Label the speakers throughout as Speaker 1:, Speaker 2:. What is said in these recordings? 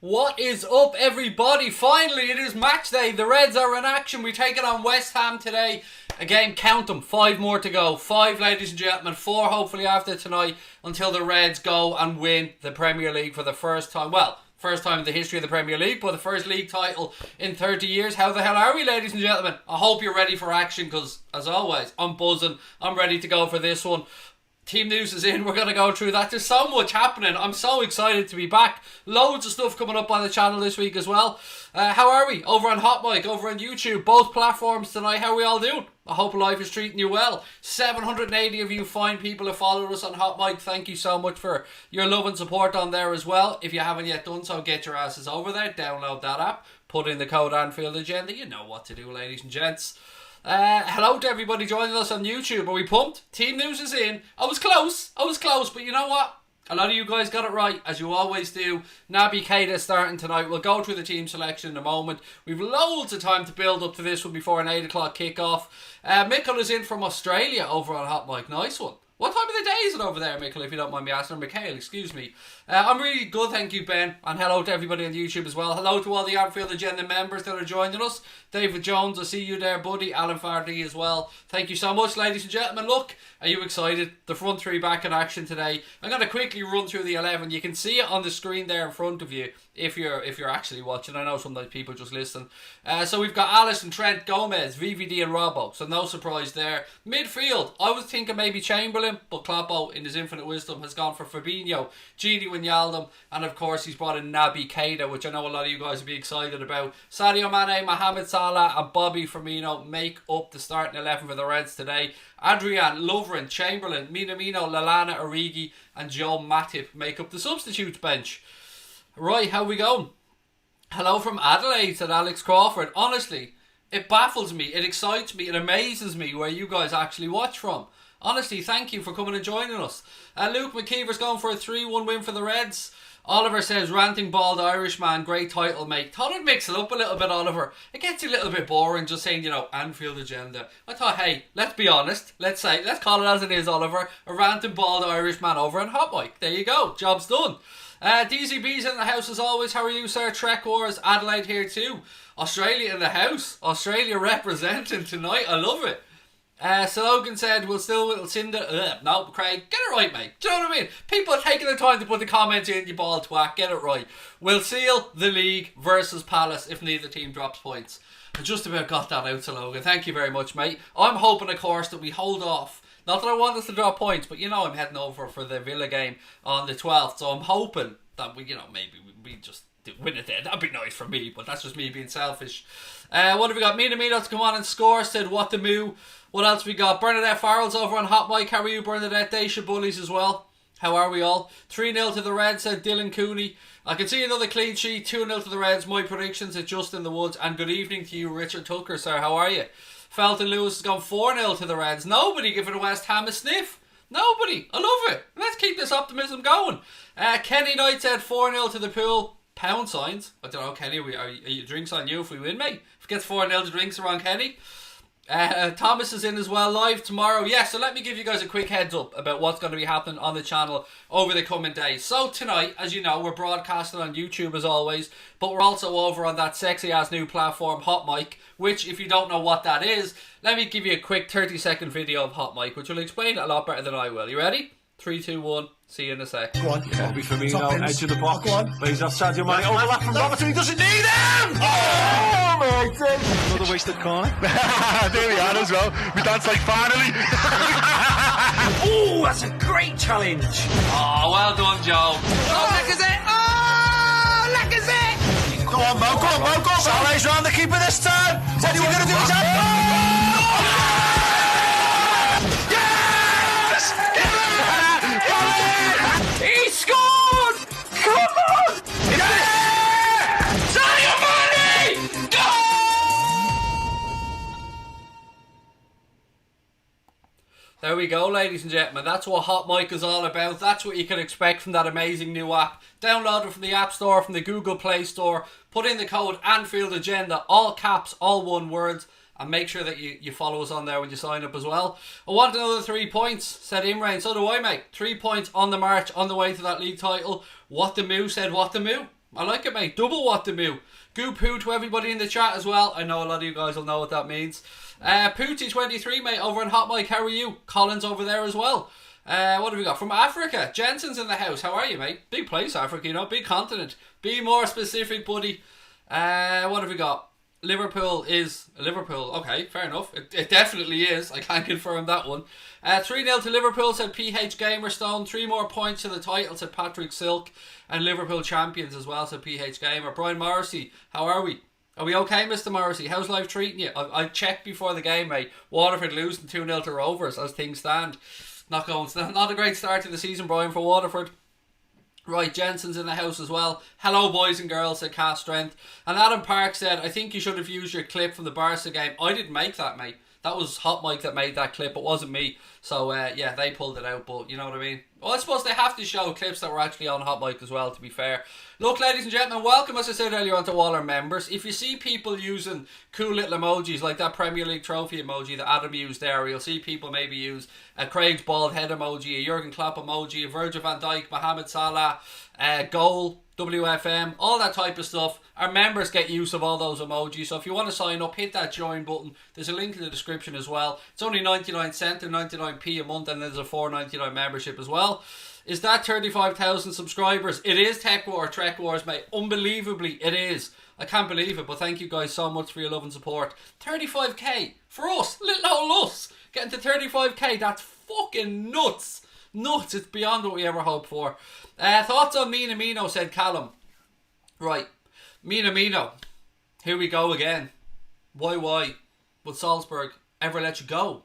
Speaker 1: What is up, everybody? Finally, it is match day. The Reds are in action. We take it on West Ham today. Again, count them. 5 more to go. 5, ladies and gentlemen. 4 hopefully after tonight until the Reds go and win the Premier League for the first time. Well, first time in the history of the Premier League, but the first league title in 30 years. How the hell are we, ladies and gentlemen? I hope you're ready for action because, as always, I'm buzzing. I'm ready to go for this one. Team news is in. We're going to go through that. There's so much happening. I'm so excited to be back. Loads of stuff coming up on the channel this week as well. How are we? Over on Hot Mic, over on YouTube, both platforms tonight. How are we all doing? I hope life is treating you well. 780 of you fine people have followed us on Hot Mic. Thank you so much for your love and support on there as well. If you haven't yet done so, get your asses over there. Download that app. Put in the code Anfield Agenda. You know what to do, ladies and gents. Hello to everybody joining us on YouTube. Are we pumped? Team news is in. I was close, but you know what? A lot of you guys got it right, as you always do. Naby Keita starting tonight. We'll go through the team selection in a moment. We've loads of time to build up to this one before an 8 o'clock kickoff. Michael is in from Australia over on Hot Mic. Nice one. What time of the day is it over there, Michael, if you don't mind me asking? Mikhail, excuse me. I'm really good, thank you, Ben. And hello to everybody on YouTube as well. Hello to all the Anfield Agenda members that are joining us. David Jones, I see you there, buddy. Alan Fardy as well. Thank you so much, ladies and gentlemen. Look, are you excited? The front three back in action today. I'm going to quickly run through the 11. You can see it on the screen there in front of you if you're actually watching. I know sometimes people just listen. So we've got Alisson, Trent, Gomez, VVD and Robbo. So no surprise there. Midfield, I was thinking maybe Chamberlain, but Klopp, in his infinite wisdom, has gone for Firmino, Wijnaldum, and of course he's brought in Naby Keita, which I know a lot of you guys will be excited about. Sadio Mane, Mohamed Salah and Bobby Firmino make up the starting 11 for the Reds today. Adrian, Lovren, Chamberlain, Minamino, Lallana, Origi and Joe Matip make up the substitutes bench. Right, how we going? Hello from Adelaide, said Alex Crawford. Honestly, it baffles me, it excites me, it amazes me where you guys actually watch from. Honestly, thank you for coming and joining us. Luke McKeever's going for a 3-1 win for the Reds. Oliver says, ranting bald Irishman, great title, mate. Thought I'd mix it up a little bit, Oliver. It gets a little bit boring just saying, Anfield Agenda. I thought, hey, let's be honest. Let's call it as it is, Oliver. A ranting bald Irishman over on Hot Mic. There you go. Job's done. DZB's in the house as always. How are you, sir? Trek Wars, Adelaide here too. Australia in the house. Australia representing tonight. I love it. Logan said, we'll Cinder. No, Craig, get it right, mate. Do you know what I mean? People are taking the time to put the comments in, you ball twat. Get it right. We'll seal the league versus Palace if neither team drops points. I just about got that out to Logan. Thank you very much, mate. I'm hoping, of course, that we hold off. Not that I want us to drop points, but I'm heading over for the Villa game on the 12th. So I'm hoping that maybe we just win it there. That'd be nice for me, but that's just me being selfish. What have we got? Minamino to come on and score, said what the moo. What else we got? Bernadette Farrell's over on Hot Mic. How are you, Bernadette? Dacia Bullies as well. How are we all? 3-0 to the Reds, said Dylan Cooney. I can see another clean sheet. 2-0 to the Reds. My predictions are just in the woods. And good evening to you, Richard Tucker, sir. How are you? Felton Lewis has gone 4-0 to the Reds. Nobody giving West Ham a sniff. Nobody. I love it. Let's keep this optimism going. Kenny Knight said 4-0 to the Pool. Pound signs. I don't know, Kenny. Are you drinks on you if we win, mate? If it gets 4-0 to drinks around Kenny. Thomas is in as well, live tomorrow. So let me give you guys a quick heads up about what's going to be happening on the channel over the coming days. So tonight, as you know, we're broadcasting on YouTube as always, but we're also over on that sexy ass new platform, Hot Mic, which if you don't know what that is, let me give you a quick 30-second video of Hot Mic, which will explain it a lot better than I will. You ready? 3, 2, 1. See you in a sec.
Speaker 2: Go on.
Speaker 3: Bobby Firmino, edge of the box.
Speaker 2: Go on.
Speaker 3: Plays off Sadio Mane. Overlap from Robertson. He doesn't need him!
Speaker 2: Oh, mate.
Speaker 3: Another wasted corner.
Speaker 2: There we are as well. We dance like finally.
Speaker 3: Oh, that's a great challenge.
Speaker 1: Oh, well done, Joe.
Speaker 3: Oh, Lacazette. Oh, Lacazette.
Speaker 2: Go on, Mo. Go on, Mo. Go on, Mo.
Speaker 3: Salah's round the keeper this time. What's he going to do? He's out. He scored! Come on! Yeah! Sadio Mane! Go!
Speaker 1: There we go, ladies and gentlemen. That's what Hot Mic is all about. That's what you can expect from that amazing new app. Download it from the App Store, from the Google Play Store. Put in the code Anfield Agenda, all caps, all one words. And make sure that you follow us on there when you sign up as well. I want another 3 points, said Imran. So do I, mate. 3 points on the march, on the way to that league title. What the moo, said what the moo. I like it, mate. Double what the moo. Goop hoo to everybody in the chat as well. I know a lot of you guys will know what that means. Pooty23, mate, over on Hot Mic. How are you? Colin's over there as well. What have we got? From Africa. Jensen's in the house. How are you, mate? Big place, Africa, you know. Big continent. Be more specific, buddy. What have we got? Liverpool is Liverpool. Okay, fair enough. It definitely is. I can't confirm that one. 3-0 to Liverpool, said PH Gamerstone. 3 more points to the title, said Patrick Silk. And Liverpool champions as well, said PH Gamer. Brian Morrissey, how are we? Are we okay, Mr. Morrissey? How's life treating you? I checked before the game, mate. Waterford losing 2-0 to Rovers as things stand. Not a great start to the season, Brian, for Waterford. Right, Jensen's in the house as well. Hello, boys and girls, said Cast Strength. And Adam Park said, I think you should have used your clip from the Barca game. I didn't make that, mate. That was Hot Mic that made that clip. It wasn't me. So, yeah, they pulled it out. But you know what I mean? Well, I suppose they have to show clips that were actually on Hot Mic as well, to be fair. Look, ladies and gentlemen, welcome, as I said earlier, onto all our members. If you see people using cool little emojis, like that Premier League trophy emoji that Adam used there, or you'll see people maybe use a Craig's bald head emoji, a Jurgen Klopp emoji, a Virgil van Dijk, Mohamed Salah, goal, WFM, all that type of stuff. Our members get use of all those emojis. So if you want to sign up, hit that join button. There's a link in the description as well. It's only 99 cents or 99p a month, and there's a $4.99 membership as well. Is that 35,000 subscribers? It is Trek Wars, mate. Unbelievably, it is. I can't believe it, but thank you guys so much for your love and support. 35k for us, little old us, getting to 35k. That's fucking nuts. Nuts. It's beyond what we ever hoped for. Thoughts on Minamino, said Callum. Right, Minamino. Here we go again. Why? Will Salzburg ever let you go?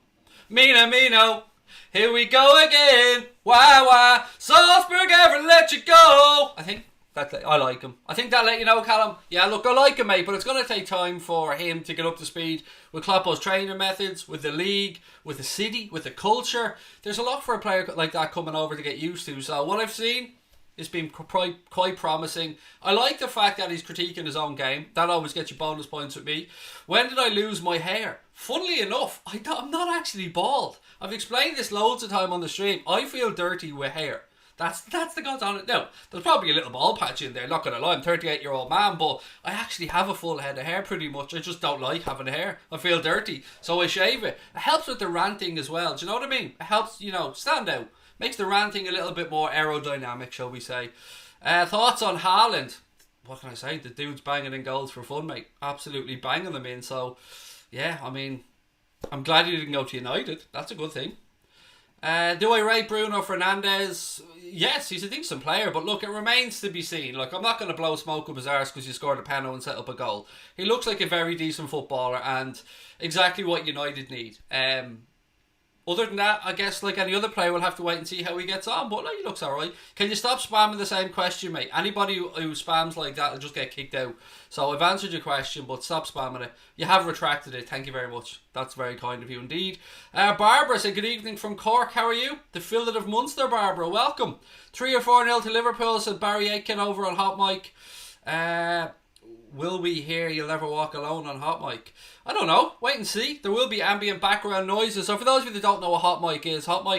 Speaker 1: Minamino. Here we go again. Why? Salzburg ever let you go? I think I like him. I think that let you know, Callum. Yeah, look, I like him, mate, but it's going to take time for him to get up to speed with Kloppo's training methods, with the league, with the city, with the culture. There's a lot for a player like that coming over to get used to. So what I've seen, it's been quite promising. I like the fact that he's critiquing his own game. That always gets you bonus points with me. When did I lose my hair? Funnily enough, I'm not actually bald. I've explained this loads of time on the stream. I feel dirty with hair. That's the God's on it. Now, there's probably a little bald patch in there, not going to lie. I'm a 38-year-old man, but I actually have a full head of hair pretty much. I just don't like having hair. I feel dirty, so I shave it. It helps with the ranting as well. Do you know what I mean? It helps, stand out. Makes the ranting a little bit more aerodynamic, shall we say. Thoughts on Haaland? What can I say? The dude's banging in goals for fun, mate. Absolutely banging them in. So, yeah, I mean, I'm glad he didn't go to United. That's a good thing. Do I rate Bruno Fernandes? Yes, he's a decent player, but look, it remains to be seen. Like, I'm not going to blow smoke up his arse because he scored a penalty and set up a goal. He looks like a very decent footballer and exactly what United need. Other than that, I guess like any other player, we'll have to wait and see how he gets on. But like, he looks alright. Can you stop spamming the same question, mate? Anybody who spams like that will just get kicked out. So I've answered your question, but stop spamming it. You have retracted it. Thank you very much. That's very kind of you indeed. Barbara said, good evening from Cork. How are you? The Fillet of Munster, Barbara. Welcome. 3 or 4-0 to Liverpool, said Barry Aitken over on Hot Mic. Will we hear You'll Never Walk Alone on Hot Mic? I don't know. Wait and see. There will be ambient background noises. So for those of you that don't know what Hot Mic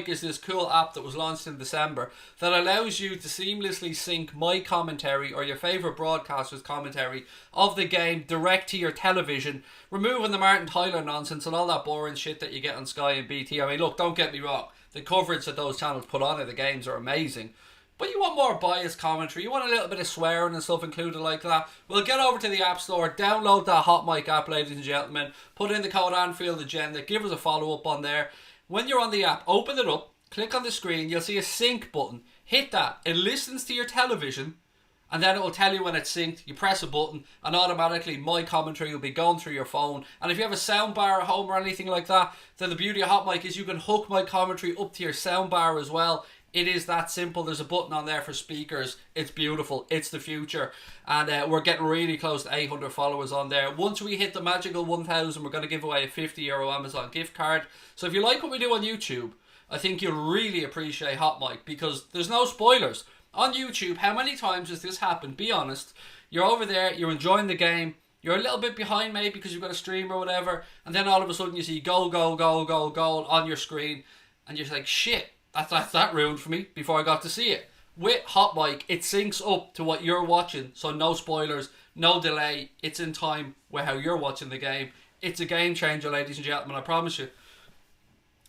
Speaker 1: is this cool app that was launched in December that allows you to seamlessly sync my commentary or your favourite broadcaster's commentary of the game direct to your television, removing the Martin Tyler nonsense and all that boring shit that you get on Sky and BT. I mean, look, don't get me wrong. The coverage that those channels put on of the games are amazing. But you want more biased commentary. You want a little bit of swearing and stuff included like that. Well, get over to the App Store. Download that Hot Mic app, ladies and gentlemen. Put in the code Anfield Agenda. Give us a follow-up on there. When you're on the app, open it up. Click on the screen. You'll see a sync button. Hit that. It listens to your television. And then it will tell you when it's synced. You press a button. And automatically my commentary will be going through your phone. And if you have a soundbar at home or anything like that, then the beauty of Hot Mic is you can hook my commentary up to your soundbar as well. It is that simple. There's a button on there for speakers. It's beautiful. It's the future. And we're getting really close to 800 followers on there. Once we hit the magical 1,000, we're going to give away a €50 Amazon gift card. So if you like what we do on YouTube, I think you'll really appreciate Hot Mic because there's no spoilers. On YouTube, how many times has this happened? Be honest. You're over there, you're enjoying the game, you're a little bit behind maybe because you've got a stream or whatever, and then all of a sudden you see goal on your screen, and you're like, shit. That ruined for me before I got to see it. with Hot Mic, it syncs up to what you're watching, so no spoilers, no delay. It's in time with how you're watching the game. It's a game changer, ladies and gentlemen, I promise you.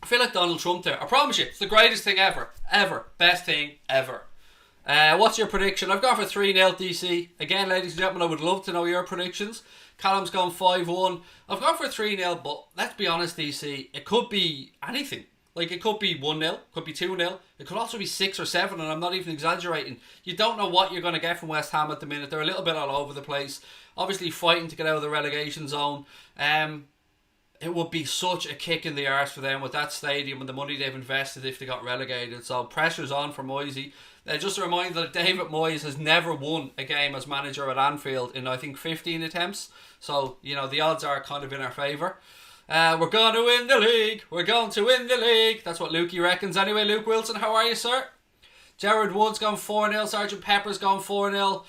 Speaker 1: I feel like Donald Trump there. I promise you, it's the greatest thing ever. Ever. Best thing ever. What's your prediction? I've gone for 3-0 DC. Again, ladies and gentlemen, I would love to know your predictions. Callum's gone 5-1. I've gone for 3-0, but let's be honest, DC, it could be anything. Like, it could be 1-0, could be 2-0, it could also be 6 or 7, and I'm not even exaggerating. You don't know what you're going to get from West Ham at the minute. They're a little bit all over the place. Obviously fighting to get out of the relegation zone. It would be such a kick in the arse for them with that stadium and the money they've invested if they got relegated. So pressure's on for Moisey. Just a reminder that David Moyes has never won a game as manager at Anfield in, I think, 15 attempts. So, you know, the odds are kind of in our favour. We're going to win the league. We're going to win the league. That's what Lukey reckons. Anyway, Luke Wilson, how are you, sir? Jared Wood's gone 4-0. Sergeant Pepper's gone 4-0.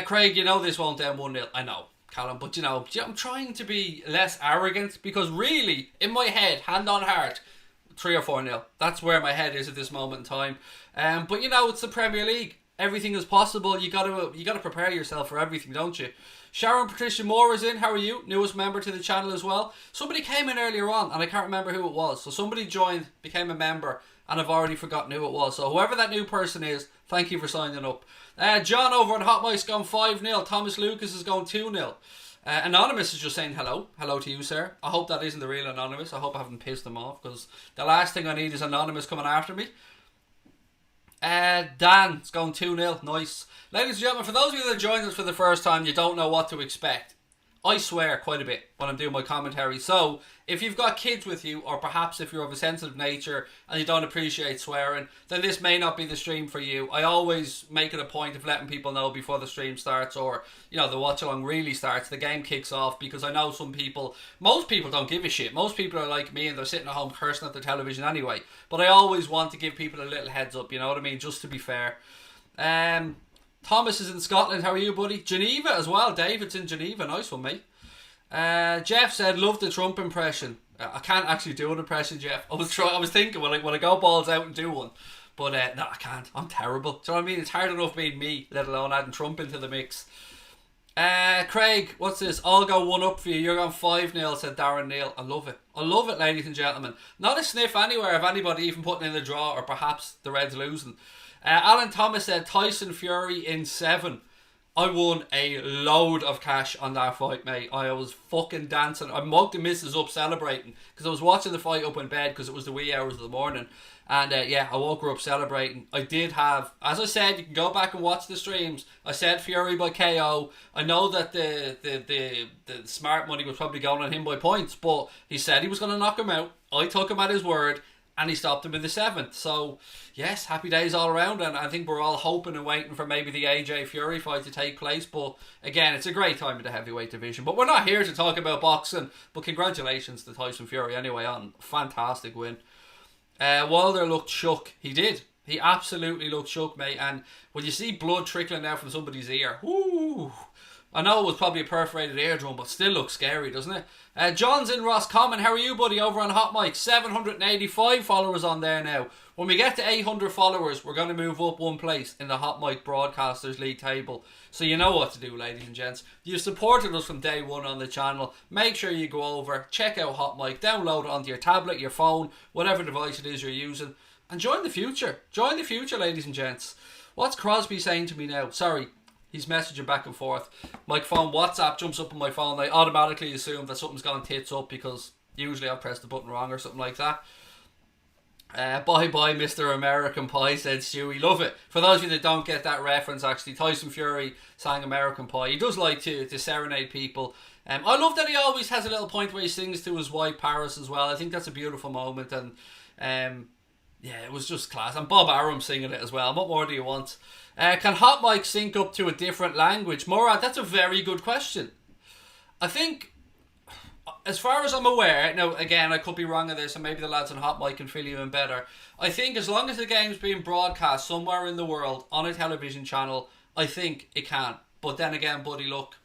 Speaker 1: Craig, you know this won't end 1-0. I know, Callum, but you know, I'm trying to be less arrogant because really, in my head, hand on heart, 3 or 4-0. That's where my head is at this moment in time. But you know, it's the Premier League. Everything is possible. You gotta prepare yourself for everything, don't you? Sharon Patricia Moore is in. How are you? Newest member to the channel as well. Somebody came in earlier on and I can't remember who it was. So somebody joined, became a member, and I've already forgotten who it was. So whoever that new person is, thank you for signing up. John over on Hot Mike's gone 5-0. Thomas Lucas is going 2-0. Anonymous is just saying hello. Hello to you, sir. I hope that isn't the real Anonymous. I hope I haven't pissed them off, because the last thing I need is Anonymous coming after me. Dan's going 2-0. Nice. Ladies and gentlemen, for those of you that joined us for the first time, you don't know what to expect. I swear quite a bit when I'm doing my commentary. So, if you've got kids with you, or perhaps if you're of a sensitive nature and you don't appreciate swearing, then this may not be the stream for you. I always make it a point of letting people know before the stream starts, or, you know, the watch-along really starts, the game kicks off, because I know most people don't give a shit. Most people are like me and they're sitting at home cursing at the television anyway. But I always want to give people a little heads up, you know what I mean, just to be fair. Thomas is in Scotland. How are you, buddy? Geneva as well. David's in Geneva. Nice one, mate. Jeff said, love the Trump impression. I can't actually do an impression, Jeff. I was thinking when I go balls out and do one. But no, I can't. I'm terrible. Do you know what I mean? It's hard enough being me, let alone adding Trump into the mix. Craig, what's this? I'll go 1 up for you. You're on 5-0, said Darren Neal. I love it. I love it, ladies and gentlemen. Not a sniff anywhere of anybody even putting in a draw, or perhaps the Reds losing. Alan Thomas said Tyson Fury in 7. I won a load of cash on that fight, mate. I was fucking dancing. I mugged the missus up celebrating because I was watching the fight up in bed because it was the wee hours of the morning. And yeah, I woke her up celebrating. I did have, as I said, you can go back and watch the streams. I said Fury by KO. I know that the smart money was probably going on him by points, but he said he was going to knock him out. I took him at his word. And he stopped him in the 7th. So, yes, happy days all around. And I think we're all hoping and waiting for maybe the AJ Fury fight to take place. But, again, it's a great time in the heavyweight division. But we're not here to talk about boxing. But congratulations to Tyson Fury anyway on fantastic win. Wilder looked shook. He did. He absolutely looked shook, mate. And when you see blood trickling out from somebody's ear, whoo, I know it was probably a perforated eardrum, but still looks scary, doesn't it? John's in Roscommon. How are you, buddy, over on Hot Mic? 785 followers on there now. When we get to 800 followers, we're going to move up 1 place in the Hot Mic Broadcasters League table. So you know what to do, ladies and gents. You've supported us from day 1 on the channel. Make sure you go over, check out Hot Mic, download it onto your tablet, your phone, whatever device it is you're using, and join the future. Join the future, ladies and gents. What's Crosby saying to me now? Sorry. He's messaging back and forth. My phone, WhatsApp jumps up on my phone. I automatically assume that something's gone tits up because usually I'll press the button wrong or something like that. Bye bye Mr. American Pie, said Stewie. Love it. For those of you that don't get that reference, actually, Tyson Fury sang American Pie. He does like to serenade people. I love that he always has a little point where he sings to his wife Paris as well. I think that's a beautiful moment. And yeah, it was just class. And Bob Arum singing it as well. What more do you want? Can Hot Mic sync up to a different language? Murad, that's a very good question. I think, as far as I'm aware, now again, I could be wrong on this, and maybe the lads on Hot Mic can fill you in better. I think as long as the game's being broadcast somewhere in the world on a television channel, I think it can. But then again, buddy, look,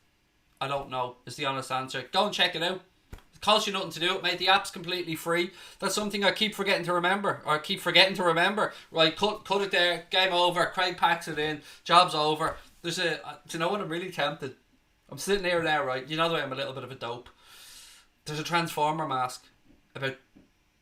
Speaker 1: I don't know, is the honest answer. Go and check it out. Costs you nothing to do it, mate. The app's completely free. That's something I keep forgetting to remember. Right, cut it there. Game over. Craig packs it in. Job's over. Do you know what? I'm really tempted. I'm sitting here now, right? You know the way I'm a little bit of a dope. There's a Transformer mask about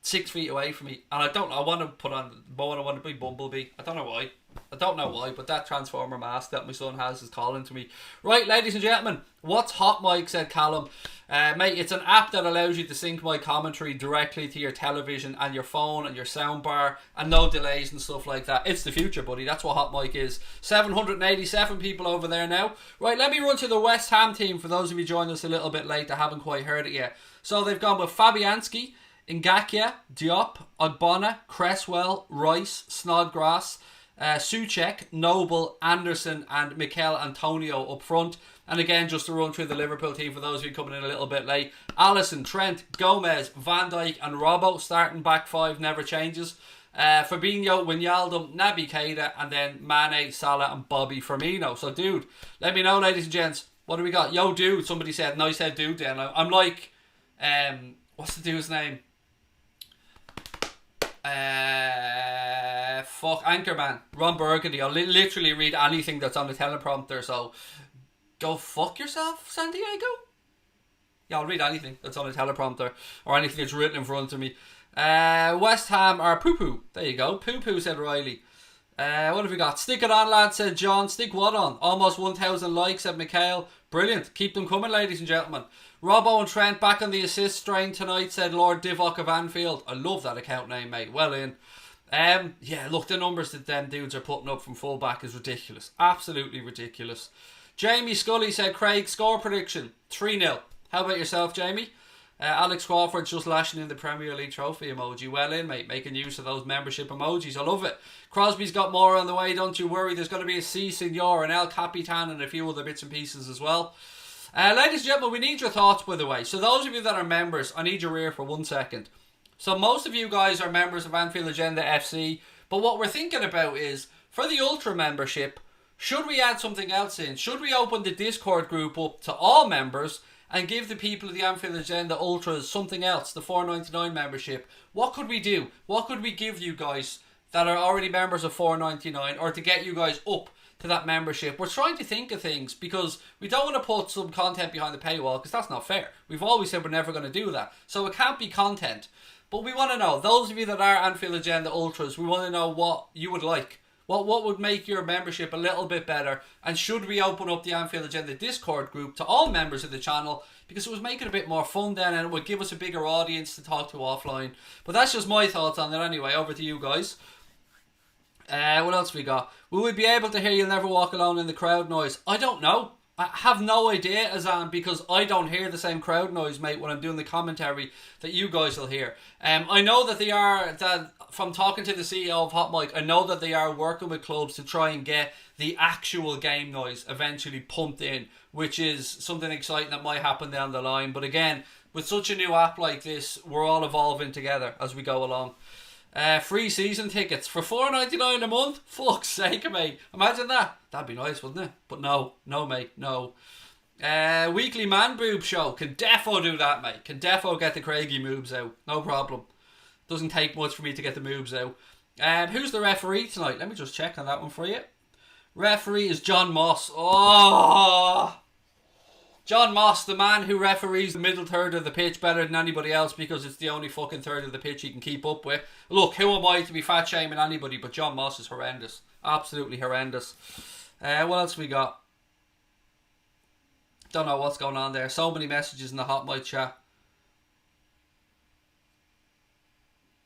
Speaker 1: 6 feet away from me, and I want to put on. I want to be Bumblebee. I don't know why, but that Transformer mask that my son has is calling to me. Right, ladies and gentlemen, what's Hot Mic, said Callum. Mate, it's an app that allows you to sync my commentary directly to your television and your phone and your soundbar, and no delays and stuff like that. It's the future, buddy. That's what Hot Mic is. 787 people over there now. Right, let me run to the West Ham team for those of you joining us a little bit late that haven't quite heard it yet. So they've gone with Fabianski, Ngakia, Diop, Ogbonna, Cresswell, Rice, Snodgrass, Soucek, Noble, Anderson and Mikel Antonio up front. And again, just to run through the Liverpool team for those of you coming in a little bit late: Alisson, Trent, Gomez, Van Dijk and Robbo starting back five, never changes. Fabinho, Wijnaldum, Naby Keita, and then Mane, Salah and Bobby Firmino. So dude, let me know, ladies and gents, what do we got? Yo dude, somebody said, nice head dude then. I'm like, what's the dude's name? Anchorman, Ron Burgundy. I'll literally read anything that's on the teleprompter, so go fuck yourself, San Diego. Yeah, I'll read anything that's on the teleprompter or anything that's written in front of me. West Ham are poo-poo. There you go, poo-poo, said Riley. What have we got? Stick it on, lad, said John. Stick what on? Almost 1,000 likes, said Mikhail. Brilliant. Keep them coming, ladies and gentlemen. Robbo and Trent back on the assist train tonight, said Lord Divock of Anfield. I love that account name, mate. Well in. Yeah, look, the numbers that them dudes are putting up from fullback is ridiculous. Absolutely ridiculous. Jamie Scully said, Craig, score prediction 3-0. How about yourself, Jamie? Alex Crawford's just lashing in the Premier League trophy emoji. Well in, mate. Making use of those membership emojis. I love it. Crosby's got more on the way, don't you worry. There's going to be a C Senor, an El Capitan and a few other bits and pieces as well. Ladies and gentlemen, we need your thoughts, by the way. So those of you that are members, I need your ear for 1 second. So most of you guys are members of Anfield Agenda FC, but what we're thinking about is, for the Ultra membership, should we add something else in? Should we open the Discord group up to all members and give the people of the Anfield Agenda Ultras something else, the $4.99 membership? What could we do? What could we give you guys that are already members of $4.99, or to get you guys up to that membership? We're trying to think of things because we don't want to put some content behind the paywall, because that's not fair. We've always said we're never going to do that. So it can't be content. But we want to know, those of you that are Anfield Agenda Ultras, we want to know what you would like. What would make your membership a little bit better? And should we open up the Anfield Agenda Discord group to all members of the channel? Because it was making it a bit more fun then, and it would give us a bigger audience to talk to offline. But that's just my thoughts on it anyway. Over to you guys. What else we got? Will we be able to hear You'll Never Walk Alone in the crowd noise? I don't know. I have no idea, Azan, because I don't hear the same crowd noise, mate, when I'm doing the commentary that you guys will hear. I know that from talking to the CEO of Hot Mic, I know that they are working with clubs to try and get the actual game noise eventually pumped in, which is something exciting that might happen down the line. But again, with such a new app like this, we're all evolving together as we go along. Free season tickets for $4.99 a month. Fuck's sake, mate. Imagine that. That'd be nice, wouldn't it? But no, mate, no. Weekly man boob show. Can defo do that, mate. Can defo get the Craigie moves out. No problem. Doesn't take much for me to get the moves out. Who's the referee tonight? Let me just check on that one for you. Referee is John Moss. Oh, John Moss, the man who referees the middle third of the pitch better than anybody else, because it's the only fucking third of the pitch he can keep up with. Look, who am I to be fat shaming anybody, but John Moss is horrendous. Absolutely horrendous. What else we got? Don't know what's going on there. So many messages in the Hot Mic chat.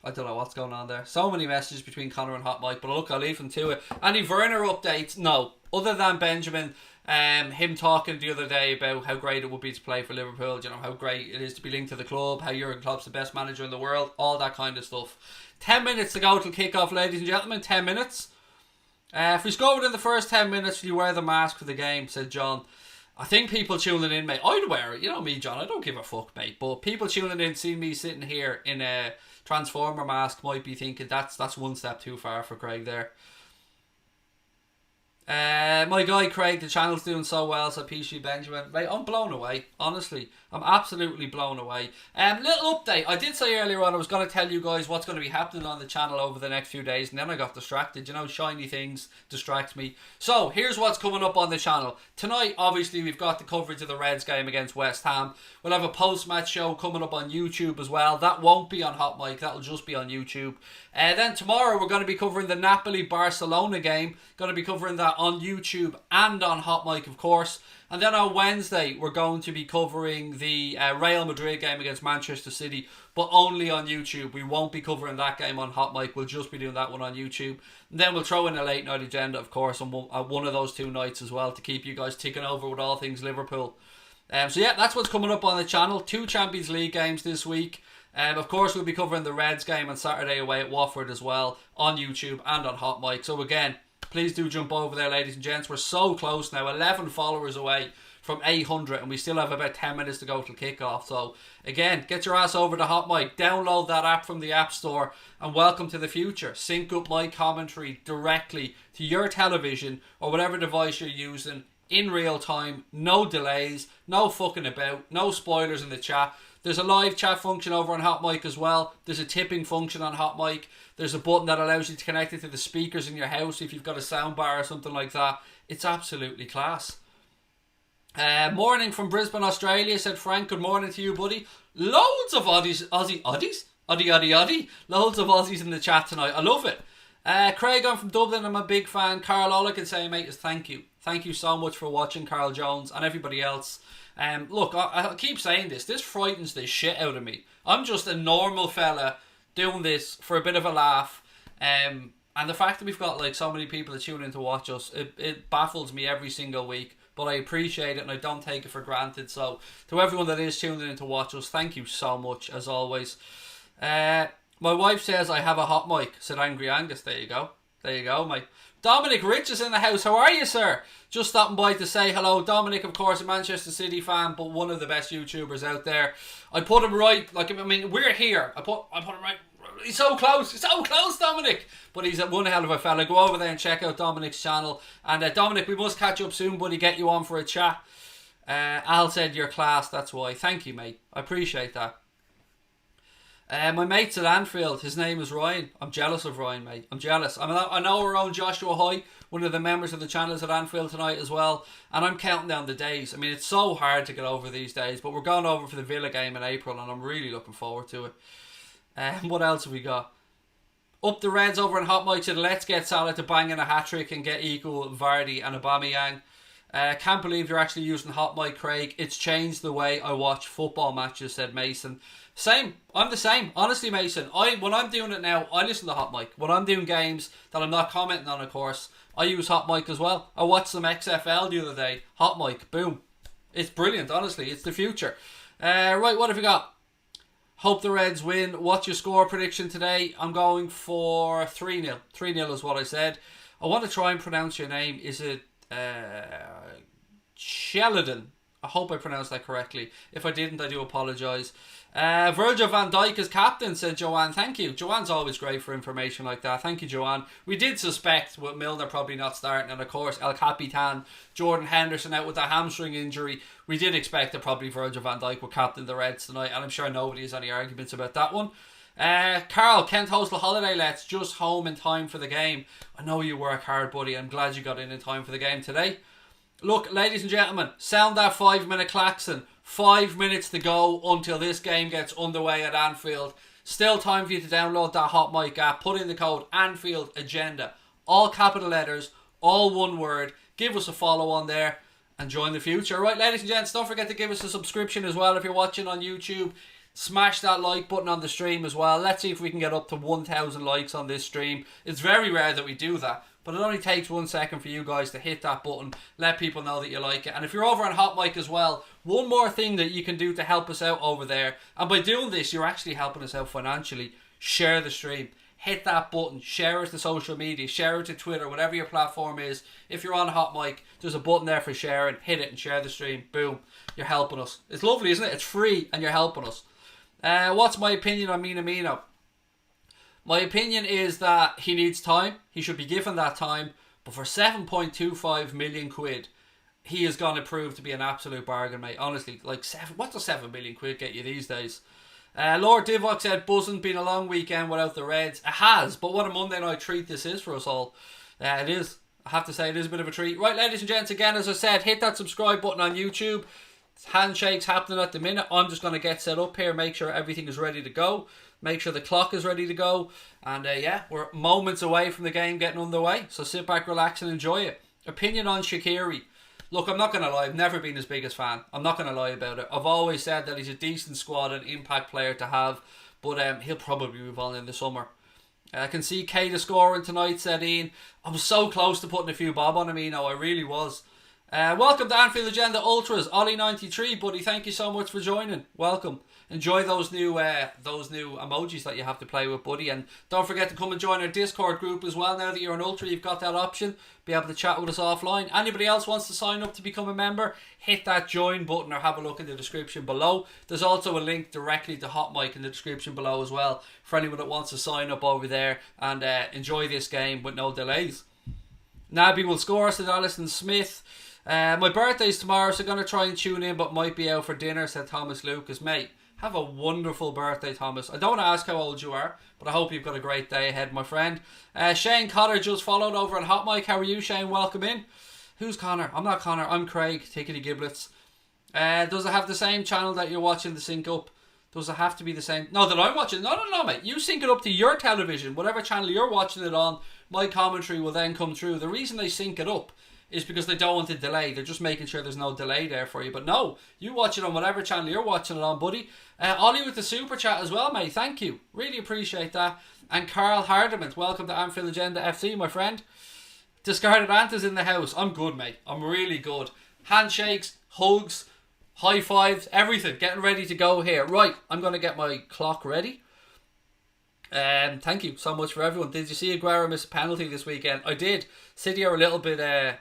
Speaker 1: I don't know what's going on there. So many messages between Connor and Hot Mic, but look, I'll leave him to it. Any Werner updates? No. Other than Benjamin, him talking the other day about how great it would be to play for Liverpool, you know, how great it is to be linked to the club, how Jurgen Klopp's the best manager in the world, all that kind of stuff. 10 minutes to go till kick-off, ladies and gentlemen. 10 minutes. If we score within the first 10 minutes, will you wear the mask for the game, said John. I think people tuning in, mate, I'd wear it. You know me, John, I don't give a fuck, mate. But people tuning in, seeing me sitting here in a Transformer mask, might be thinking that's one step too far for Craig there. My guy Craig, the channel's doing so well, so PC Benjamin. Mate, I'm blown away, honestly. I'm absolutely blown away. Little update. I did say earlier on I was going to tell you guys what's going to be happening on the channel over the next few days, and then I got distracted. You know, shiny things distract me. So, here's what's coming up on the channel. Tonight, obviously, we've got the coverage of the Reds game against West Ham. We'll have a post-match show coming up on YouTube as well. That won't be on Hot Mic. That'll just be on YouTube. Then tomorrow, we're going to be covering the Napoli-Barcelona game. Going to be covering that on YouTube and on Hot Mic, of course. And then on Wednesday, we're going to be covering the Real Madrid game against Manchester City, but only on YouTube. We won't be covering that game on Hot Mic. We'll just be doing that one on YouTube. And then we'll throw in a late night agenda, of course, on one of those 2 nights as well to keep you guys ticking over with all things Liverpool. So yeah, that's what's coming up on the channel. 2 Champions League games this week. Of course, we'll be covering the Reds game on Saturday away at Watford as well on YouTube and on Hot Mic. So again, please do jump over there, ladies and gents. We're so close now, 11 followers away from 800, and we still have about 10 minutes to go till kickoff. So again, get your ass over to Hot Mic, download that app from the App Store, and welcome to the future. Sync up my commentary directly to your television or whatever device you're using in real time. No delays, no fucking about, no spoilers in the chat. There's a live chat function over on Hot Mic as well. There's a tipping function on Hot Mic. There's a button that allows you to connect it to the speakers in your house if you've got a sound bar or something like that. It's absolutely class. Morning from Brisbane, Australia, said Frank. Good morning to you, buddy. Loads of Oddies. Oddy. Loads of Aussies in the chat tonight. I love it. Craig, I'm from Dublin. I'm a big fan. Carl, all I can say, mate, is thank you. Thank you so much for watching, Carl Jones, and everybody else. Look, I keep saying this. This frightens the shit out of me. I'm just a normal fella doing this for a bit of a laugh. And the fact that we've got like so many people that tune in to watch us, it baffles me every single week. But I appreciate it and I don't take it for granted. So to everyone that is tuning in to watch us, thank you so much as always. My wife says I have a hot mic, said Angry Angus. There you go. There you go, mate. Dominic Rich is in the house. How are you, sir? Just stopping by to say hello. Dominic, of course, a Manchester City fan, but one of the best YouTubers out there. I put him right. Like, I mean, we're here. I put him right. He's so close. He's so close, Dominic. But he's one hell of a fella. Go over there and check out Dominic's channel. And Dominic, we must catch up soon, buddy. Get you on for a chat. Al said you're class. That's why. Thank you, mate. I appreciate that. My mate's at Anfield. His name is Ryan. I'm jealous of Ryan, mate. I'm jealous. I know our own Joshua Hoy, one of the members of the channel, is at Anfield tonight as well. And I'm counting down the days. I mean, it's so hard to get over these days. But we're going over for the Villa game in April. And I'm really looking forward to it. What else have we got? Up the Reds over in Hot Mic said, let's get Salah to bang in a hat-trick and get equal Vardy and Aubameyang. Can't believe you're actually using Hot Mic, Craig. It's changed the way I watch football matches, said Mason. Same. I'm the same. Honestly, Mason, when I'm doing it now, I listen to Hot Mic. When I'm doing games that I'm not commenting on, of course, I use Hot Mic as well. I watched some XFL the other day. Hot Mic. Boom. It's brilliant, honestly. It's the future. Right, what have we got? Hope the Reds win. What's your score prediction today? I'm going for 3-0. 3-0 is what I said. I want to try and pronounce your name. Is it Sheldon? I hope I pronounced that correctly. If I didn't, I do apologise. Virgil van Dijk is captain, said Joanne. Thank you. Joanne's always great for information like that. Thank you, Joanne. We did suspect with Milner probably not starting, and of course El Capitan, Jordan Henderson out with a hamstring injury. We did expect that probably Virgil van Dijk would captain the Reds tonight, and I'm sure nobody has any arguments about that one. Carl, Kent Hostel Holiday Let's just home in time for the game. I know you work hard, buddy. I'm glad you got in time for the game today. Look, ladies and gentlemen, sound that 5-minute klaxon. 5 minutes to go until this game gets underway at Anfield. Still time for you to download that Hot Mic app. Put in the code Anfield Agenda. All capital letters, all one word. Give us a follow on there and join the future. Right, ladies and gents, don't forget to give us a subscription as well if you're watching on YouTube. Smash that like button on the stream as well. Let's see if we can get up to 1,000 likes on this stream. It's very rare that we do that, but it only takes 1 second for you guys to hit that button. Let people know that you like it. And if you're over on Hot Mic as well, one more thing that you can do to help us out over there, and by doing this, you're actually helping us out financially. Share the stream. Hit that button. Share it to social media. Share it to Twitter, whatever your platform is. If you're on Hot Mic, there's a button there for sharing. Hit it and share the stream. Boom. You're helping us. It's lovely, isn't it? It's free and you're helping us. What's my opinion on Minamino? My opinion is that he needs time. He should be given that time. But for 7.25 million quid, he is going to prove to be an absolute bargain, mate. Honestly, like, what does 7 million quid get you these days? Lord Divock said, buzzing, been a long weekend without the Reds. It has, but what a Monday night treat this is for us all. It is. I have to say, it is a bit of a treat. Right, ladies and gents, again, as I said, hit that subscribe button on YouTube. Handshakes happening at the minute. I'm just going to get set up here, make sure everything is ready to go, make sure the clock is ready to go, and yeah, we're moments away from the game getting underway, so sit back, relax and enjoy it. Opinion on Shaqiri. Look, I'm not going to lie, I've never been his biggest fan. I'm not going to lie about it. I've always said that he's a decent squad and impact player to have, but he'll probably move on in the summer. I can see Kata scoring tonight, said Ian. I was so close to putting a few bob on him, I really was. Welcome to Anfield Agenda Ultras, Ollie93, buddy. Thank you so much for joining. Welcome. Enjoy those new emojis that you have to play with, buddy. And don't forget to come and join our Discord group as well. Now that you're an Ultra, you've got that option. Be able to chat with us offline. Anybody else wants to sign up to become a member, hit that join button or have a look in the description below. There's also a link directly to Hot Mic in the description below as well for anyone that wants to sign up over there and enjoy this game with no delays. Naby will score, said Alison Smith. My birthday's tomorrow, so going to try and tune in, but might be out for dinner, said Thomas Lucas. Mate, have a wonderful birthday, Thomas. I don't want to ask how old you are, but I hope you've got a great day ahead, my friend. Shane Cotter just followed over on Hot Mic. How are you, Shane? Welcome in. Who's Connor? I'm not Connor. I'm Craig. Tickety giblets. Does it have the same channel that you're watching the sync up? Does it have to be the same? No, that I'm watching. No, mate. You sync it up to your television. Whatever channel you're watching it on, my commentary will then come through. The reason they sync it up is because they don't want to delay. They're just making sure there's no delay there for you. But no, you watch it on whatever channel you're watching it on, buddy. Ollie with the super chat as well, mate. Thank you. Really appreciate that. And Carl Hardiment, welcome to Anfield Agenda FC, my friend. Discarded Anta's in the house. I'm good, mate. I'm really good. Handshakes, hugs, high fives, everything. Getting ready to go here. Right, I'm going to get my clock ready. Thank you so much for everyone. Did you see Aguero miss a penalty this weekend? I did. City are a little bit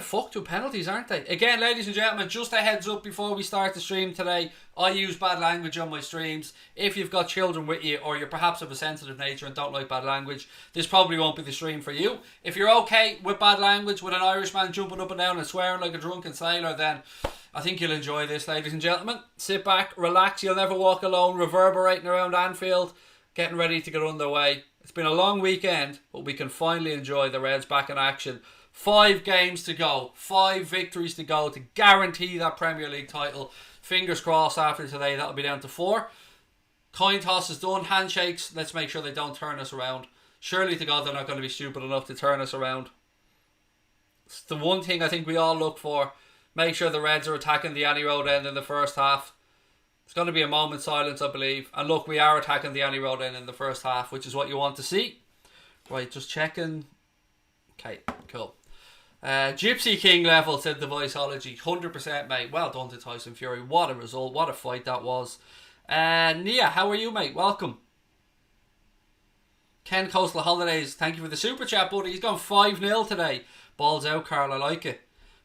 Speaker 1: fucked with penalties, aren't they? Again, ladies and gentlemen, just a heads up before we start the stream today, I use bad language on my streams. If you've got children with you, or you're perhaps of a sensitive nature and don't like bad language, this probably won't be the stream for you. If you're okay with bad language, with an Irishman jumping up and down and swearing like a drunken sailor, then I think you'll enjoy this, ladies and gentlemen. Sit back, relax, you'll never walk alone, reverberating around Anfield, getting ready to get underway. It's been a long weekend, but we can finally enjoy the Reds back in action. 5 games to go, 5 victories to go to guarantee that Premier League title. Fingers crossed after today, that'll be down to 4. Coin toss is done, handshakes, let's make sure they don't turn us around. Surely to God they're not going to be stupid enough to turn us around. It's the one thing I think we all look for. Make sure the Reds are attacking the Annie Road end in the first half. It's going to be a moment's silence, I believe. And look, we are attacking the Annie Road end in the first half, which is what you want to see. Right, just checking. Okay, cool. Gypsy King level, said the Voiceology. 100%, mate. Well done to Tyson Fury. What a result. What a fight that was. Nia, how are you, mate? Welcome. Ken Coastal Holidays, thank you for the super chat, buddy. He's gone 5-0 today. Balls out, Carl. I like it.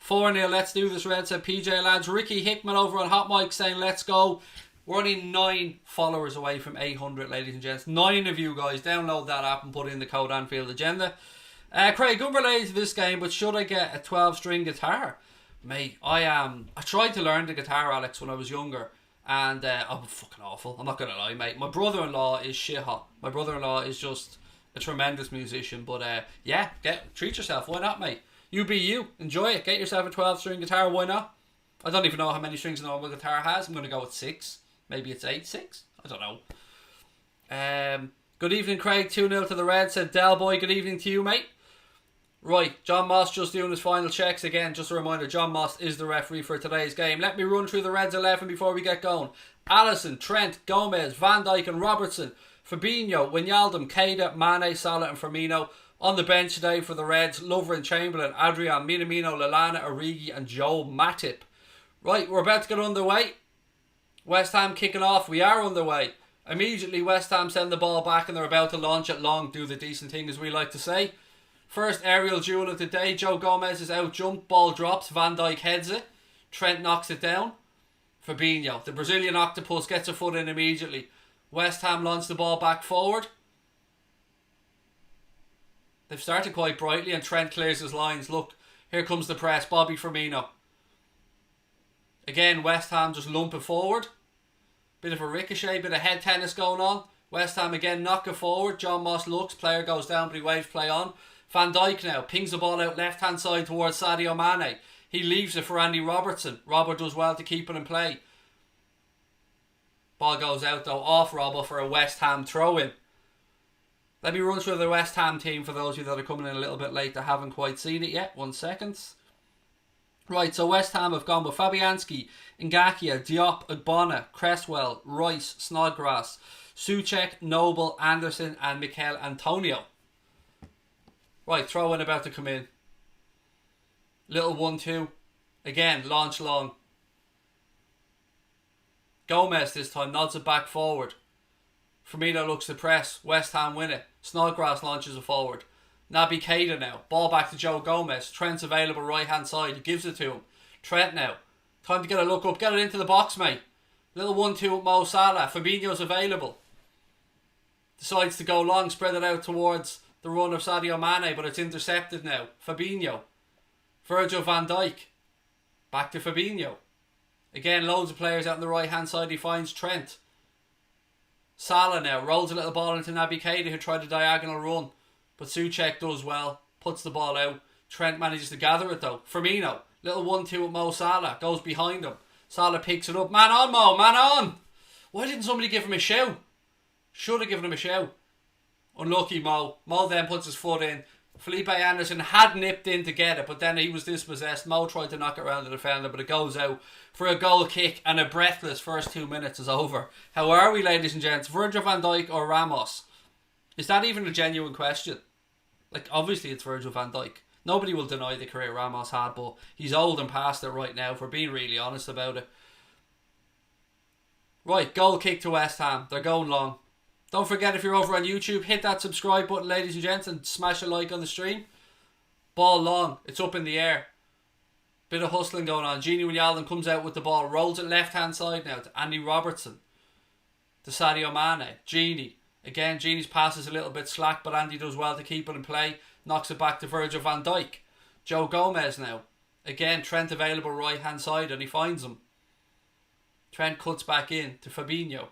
Speaker 1: 4-0. Let's do this, Red, said PJ lads. Ricky Hickman over on Hot Mic saying let's go. We're only 9 followers away from 800, ladies and gents. 9 of you guys. Download that app and put in the code Anfield Agenda. Craig, unrelated to this game, but should I get a 12-string guitar? Mate, I tried to learn the guitar, Alex, when I was younger, and I'm fucking awful. I'm not going to lie, mate. My brother-in-law is shit hot. My brother-in-law is just a tremendous musician, but yeah, treat yourself. Why not, mate? You be you. Enjoy it. Get yourself a 12-string guitar. Why not? I don't even know how many strings a normal guitar has. I'm going to go with 6. Maybe it's 8, 6. I don't know. Good evening, Craig. 2-0 to the Reds, said Del Boy. Good evening to you, mate. Right, John Moss just doing his final checks. Again, just a reminder, John Moss is the referee for today's game. Let me run through the Reds 11 before we get going. Alisson, Trent, Gomez, Van Dijk and Robertson, Fabinho, Wijnaldum, Keita, Mane, Salah and Firmino. On the bench today for the Reds, Lovren, Chamberlain, Adrian, Minamino, Lallana, Origi and Joe Matip. Right, we're about to get underway. West Ham kicking off. We are underway. Immediately West Ham send the ball back and they're about to launch it long, do the decent thing as we like to say. First aerial duel of the day. Joe Gomez is out jumped. Ball drops. Van Dijk heads it. Trent knocks it down. Fabinho, the Brazilian octopus, gets a foot in immediately. West Ham launch the ball back forward. They've started quite brightly and Trent clears his lines. Look, here comes the press. Bobby Firmino. Again, West Ham just lump it forward. Bit of a ricochet, bit of head tennis going on. West Ham again knock it forward. John Moss looks, player goes down but he waves play on. Van Dijk now pings the ball out left hand side towards Sadio Mane. He leaves it for Andy Robertson. Robert does well to keep it in play. Ball goes out though off Robbo for a West Ham throw in. Let me run through the West Ham team for those of you that are coming in a little bit late that haven't quite seen it yet. 1 second. Right, so West Ham have gone with Fabianski, Ngakia, Diop, Ogbonna, Cresswell, Rice, Snodgrass, Soucek, Noble, Anderson and Mikel Antonio. Right, throw in about to come in. Little 1-2. Again, launch long. Gomez this time nods it back forward. Firmino looks to press. West Ham win it. Snodgrass launches it forward. Naby Keita now. Ball back to Joe Gomez. Trent's available right hand side. He gives it to him. Trent now. Time to get a look up. Get it into the box, mate. Little 1-2 with Mo Salah. Fabinho's available. Decides to go long. Spread it out towards the run of Sadio Mane, but it's intercepted now. Fabinho. Virgil van Dijk. Back to Fabinho. Again, loads of players out on the right hand side. He finds Trent. Salah now rolls a little ball into Naby Keita who tried a diagonal run. But Soucek does well. Puts the ball out. Trent manages to gather it though. Firmino. Little 1-2 with Mo Salah. Goes behind him. Salah picks it up. Man on, Mo. Man on. Why didn't somebody give him a shout? Should have given him a shout. Unlucky Mo. Mo then puts his foot in. Felipe Anderson had nipped in to get it, but then he was dispossessed. Mo tried to knock it around the defender, but it goes out for a goal kick, and a breathless first 2 minutes is over. How are we, ladies and gents? Virgil van Dijk or Ramos? Is that even a genuine question? Like, obviously it's Virgil van Dijk. Nobody will deny the career Ramos had, but he's old and past it right now, if we're being really honest about it. Right, goal kick to West Ham. They're going long. Don't forget, if you're over on YouTube, hit that subscribe button, ladies and gents, and smash a like on the stream. Ball long. It's up in the air. Bit of hustling going on. Wijnaldum comes out with the ball. Rolls it left-hand side now to Andy Robertson. To Sadio Mane. Gini. Again, Gini's pass is a little bit slack, but Andy does well to keep it in play. Knocks it back to Virgil van Dijk. Joe Gomez now. Again, Trent available right-hand side, and he finds him. Trent cuts back in to Fabinho.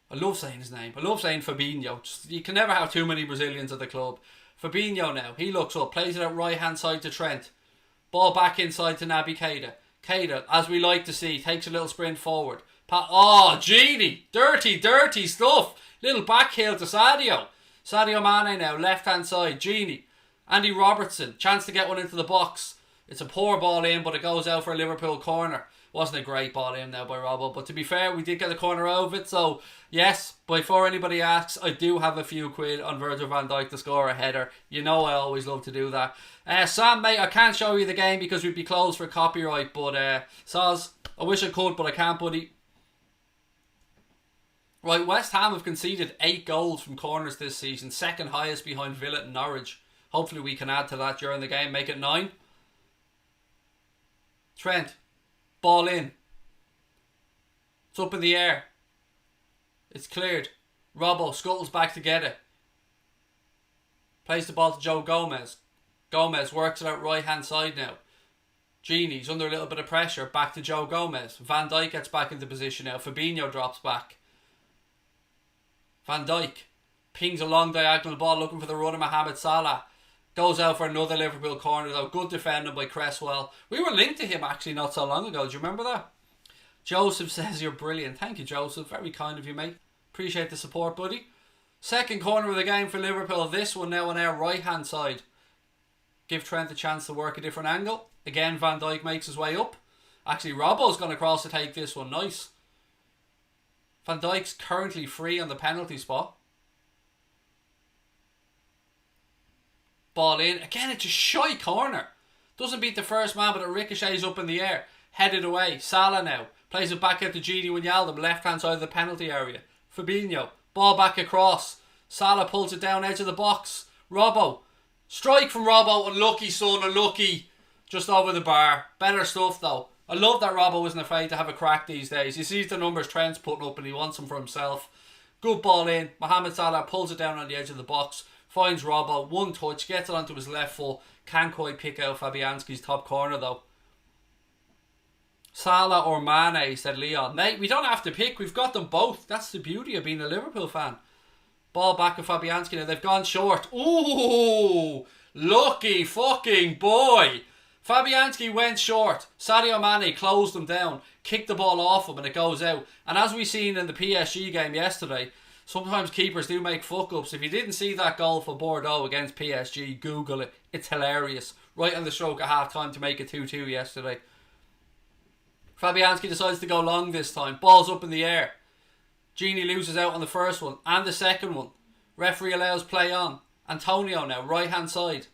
Speaker 1: I love saying his name. I love saying Fabinho. You can never have too many Brazilians at the club. Fabinho now. He looks up. Plays it out right hand side to Trent. Ball back inside to Naby Keita. Keita, as we like to see, takes a little sprint forward. Oh, Gini. Dirty stuff. Little back heel to Sadio. Sadio Mane now. Left hand side. Gini. Andy Robertson. Chance to get one into the box. It's a poor ball in, but it goes out for a Liverpool corner. Wasn't a great ball in now by Robbo, but to be fair, we did get the corner out of it. So yes, before anybody asks, I do have a few quid on Virgil van Dijk to score a header. You know I always love to do that. Sam, mate, I can't show you the game because we'd be closed for copyright, but Saz, I wish I could, but I can't, buddy. Right, West Ham have conceded 8 goals from corners this season, second highest behind Villa and Norwich. Hopefully we can add to that during the game, make it 9. Trent. Ball in. It's up in the air. It's cleared. Robbo scuttles back to get it. Plays the ball to Joe Gomez. Gomez works it out right hand side now. Gini's under a little bit of pressure. Back to Joe Gomez. Van Dijk gets back into position now. Fabinho drops back. Van Dijk pings a long diagonal ball looking for the run of Mohamed Salah. Goes out for another Liverpool corner though. Good defending by Cresswell. We were linked to him actually not so long ago. Do you remember that? Joseph says you're brilliant. Thank you, Joseph. Very kind of you, mate. Appreciate the support, buddy. Second corner of the game for Liverpool. This one now on our right hand side. Give Trent a chance to work a different angle. Again, Van Dijk makes his way up. Actually, Robbo's gone across to take this one. Nice. Van Dijk's currently free on the penalty spot. Ball in. Again, it's a shy corner. Doesn't beat the first man, but it ricochets up in the air. Headed away. Salah now. Plays it back out to Wijnaldum, left hand side of the penalty area. Fabinho. Ball back across. Salah pulls it down edge of the box. Robbo. Strike from Robbo. Unlucky, son. Unlucky. Just over the bar. Better stuff though. I love that Robbo isn't afraid to have a crack these days. He sees the numbers Trent's putting up and he wants them for himself. Good ball in. Mohamed Salah pulls it down on the edge of the box. Finds Robbo, one touch, gets it onto his left foot. Can't quite pick out Fabianski's top corner though. Salah or Mane, said Leon. Mate, we don't have to pick, we've got them both. That's the beauty of being a Liverpool fan. Ball back with Fabianski now, they've gone short. Ooh, lucky fucking boy. Fabianski went short. Sadio Mane closed him down, kicked the ball off him and it goes out. And as we seen in the PSG game yesterday, sometimes keepers do make fuck-ups. If you didn't see that goal for Bordeaux against PSG, Google it. It's hilarious. Right on the stroke of half-time to make it 2-2 yesterday. Fabianski decides to go long this time. Ball's up in the air. Gini loses out on the first one and the second one. Referee allows play on. Antonio now, right-hand side.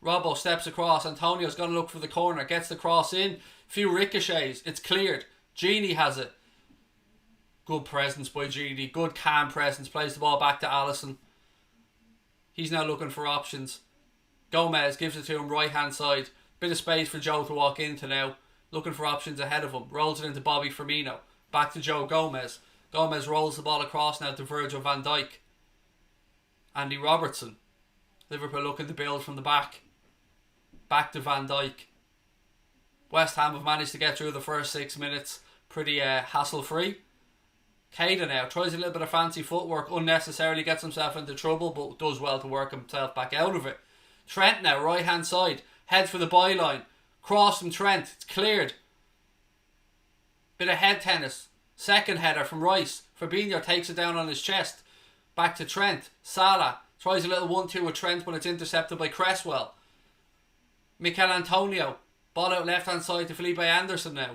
Speaker 1: Robbo steps across. Antonio's going to look for the corner. Gets the cross in. Few ricochets. It's cleared. Gini has it. Good presence by Gini. Good calm presence. Plays the ball back to Alisson. He's now looking for options. Gomez gives it to him right-hand side. Bit of space for Joe to walk into now. Looking for options ahead of him. Rolls it into Bobby Firmino. Back to Joe Gomez. Gomez rolls the ball across now to Virgil van Dijk. Andy Robertson. Liverpool looking to build from the back. Back to Van Dijk. West Ham have managed to get through the first 6 minutes pretty hassle-free. Jadon now tries a little bit of fancy footwork. Unnecessarily gets himself into trouble, but does well to work himself back out of it. Trent now, right-hand side. Heads for the byline. Cross from Trent. It's cleared. Bit of head tennis. Second header from Rice. Firmino takes it down on his chest. Back to Trent. Salah tries a little 1-2 with Trent, but it's intercepted by Cresswell. Mikel Antonio. Ball out left-hand side to Felipe Anderson now.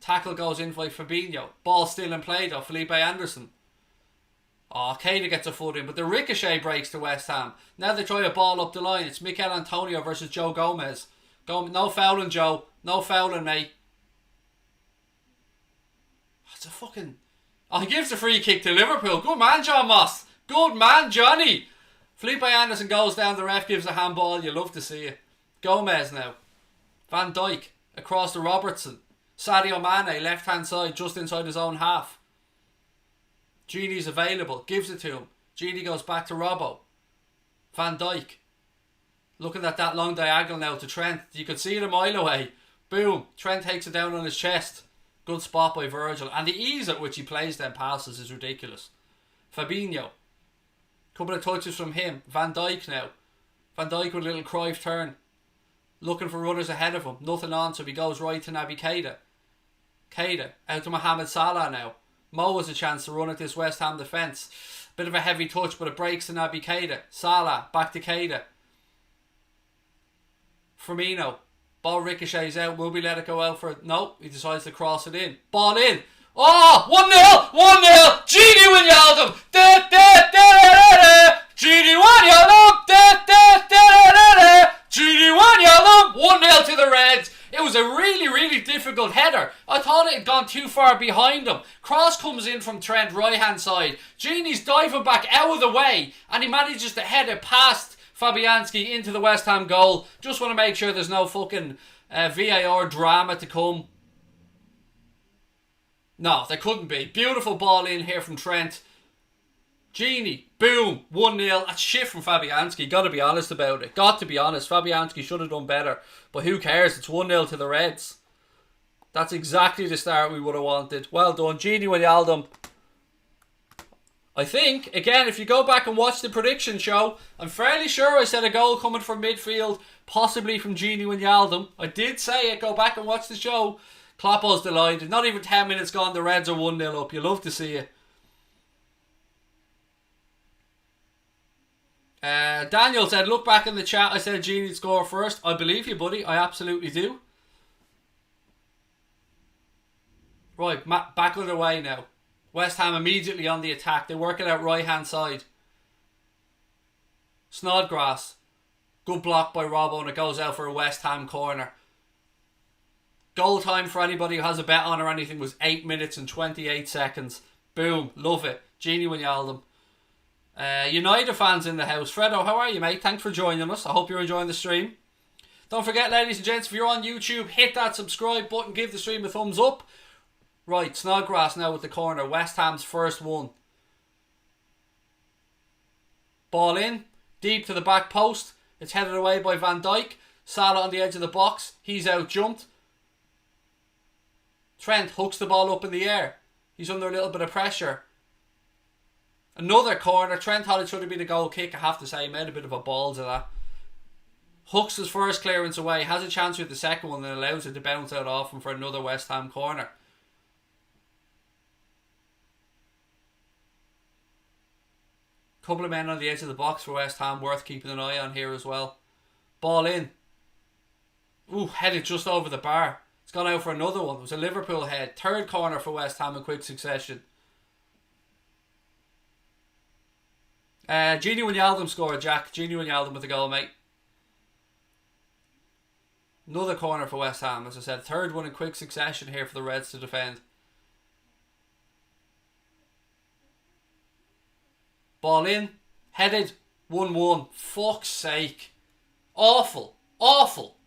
Speaker 1: Tackle goes in by Fabinho. Ball still in play though. Felipe Anderson. Oh, Keita gets a foot in, but the ricochet breaks to West Ham. Now they try a ball up the line. It's Mikel Antonio versus Joe Gomez. No fouling, Joe. No fouling, mate. It's a fucking... Oh, he gives the free kick to Liverpool. Good man, John Moss. Good man, Johnny. Felipe Anderson goes down. The ref gives a handball. You love to see it. Gomez now. Van Dijk across to Robertson. Sadio Mane, left-hand side, just inside his own half. Gini's available. Gives it to him. Gini goes back to Robbo. Van Dijk. Looking at that long diagonal now to Trent. You could see it a mile away. Boom. Trent takes it down on his chest. Good spot by Virgil. And the ease at which he plays them passes is ridiculous. Fabinho. Couple of touches from him. Van Dijk now. Van Dijk with a little Cruyff turn. Looking for runners ahead of him. Nothing on, so he goes right to Naby Keita. Keita out to Mohamed Salah now. Mo has a chance to run at this West Ham defence. Bit of a heavy touch, but it breaks to Naby Keita. Salah, back to Keita. Firmino. Ball ricochets out. Will we let it go out for it? No, he decides to cross it in. Ball in. Oh, 1-0! 1-0! Gini Wijnaldum! Gini Wijnaldum! Gini Wijnaldum! 1-0 to the Reds. It was a really, really difficult header. I thought it had gone too far behind him. Cross comes in from Trent, right-hand side. Gini's diving back out of the way, and he manages to head it past Fabianski into the West Ham goal. Just want to make sure there's no fucking VAR drama to come. No, there couldn't be. Beautiful ball in here from Trent. Gini, boom, 1-0. That's shit from Fabianski. Got to be honest about it. Got to be honest. Fabianski should have done better. But who cares? It's 1-0 to the Reds. That's exactly the start we would have wanted. Well done. Gini Wijnaldum. I think, again, if you go back and watch the prediction show, I'm fairly sure I said a goal coming from midfield, possibly from Gini Wijnaldum. I did say it. Go back and watch the show. Kloppo's delighted. Not even 10 minutes gone, the Reds are 1-0 up. You love to see it. Daniel said, look back in the chat. I said Gini'd score first. I believe you, buddy. I absolutely do. Right, back on the way now. West Ham immediately on the attack. They work it out right-hand side. Snodgrass. Good block by Robbo, and it goes out for a West Ham corner. Goal time for anybody who has a bet on or anything was 8 minutes and 28 seconds. Boom. Love it. Gini Wijnaldum. United fans in the house. Fredo, how are you, mate? Thanks for joining us. I hope you're enjoying the stream. Don't forget, ladies and gents, if you're on YouTube, hit that subscribe button. Give the stream a thumbs up. Right, Snodgrass now with the corner. West Ham's first one. Ball in, deep to the back post. It's headed away by Van Dijk. Salah on the edge of the box. He's out jumped. Trent hooks the ball up in the air. He's under a little bit of pressure. Another corner. Trent thought it should have been a goal kick. I have to say, he made a bit of a balls of that. Hooks his first clearance away. Has a chance with the second one and allows it to bounce out off him for another West Ham corner. Couple of men on the edge of the box for West Ham. Worth keeping an eye on here as well. Ball in. Ooh, headed just over the bar. It's gone out for another one. It was a Liverpool head. Third corner for West Ham in quick succession. Wijnaldum scored, Jack. Wijnaldum with the goal, mate. Another corner for West Ham, as I said. Third one in quick succession here for the Reds to defend. Ball in. Headed. 1-1. Fuck's sake. Awful. Awful.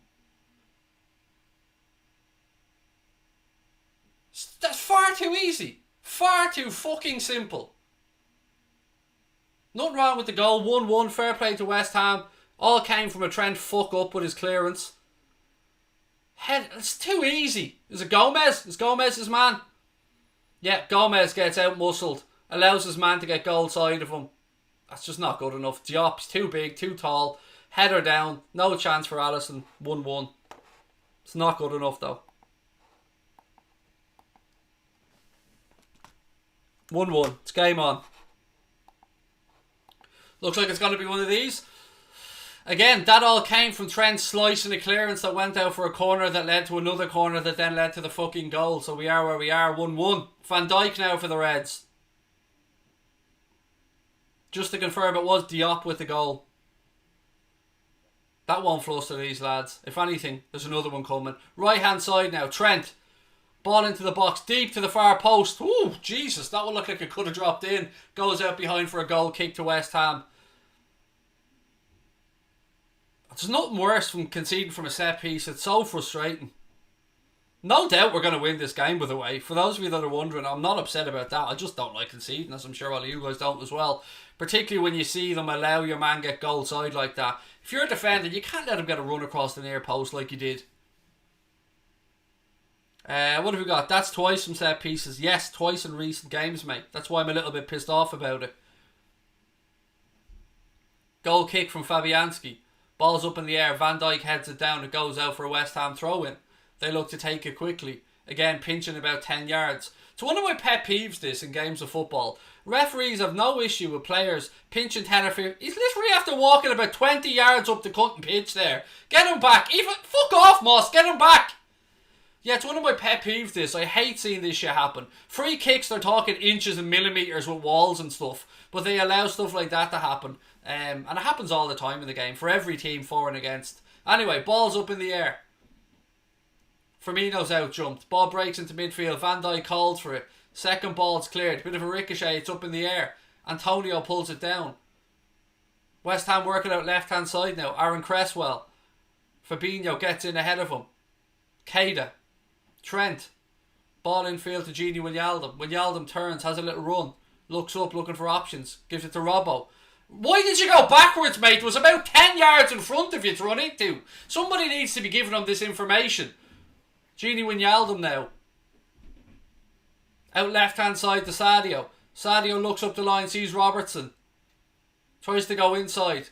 Speaker 1: That's far too easy. Far too fucking simple. Nothing wrong with the goal. 1-1. Fair play to West Ham. All came from a Trent fuck up with his clearance. It's too easy. Is it Gomez? Is Gomez his man? Yeah, Gomez gets out muscled. Allows his man to get goal side of him. That's just not good enough. Diop's too big, too tall. Header down. No chance for Alisson. 1-1. It's not good enough though. 1-1. It's game on. Looks like it's going to be one of these. Again, that all came from Trent slicing a clearance that went out for a corner that led to another corner that then led to the fucking goal. So we are where we are. 1-1. Van Dijk now for the Reds. Just to confirm, it was Diop with the goal. That won't fluster these lads. If anything, there's another one coming. Right hand side now. Trent. Ball into the box. Deep to the far post. Ooh, Jesus. That would look like it could have dropped in. Goes out behind for a goal kick to West Ham. There's nothing worse than conceding from a set piece. It's so frustrating. No doubt we're going to win this game, by the way. For those of you that are wondering, I'm not upset about that. I just don't like conceding, as I'm sure all of you guys don't as well. Particularly when you see them allow your man get goal side like that. If you're a defender, you can't let him get a run across the near post like you did. What have we got? That's twice from set pieces. Yes, twice in recent games, mate. That's why I'm a little bit pissed off about it. Goal kick from Fabianski. Ball's up in the air. Van Dijk heads it down. It goes out for a West Ham throw-in. They look to take it quickly. Again, pinching about 10 yards. It's one of my pet peeves, this, in games of football. Referees have no issue with players pinching 10 or 15. He's literally after walking about 20 yards up the cutting pitch there. Get him back. Even fuck off, Moss. Get him back. Yeah, it's one of my pet peeves, this. I hate seeing this shit happen. Free kicks, they're talking inches and millimetres with walls and stuff. But they allow stuff like that to happen. And it happens all the time in the game. For every team, for and against. Anyway, ball's up in the air. Firmino's out jumped. Ball breaks into midfield. Van Dijk calls for it. Second ball's cleared. Bit of a ricochet. It's up in the air. Antonio pulls it down. West Ham working out left hand side now. Aaron Cresswell. Fabinho gets in ahead of him. Keita. Trent. Ball infield to Gini Wijnaldum. Wijnaldum turns. Has a little run. Looks up looking for options. Gives it to Robbo. Why did you go backwards, mate? It was about 10 yards in front of you to run into. Somebody needs to be giving them this information. Gini Wijnaldum now. Out left hand side to Sadio. Sadio looks up the line, sees Robertson. Tries to go inside.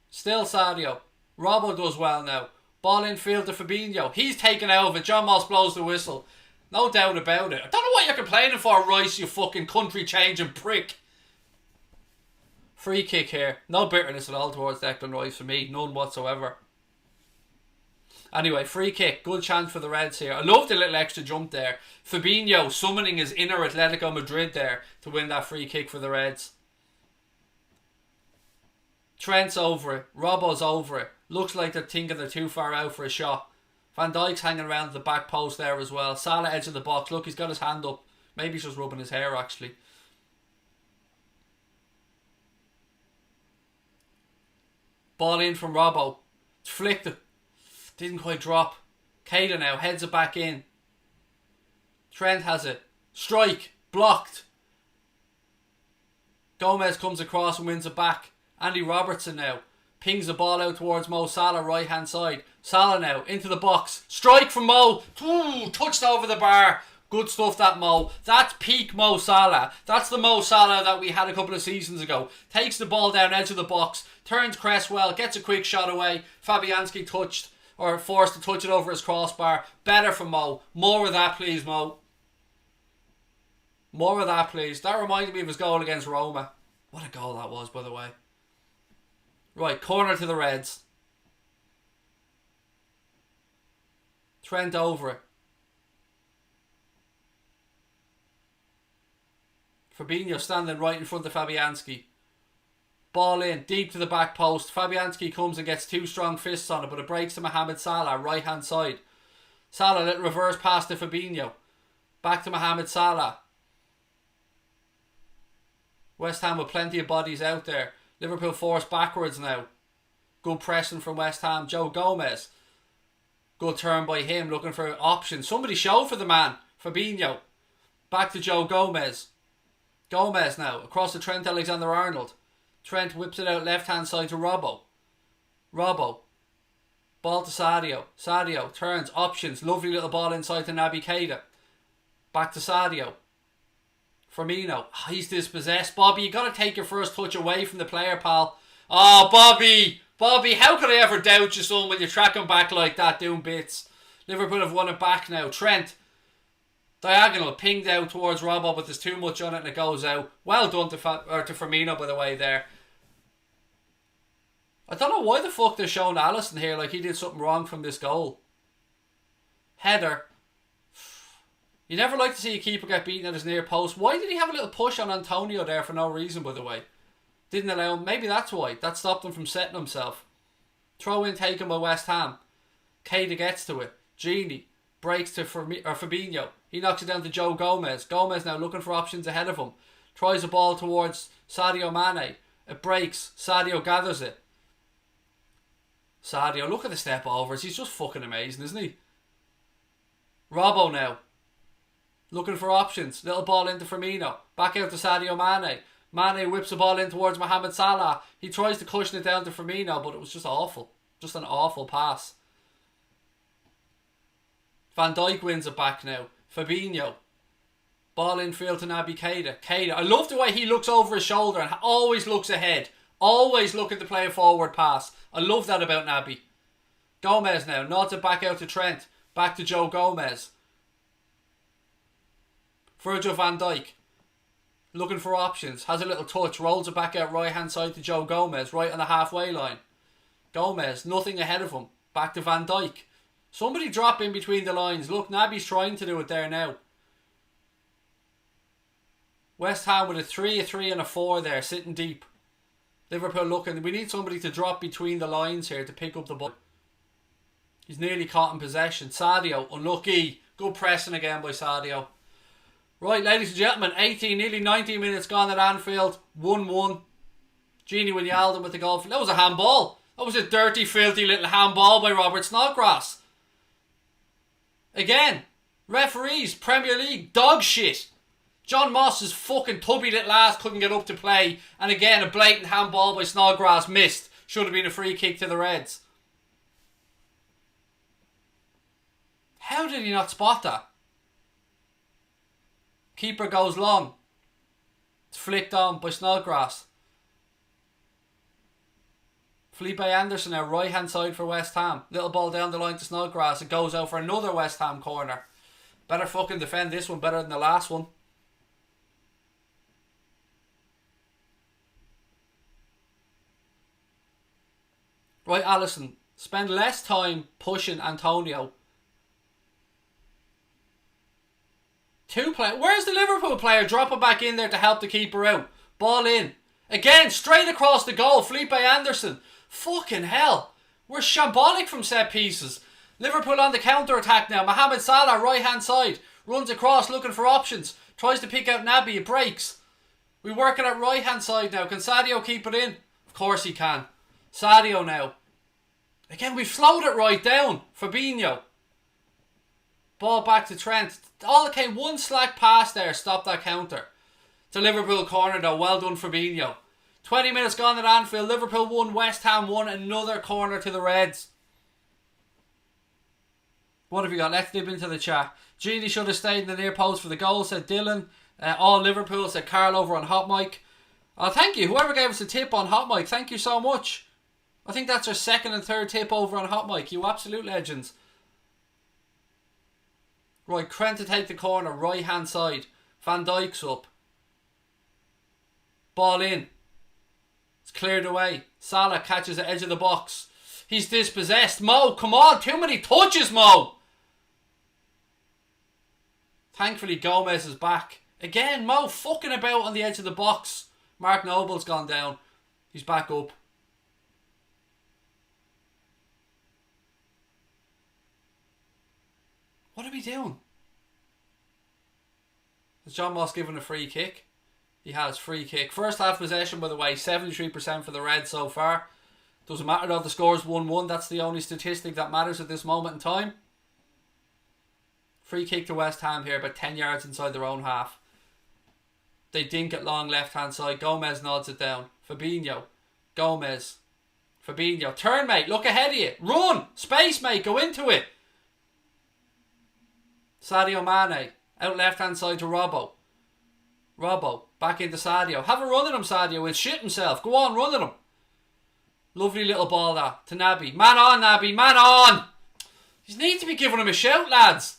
Speaker 1: Still Sadio. Robbo does well now. Ball infield to Fabinho. He's taken out of it. John Moss blows the whistle. No doubt about it. I don't know what you're complaining for, Rice, you fucking country changing prick. Free kick here. No bitterness at all towards Declan Rice for me. None whatsoever. Anyway, free kick. Good chance for the Reds here. I love the little extra jump there. Fabinho summoning his inner Atletico Madrid there to win that free kick for the Reds. Trent's over it. Robbo's over it. Looks like they're thinking they're too far out for a shot. Van Dijk's hanging around the back post there as well. Salah edge of the box. Look, he's got his hand up. Maybe he's just rubbing his hair actually. Ball in from Robbo. It's flicked it. Didn't quite drop. Keita now heads it back in. Trent has it. Strike. Blocked. Gomez comes across and wins it back. Andy Robertson now pings the ball out towards Mo Salah, right hand side. Salah now into the box. Strike from Mo. Ooh, touched over the bar. Good stuff, that Mo. That's peak Mo Salah. That's the Mo Salah that we had a couple of seasons ago. Takes the ball down edge of the box. Turns Cresswell. Gets a quick shot away. Fabianski touched or forced to touch it over his crossbar. Better from Mo. More of that, please, Mo. More of that, please. That reminded me of his goal against Roma. What a goal that was, by the way. Right, corner to the Reds. Trent over it. Firmino standing right in front of Fabianski. Ball in, deep to the back post. Fabianski comes and gets two strong fists on it, but it breaks to Mohamed Salah, right hand side. Salah, little reverse pass to Firmino. Back to Mohamed Salah. West Ham with plenty of bodies out there. Liverpool forced backwards now. Good pressing from West Ham. Joe Gomez. Good turn by him, looking for options. Somebody show for the man. Firmino. Back to Joe Gomez. Gomez now, across to Trent Alexander-Arnold. Trent whips it out left hand side to Robbo. Robbo. Ball to Sadio. Sadio turns, options. Lovely little ball inside to Naby Keita. Back to Sadio. Firmino. Oh, he's dispossessed. Bobby, you got to take your first touch away from the player, pal. Oh, Bobby. Bobby, how could I ever doubt you, son, when you track him back like that, doing bits? Liverpool have won it back now. Trent. Diagonal, pinged out towards Robbo, but there's too much on it and it goes out. Well done to Firmino, by the way, there. I don't know why the fuck they're showing Alisson here like he did something wrong from this goal. Header. You never like to see a keeper get beaten at his near post. Why did he have a little push on Antonio there for no reason, by the way? Didn't allow him. Maybe that's why. That stopped him from setting himself. Throw in taken by West Ham. Keita gets to it. Genie breaks to Firmino. He knocks it down to Joe Gomez. Gomez now looking for options ahead of him. Tries a ball towards Sadio Mane. It breaks. Sadio gathers it. Sadio, look at the step overs. He's just fucking amazing, isn't he? Robbo now. Looking for options. Little ball into Firmino. Back out to Sadio Mane. Mane whips the ball in towards Mohamed Salah. He tries to cushion it down to Firmino, but it was just awful. Just an awful pass. Van Dijk wins it back now. Fabinho. Ball infield to Naby Keita. Keita. I love the way he looks over his shoulder and always looks ahead. Always looking to play a forward pass. I love that about Naby. Gomez now. Nods it back out to Trent. Back to Joe Gomez. Virgil van Dijk. Looking for options. Has a little touch. Rolls it back out right hand side to Joe Gomez. Right on the halfway line. Gomez. Nothing ahead of him. Back to Van Dijk. Somebody drop in between the lines. Look, Naby's trying to do it there now. West Ham with a 3 and a 4 there, sitting deep. Liverpool looking. We need somebody to drop between the lines here to pick up the ball. He's nearly caught in possession. Sadio, unlucky. Good pressing again by Sadio. Right, ladies and gentlemen, 18, nearly 19 minutes gone at Anfield. 1-1. Genie Wijnaldum with the goal. That was a handball. That was a dirty, filthy little handball by Robert Snodgrass. Again, referees, Premier League, dog shit. John Moss's fucking tubby little ass couldn't get up to play. And again, a blatant handball by Snodgrass missed. Should have been a free kick to the Reds. How did he not spot that? Keeper goes long. It's flicked on by Snodgrass. Felipe Anderson now, right hand side for West Ham. Little ball down the line to Snodgrass. It goes out for another West Ham corner. Better fucking defend this one better than the last one. Right, Alisson. Spend less time pushing Antonio. Where's the Liverpool player dropping back in there to help the keeper out? Ball in. Again, straight across the goal. Felipe Anderson. Fucking hell. We're shambolic from set pieces. Liverpool on the counter-attack now. Mohamed Salah, right-hand side. Runs across looking for options. Tries to pick out Naby. It breaks. We work it at right-hand side now. Can Sadio keep it in? Of course he can. Sadio now. Again, we've slowed it right down. Fabinho. Ball back to Trent. All okay, one slack pass there. Stop that counter. It's a Liverpool corner though. Well done, Firmino. 20 minutes gone at Anfield. Liverpool 1, West Ham 1. Another corner to the Reds. What have you got? Let's dip into the chat. Genie should have stayed in the near post for the goal, said Dylan. All Liverpool, said Carl over on Hot Mic. Oh, thank you. Whoever gave us a tip on Hot Mic, thank you so much. I think that's our second and third tip over on Hot Mic. You absolute legends. Right, Trent to take the corner, right hand side. Van Dijk's up. Ball in. It's cleared away. Salah catches the edge of the box. He's dispossessed. Mo, come on. Too many touches, Mo. Thankfully, Gomez is back. Again, Mo fucking about on the edge of the box. Mark Noble's gone down. He's back up. What are we doing? Has John Moss given a free kick? He has, free kick. First half possession, by the way, 73% for the Reds so far. Doesn't matter though, the score's 1-1. That's the only statistic that matters at this moment in time. Free kick to West Ham here, about 10 yards inside their own half. They dink it long left hand side. Gomez nods it down. Fabinho. Gomez. Fabinho. Turn, mate. Look ahead of you. Run. Space, mate. Go into it. Sadio Mane. Out left hand side to Robbo. Robbo. Back into Sadio. Have a run at him, Sadio. He'll shit himself. Go on, run at him. Lovely little ball that. To Naby. Man on, Naby. Man on. You need to be giving him a shout, lads.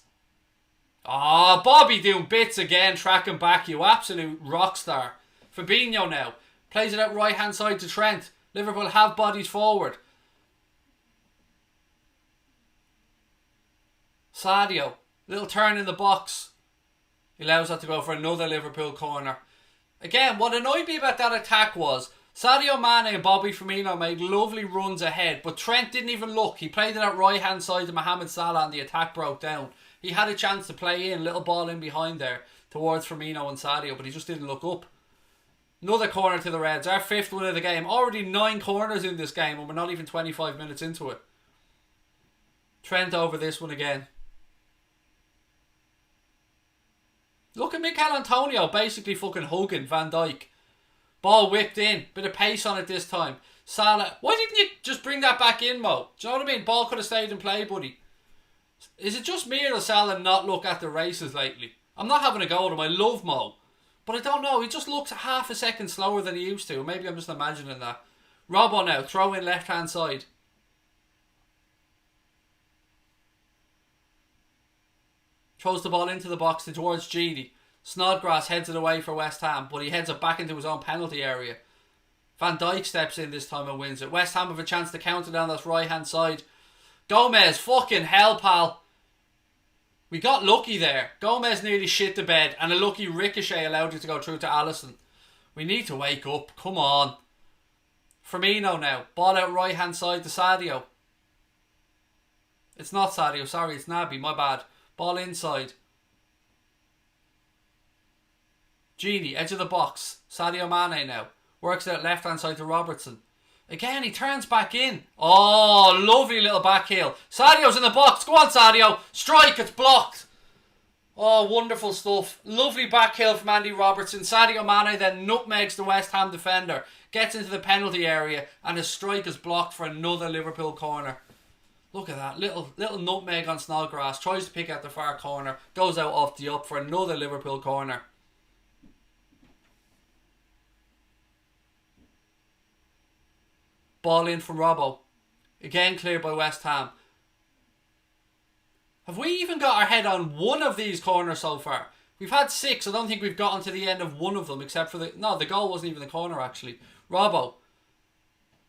Speaker 1: Oh, Bobby doing bits again. Tracking back. You absolute rock star. Fabinho now. Plays it out right hand side to Trent. Liverpool have bodies forward. Sadio. Little turn in the box. He allows that to go for another Liverpool corner. Again, what annoyed me about that attack was Sadio Mane and Bobby Firmino made lovely runs ahead, but Trent didn't even look. He played it out right hand side to Mohamed Salah and the attack broke down. He had a chance to play in, little ball in behind there towards Firmino and Sadio, but he just didn't look up. Another corner to the Reds. Our fifth win of the game. Already 9 corners in this game and we're not even 25 minutes into it. Trent over this one again. Look at Mikel Antonio basically fucking hugging Van Dijk. Ball whipped in. Bit of pace on it this time. Salah. Why didn't you just bring that back in, Mo? Do you know what I mean? Ball could have stayed in play, buddy. Is it just me or does Salah not look at the races lately? I'm not having a go at him. I love Mo. But I don't know. He just looks half a second slower than he used to. Maybe I'm just imagining that. Robbo now. Throw in left hand side. Throws the ball into the box towards Genie. Snodgrass heads it away for West Ham, but he heads it back into his own penalty area. Van Dijk steps in this time and wins it. West Ham have a chance to counter down that right hand side. Gomez, fucking hell, pal. We got lucky there. Gomez nearly shit the bed, and a lucky ricochet allowed it to go through to Alisson. We need to wake up. Come on. Firmino now. Ball out right hand side to Sadio. It's not Sadio, sorry, it's Naby, my bad. Ball inside. Genie, edge of the box. Sadio Mane now. Works out left hand side to Robertson. Again, he turns back in. Oh, lovely little back heel. Sadio's in the box. Go on, Sadio. Strike, it's blocked. Oh, wonderful stuff. Lovely back heel from Andy Robertson. Sadio Mane then nutmegs the West Ham defender. Gets into the penalty area and his strike is blocked for another Liverpool corner. Look at that. Little nutmeg on Snodgrass. Tries to pick out the far corner. Goes out off the up for another Liverpool corner. Ball in from Robbo. Again cleared by West Ham. Have we even got our head on one of these corners so far? We've had 6. I don't think we've gotten to the end of one of them except for the... No, the goal wasn't even the corner actually. Robbo.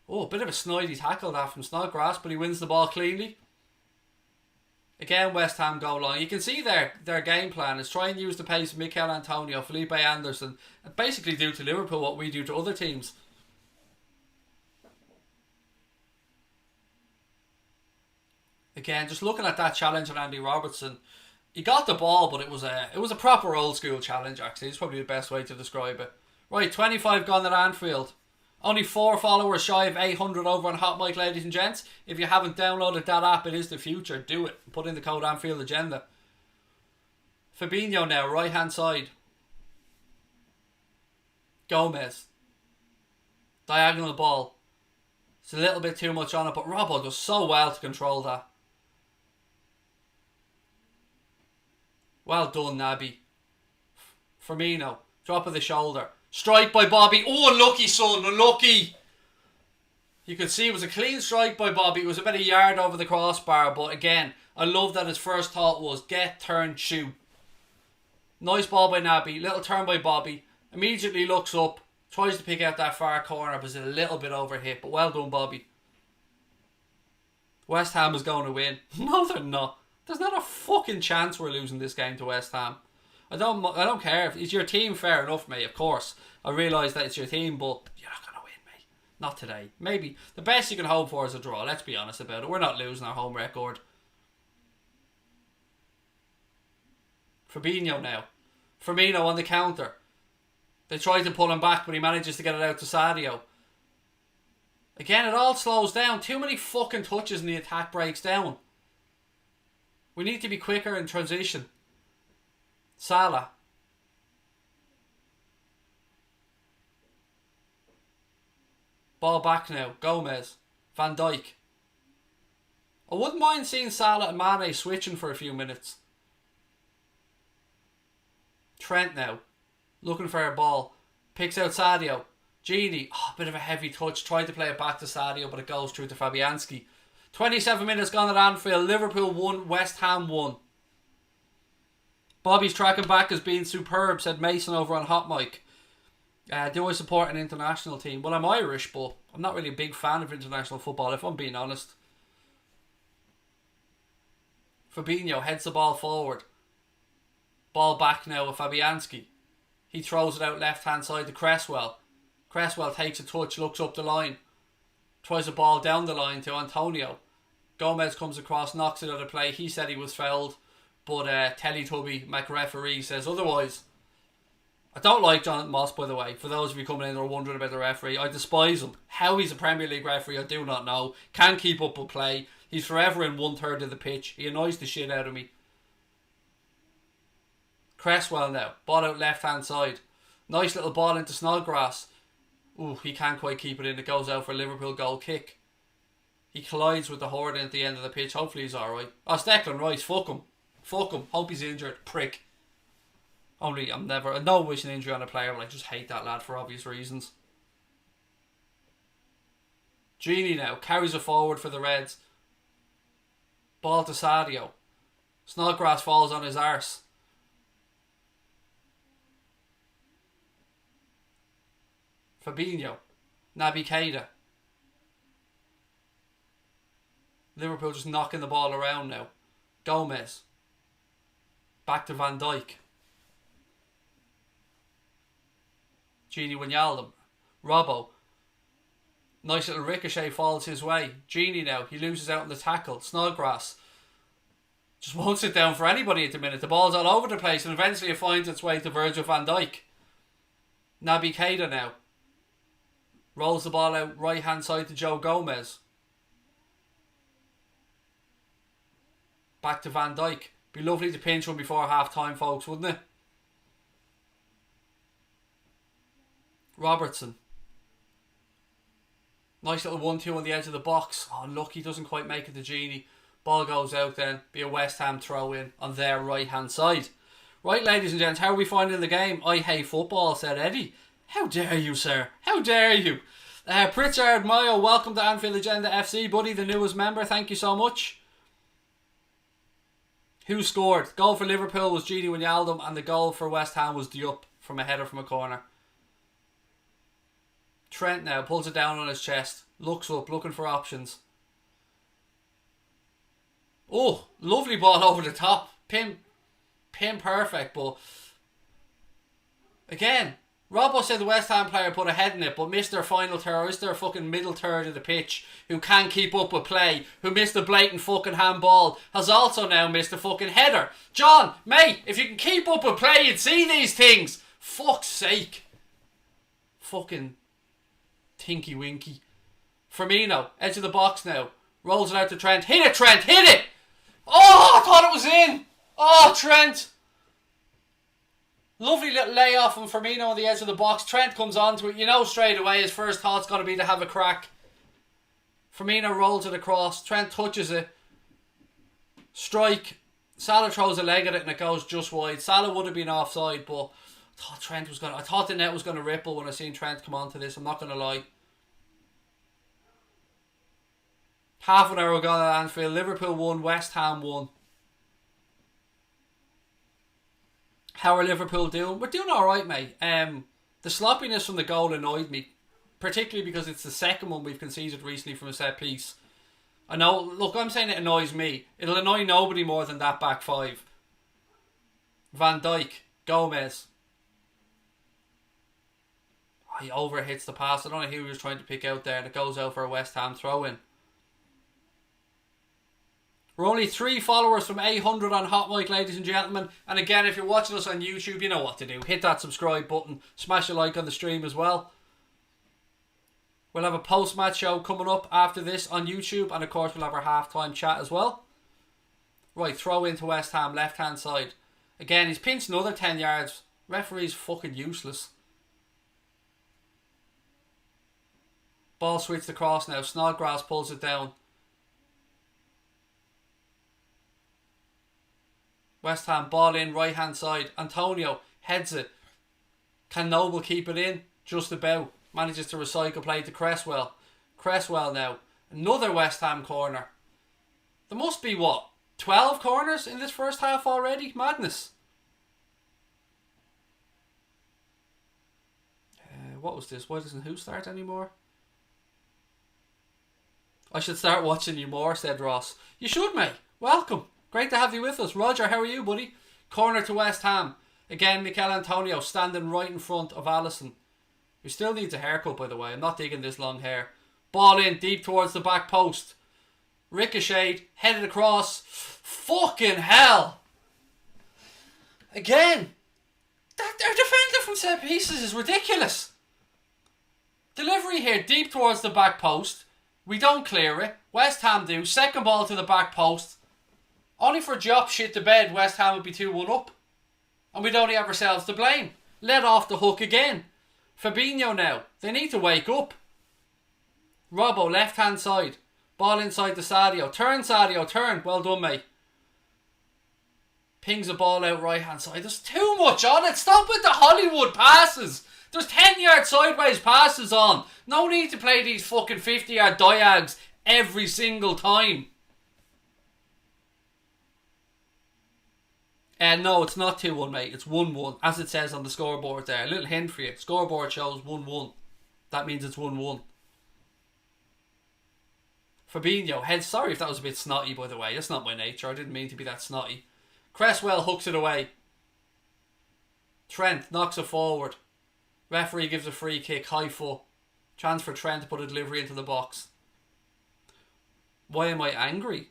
Speaker 1: Oh, a bit of a snidey tackle that from Snodgrass, but he wins the ball cleanly. Again, West Ham goal line. You can see their game plan is try and use the pace of Mikel Antonio, Felipe Anderson, and basically do to Liverpool what we do to other teams. Again, just looking at that challenge on Andy Robertson, he got the ball, but it was a proper old school challenge. Actually, it's probably the best way to describe it. Right, 25 gone at Anfield. Only 4 followers shy of 800 over on Hot Mic, ladies and gents. If you haven't downloaded that app, it is the future. Do it. Put in the code Anfield Agenda. Fabinho now, right hand side. Gomez. Diagonal ball. It's a little bit too much on it, but Robbo does so well to control that. Well done, Naby. Firmino. Drop of the shoulder. Strike by Bobby. Oh, unlucky, son. Unlucky. You could see it was a clean strike by Bobby. It was about a yard over the crossbar. But again, I love that his first thought was get, turn, shoot. Nice ball by Naby. Little turn by Bobby. Immediately looks up. Tries to pick out that far corner, but it's a little bit overhit. But well done, Bobby. West Ham is going to win. No, they're not. There's not a fucking chance we're losing this game to West Ham. I don't care. If it's your team, fair enough, mate, of course. I realise that it's your team, but you're not going to win, mate. Not today. Maybe. The best you can hope for is a draw. Let's be honest about it. We're not losing our home record. Fabinho now. Firmino on the counter. They try to pull him back, but he manages to get it out to Sadio. Again, it all slows down. Too many fucking touches and the attack breaks down. We need to be quicker in transition. Salah. Ball back now. Gomez. Van Dijk. I wouldn't mind seeing Salah and Mane switching for a few minutes. Trent now. Looking for a ball. Picks out Sadio. Gini. Oh, bit of a heavy touch. Tried to play it back to Sadio, but it goes through to Fabianski. 27 minutes gone at Anfield. Liverpool 1, West Ham 1. Bobby's tracking back has been superb, said Mason over on Hot Mic. Do I support an international team? Well, I'm Irish, but I'm not really a big fan of international football, if I'm being honest. Fabinho heads the ball forward. Ball back now with Fabianski. He throws it out left-hand side to Cresswell. Cresswell takes a touch, looks up the line. Tries a ball down the line to Antonio. Gomez comes across, knocks it out of play. He said he was fouled, but Teletubby McReferee says otherwise. I don't like Jonathan Moss, by the way. For those of you coming in or wondering about the referee, I despise him. How he's a Premier League referee, I do not know. Can't keep up with play. He's forever in 1/3 of the pitch. He annoys the shit out of me. Cresswell now. Ball out left-hand side. Nice little ball into Snodgrass. Ooh, he can't quite keep it in. It goes out for a Liverpool goal kick. He collides with the Horde at the end of the pitch. Hopefully he's alright. Oh, it's Declan Rice. Fuck him. Fuck him. Hope he's injured. Prick. Only, I'm no wishing injury on a player, but I just hate that lad for obvious reasons. Gini now. Carries it forward for the Reds. Ball to Sadio. Snodgrass falls on his arse. Fabinho. Naby Keita. Liverpool just knocking the ball around now. Gomez. Back to Van Dijk. Gini Wijnaldum. Robbo. Nice little ricochet falls his way. Gini now. He loses out in the tackle. Snodgrass. Just won't sit down for anybody at the minute. The ball's all over the place and eventually it finds its way to Virgil van Dijk. Naby Keita now. Rolls the ball out right hand side to Joe Gomez. Back to Van Dijk. Be lovely to pinch one before half time, folks, wouldn't it? Robertson. Nice little 1-2 on the edge of the box. Oh, lucky doesn't quite make it to Gini. Ball goes out then. Be a West Ham throw in on their right hand side. Right, ladies and gents, how are we finding the game? I hate football, said Eddie. How dare you, sir? How dare you? Pritchard Mayo, welcome to Anfield Agenda FC, buddy, the newest member. Thank you so much. Who scored? Goal for Liverpool was Gini Wijnaldum, and the goal for West Ham was Diop from a header from a corner. Trent now pulls it down on his chest, looks up, looking for options. Oh, lovely ball over the top. Pin perfect, but again, Robbo said the West Ham player put a head in it, but missed their final third, missed their fucking middle third of the pitch, who can't keep up with play, who missed a blatant fucking handball, has also now missed a fucking header. John, mate, if you can keep up with play, you'd see these things. Fuck's sake. Fucking tinky winky. Firmino, edge of the box now. Rolls it out to Trent. Hit it, Trent, hit it! Oh, I thought it was in. Oh, Trent. Lovely little layoff from Firmino on the edge of the box. Trent comes onto it. You know straight away his first thought's got to be to have a crack. Firmino rolls it across. Trent touches it. Strike. Salah throws a leg at it and it goes just wide. Salah would have been offside, but I thought the net was going to ripple when I seen Trent come onto this. I'm not going to lie. Half an hour ago at Anfield. Liverpool won. West Ham won. How are Liverpool doing? We're doing alright, mate. The sloppiness from the goal annoyed me. Particularly because it's the second one we've conceded recently from a set piece. I know, look, I'm saying it annoys me. It'll annoy nobody more than that back five. Van Dijk, Gomez. Oh, he overhits the pass. I don't know who he was trying to pick out there, and it goes out for a West Ham throw-in. We're only 3 followers from 800 on Hot Mic, ladies and gentlemen. And again, if you're watching us on YouTube, you know what to do. Hit that subscribe button. Smash a like on the stream as well. We'll have a post-match show coming up after this on YouTube. And of course, we'll have our half-time chat as well. Right, throw into West Ham, left-hand side. Again, he's pinched another 10 yards. Referee's fucking useless. Ball switched across now. Snodgrass pulls it down. West Ham, ball in, right-hand side. Antonio heads it. Can Noble keep it in? Just about. Manages to recycle play to Cresswell. Cresswell now. Another West Ham corner. There must be, 12 corners in this first half already? Madness. What was this? Why doesn't Who start anymore? I should start watching you more, said Ross. You should, mate. Welcome. Great to have you with us. Roger, how are you, buddy? Corner to West Ham. Again, Mikel Antonio standing right in front of Alisson. Who still needs a haircut, by the way. I'm not digging this long hair. Ball in, deep towards the back post. Ricocheted, headed across. Fucking hell. Again. Their defender from set pieces is ridiculous. Delivery here, deep towards the back post. We don't clear it. West Ham do. Second ball to the back post. Only for Jop shit to bed, West Ham would be 2-1 up. And we'd only have ourselves to blame. Let off the hook again. Fabinho now. They need to wake up. Robbo, left-hand side. Ball inside to Sadio. Turn, Sadio, turn. Well done, mate. Pings a ball out right-hand side. There's too much on it. Stop with the Hollywood passes. There's 10-yard sideways passes on. No need to play these fucking 50-yard diags every single time. No, it's not 2-1, mate. It's 1-1, as it says on the scoreboard there. A little hint for you. Scoreboard shows 1-1. That means it's 1-1. Fabinho heads. Sorry if that was a bit snotty, by the way. That's not my nature. I didn't mean to be that snotty. Cresswell hooks it away. Trent knocks it forward. Referee gives a free kick. High foot. Chance for Trent to put a delivery into the box. Why am I angry?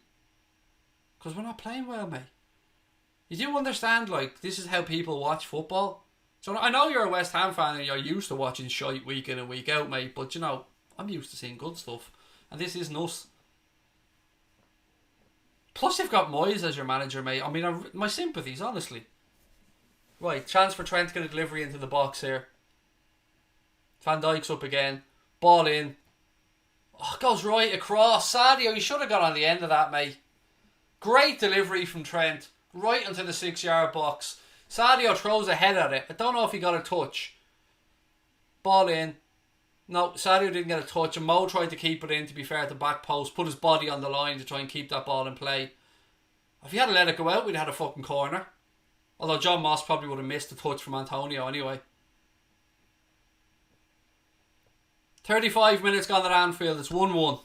Speaker 1: Because we're not playing well, mate. You do understand, like, this is how people watch football. So I know you're a West Ham fan and you're used to watching shite week in and week out, mate. But, you know, I'm used to seeing good stuff. And this isn't us. Plus, you've got Moyes as your manager, mate. I mean, my sympathies, honestly. Right, chance for Trent to get a delivery into the box here. Van Dijk's up again. Ball in. Oh, goes right across. Sadio, you should have got on the end of that, mate. Great delivery from Trent. Right into the 6-yard box. Sadio throws a head at it. I don't know if he got a touch. Ball in. No, Sadio didn't get a touch. And Mo tried to keep it in, to be fair, at the back post. Put his body on the line to try and keep that ball in play. If he had let it go out, we'd have had a fucking corner. Although John Moss probably would have missed the touch from Antonio anyway. 35 minutes gone at Anfield. It's 1-1.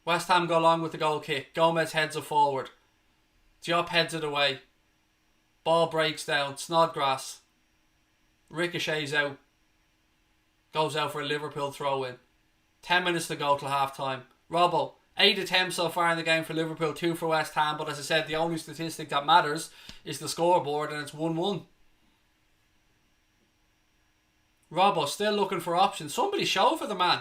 Speaker 1: West Ham go along with the goal kick. Gomez heads it forward. Diop heads it away. Ball breaks down. Snodgrass. Ricochets out. Goes out for a Liverpool throw-in. 10 minutes to go till half-time. Robbo. 8 attempts so far in the game for Liverpool. 2 for West Ham. But as I said, the only statistic that matters is the scoreboard, and it's 1-1. Robbo still looking for options. Somebody show for the man.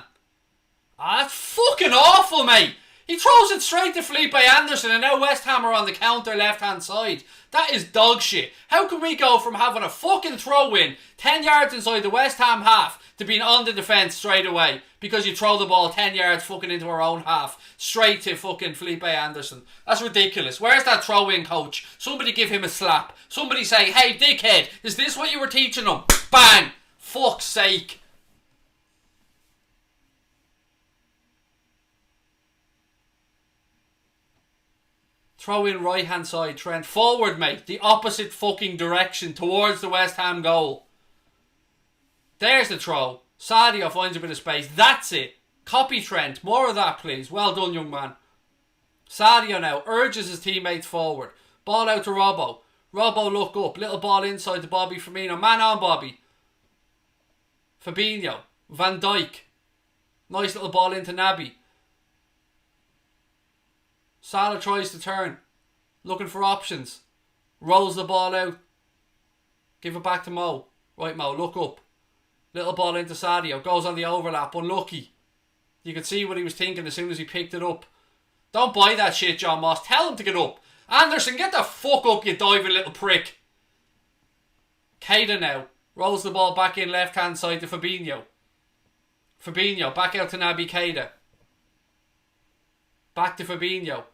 Speaker 1: Ah, that's fucking awful, mate. He throws it straight to Felipe Anderson, and now West Ham are on the counter left-hand side. That is dog shit. How can we go from having a fucking throw-in 10 yards inside the West Ham half to being on the defence straight away because you throw the ball 10 yards fucking into our own half straight to fucking Felipe Anderson? That's ridiculous. Where's that throw-in coach? Somebody give him a slap. Somebody say, hey dickhead, is this what you were teaching him? Bang! Fuck's sake. Throw in right hand side, Trent. Forward, mate. The opposite fucking direction towards the West Ham goal. There's the throw. Sadio finds a bit of space. That's it. Copy Trent. More of that, please. Well done, young man. Sadio now urges his teammates forward. Ball out to Robbo. Robbo look up. Little ball inside to Bobby Firmino. Man on Bobby. Fabinho. Van Dijk. Nice little ball into Naby. Salah tries to turn. Looking for options. Rolls the ball out. Give it back to Mo. Right, Mo, look up. Little ball into Sadio. Goes on the overlap. Unlucky. You could see what he was thinking as soon as he picked it up. Don't buy that shit, John Moss. Tell him to get up. Anderson, get the fuck up, you diving little prick. Keita now. Rolls the ball back in left hand side to Fabinho. Fabinho back out to Naby Keita. Back to Fabinho.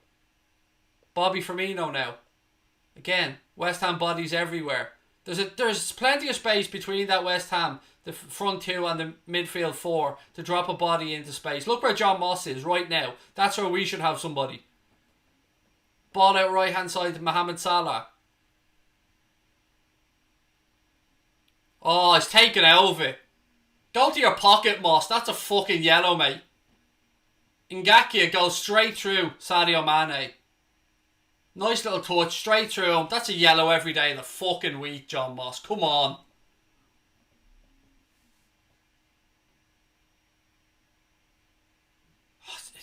Speaker 1: Bobby Firmino now. Again, West Ham bodies everywhere. There's plenty of space between that West Ham, the front two and the midfield four, to drop a body into space. Look where John Moss is right now. That's where we should have somebody. Ball out right hand side to Mohamed Salah. Oh, he's taken out of it. Go to your pocket, Moss. That's a fucking yellow, mate. Ngakia goes straight through Sadio Mane. Nice little touch, straight through him. That's a yellow every day of the fucking week, John Moss. Come on.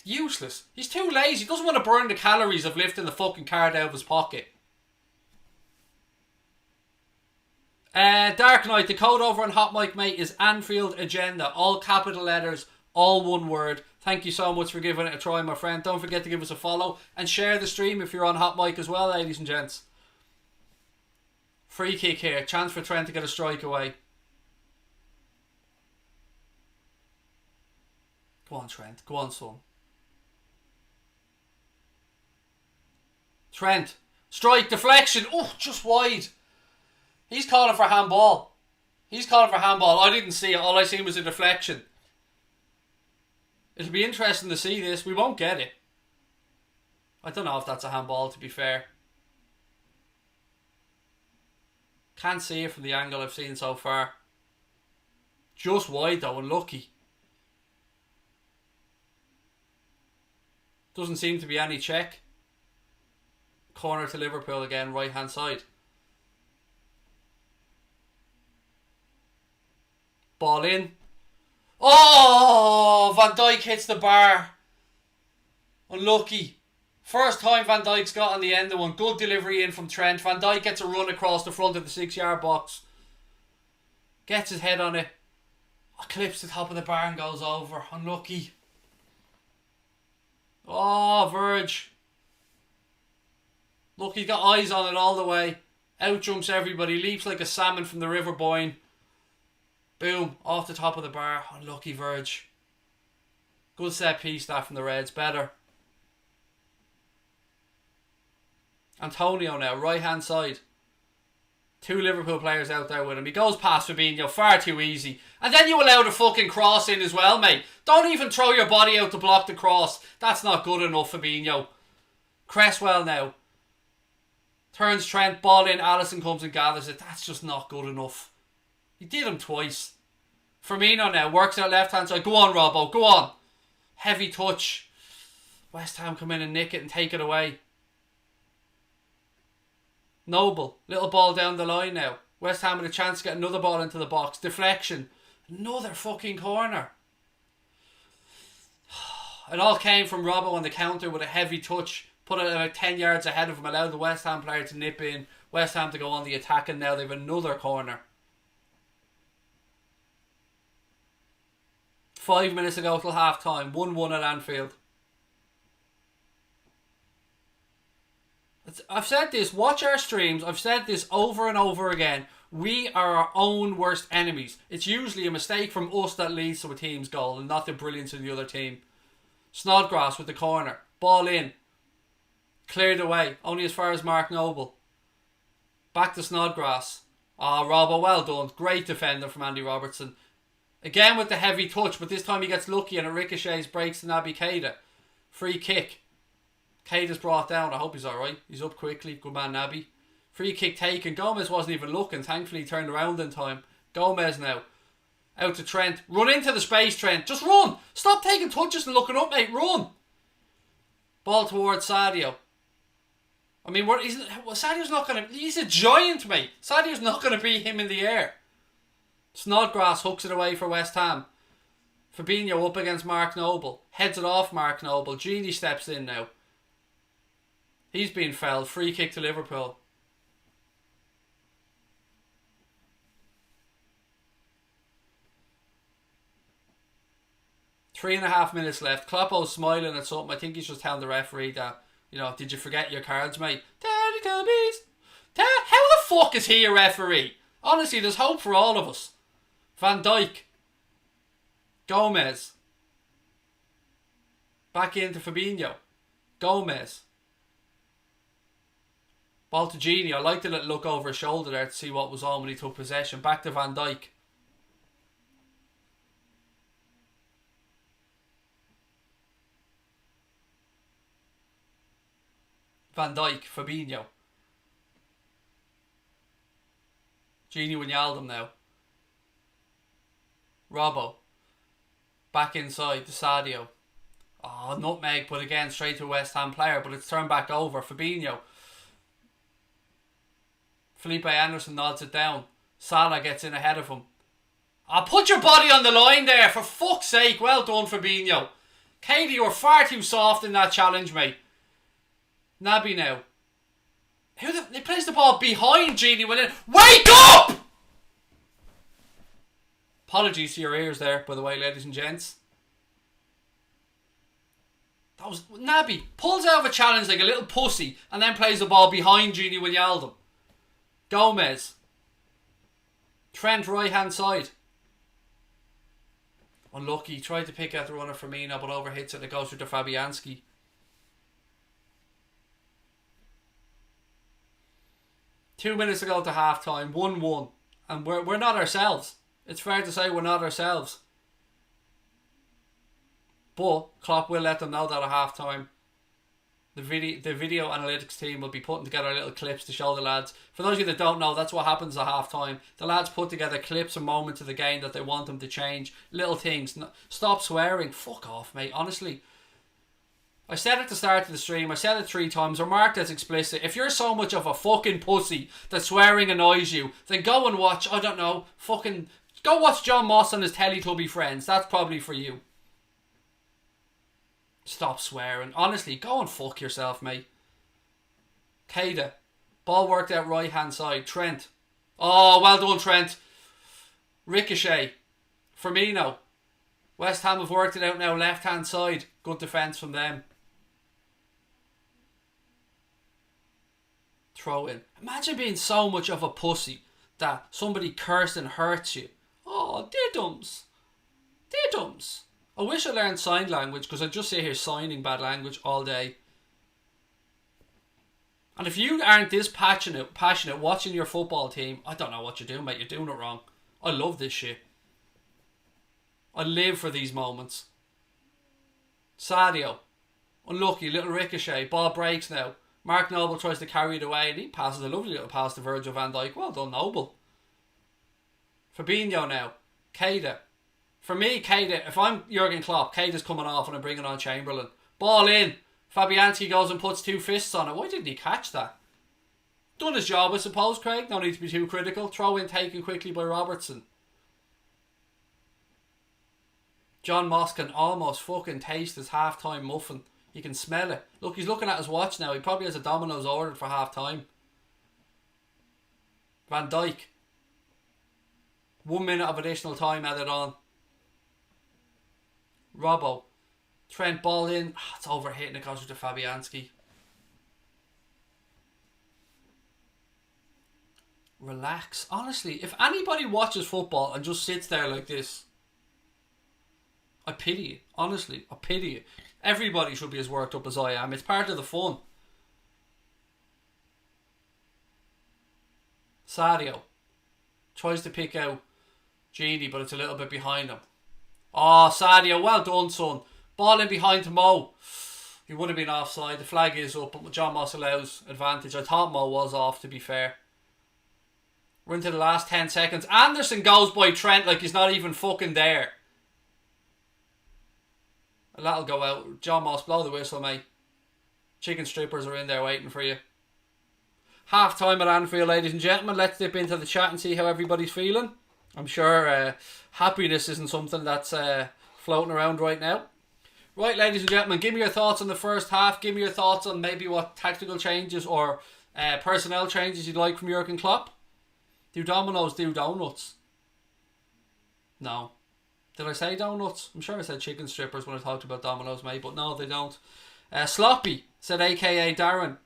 Speaker 1: Useless. He's too lazy. He doesn't want to burn the calories of lifting the fucking card out of his pocket. Dark Knight, the code over on Hot Mic, mate, is Anfield Agenda. All capital letters, all one word. Thank you so much for giving it a try, my friend. Don't forget to give us a follow and share the stream if you're on Hot Mic as well, ladies and gents. Free kick here. Chance for Trent to get a strike away. Go on, Trent. Go on, son. Trent. Strike. Deflection. Oh, just wide. He's calling for handball. He's calling for handball. I didn't see it. All I seen was a deflection. It'll be interesting to see this. We won't get it. I don't know if that's a handball, to be fair. Can't see it from the angle I've seen so far. Just wide though, unlucky. Doesn't seem to be any check. Corner to Liverpool again, right hand side. Ball in. Oh, Van Dijk hits the bar. Unlucky. First time Van Dijk's got on the end of one. Good delivery in from Trent. Van Dijk gets a run across the front of the 6-yard box. Gets his head on it. Clips the top of the bar and goes over. Unlucky. Oh, Verge. Look, he's got eyes on it all the way. Out jumps everybody. Leaps like a salmon from the River Boyne. Boom, off the top of the bar. Unlucky Verge. Good set piece that from the Reds. Better. Antonio now, right hand side. 2 Liverpool players out there with him. He goes past Fabinho, far too easy. And then you allow the fucking cross in as well, mate. Don't even throw your body out to block the cross. That's not good enough, Fabinho. Cresswell now. Turns Trent, ball in, Alisson comes and gathers it. That's just not good enough. He did him twice. Firmino now works out left hand side. Go on, Robbo, go on. Heavy touch. West Ham come in and nick it and take it away. Noble, little ball down the line now. West Ham with a chance to get another ball into the box. Deflection. Another fucking corner. It all came from Robbo on the counter with a heavy touch. Put it about 10 yards ahead of him. Allowed the West Ham player to nip in. West Ham to go on the attack, and now they've another corner. 5 minutes ago till half time. 1-1 at Anfield. I've said this, watch our streams, I've said this over and over again. We are our own worst enemies. It's usually a mistake from us that leads to a team's goal and not the brilliance of the other team. Snodgrass with the corner. Ball in. Cleared away. Only as far as Mark Noble. Back to Snodgrass. Robbo, well done. Great defender from Andy Robertson. Again with the heavy touch, but this time he gets lucky and it ricochets, breaks to Naby Keita. Free kick. Keita's brought down. I hope he's alright. He's up quickly. Good man, Naby. Free kick taken. Gomez wasn't even looking. Thankfully he turned around in time. Gomez now. Out to Trent. Run into the space, Trent. Just run. Stop taking touches and looking up, mate. Run. Ball towards Sadio. I mean, Sadio's not going to... He's a giant, mate. Sadio's not going to beat him in the air. Snodgrass hooks it away for West Ham. Fabinho up against Mark Noble. Heads it off Mark Noble. Genie steps in now. He's been fouled. Free kick to Liverpool. Three and a half minutes left. Kloppo's smiling at something. I think he's just telling the referee that, you know, did you forget your cards, mate? Teletubbies. How the fuck is he a referee? Honestly, there's hope for all of us. Van Dijk. Gomez. Back into Fabinho. Gomez. Ball to Genie. I liked the little look over his shoulder there to see what was on when he took possession. Back to Van Dijk. Van Dijk, Fabinho. Genie Wijnaldum now. Robbo. Back inside to Sadio. Oh, nutmeg, but again straight to a West Ham player, but it's turned back over. Fabinho. Felipe Anderson nods it down. Salah gets in ahead of him. Put your body on the line there, for fuck's sake. Well done, Fabinho. Katie, you were far too soft in that challenge, mate. Naby now. He plays the ball behind Genie. Wake up! Apologies to your ears there, by the way, ladies and gents. That was Naby. Pulls out of a challenge like a little pussy and then plays the ball behind Genie Wijnaldum. Gomez. Trent right hand side. Unlucky. Tried to pick out the runner Firmino but overhits it and it goes through to Fabianski. Two minutes to go to half time. 1-1. And we're not ourselves. It's fair to say we're not ourselves. But Klopp will let them know that at half time. The video analytics team will be putting together little clips to show the lads. For those of you that don't know, that's what happens at half time. The lads put together clips and moments of the game that they want them to change. Little things. Stop swearing. Fuck off, mate. Honestly. I said at the start of the stream, I said it 3 times, or marked as explicit. If you're so much of a fucking pussy that swearing annoys you, then go and watch, I don't know, go watch John Moss and his Teletubby friends. That's probably for you. Stop swearing. Honestly, go and fuck yourself, mate. Keita. Ball worked out right hand side. Trent. Oh, well done, Trent. Ricochet. Firmino. West Ham have worked it out now left hand side. Good defence from them. Throw in. Imagine being so much of a pussy that somebody cursed and hurts you. Oh, diddums. Diddums. I wish I learned sign language because I just sit here signing bad language all day. And if you aren't this passionate watching your football team, I don't know what you're doing, mate. You're doing it wrong. I love this shit. I live for these moments. Sadio. Unlucky, little ricochet. Ball breaks now. Mark Noble tries to carry it away and he passes a lovely little pass to Virgil van Dijk. Well done, Noble. Fabinho now. Keita. For me, Keita, if I'm Jurgen Klopp, Keita's coming off and I'm bringing on Chamberlain. Ball in. Fabianski goes and puts 2 fists on it. Why didn't he catch that? Done his job, I suppose, Craig. No need to be too critical. Throw in taken quickly by Robertson. John Moss can almost fucking taste his half-time muffin. You can smell it. Look, he's looking at his watch now. He probably has a Domino's ordered for half-time. Van Dijk. 1 minute of additional time added on. Robbo. Trent ball in. It's overhitting. It goes to Fabianski. Relax. Honestly, if anybody watches football and just sits there like this, I pity you. Honestly, I pity you. Everybody should be as worked up as I am. It's part of the fun. Sadio tries to pick out Genie, but it's a little bit behind him. Oh, Sadio, well done, son. Ball in behind Timo. He would have been offside. The flag is up, but John Moss allows advantage. I thought Mo was off, to be fair. We're into the last 10 seconds. Anderson goes by Trent like he's not even fucking there. And that'll go out. John Moss, blow the whistle, mate. Chicken strippers are in there waiting for you. Half time at Anfield, ladies and gentlemen. Let's dip into the chat and see how everybody's feeling. I'm sure happiness isn't something that's floating around right now. Right, ladies and gentlemen, give me your thoughts on the first half. Give me your thoughts on maybe what tactical changes or personnel changes you'd like from Jurgen Klopp. Do Domino's do donuts? No. Did I say donuts? I'm sure I said chicken strippers when I talked about Domino's, mate, but no, they don't. Sloppy, said AKA Darren.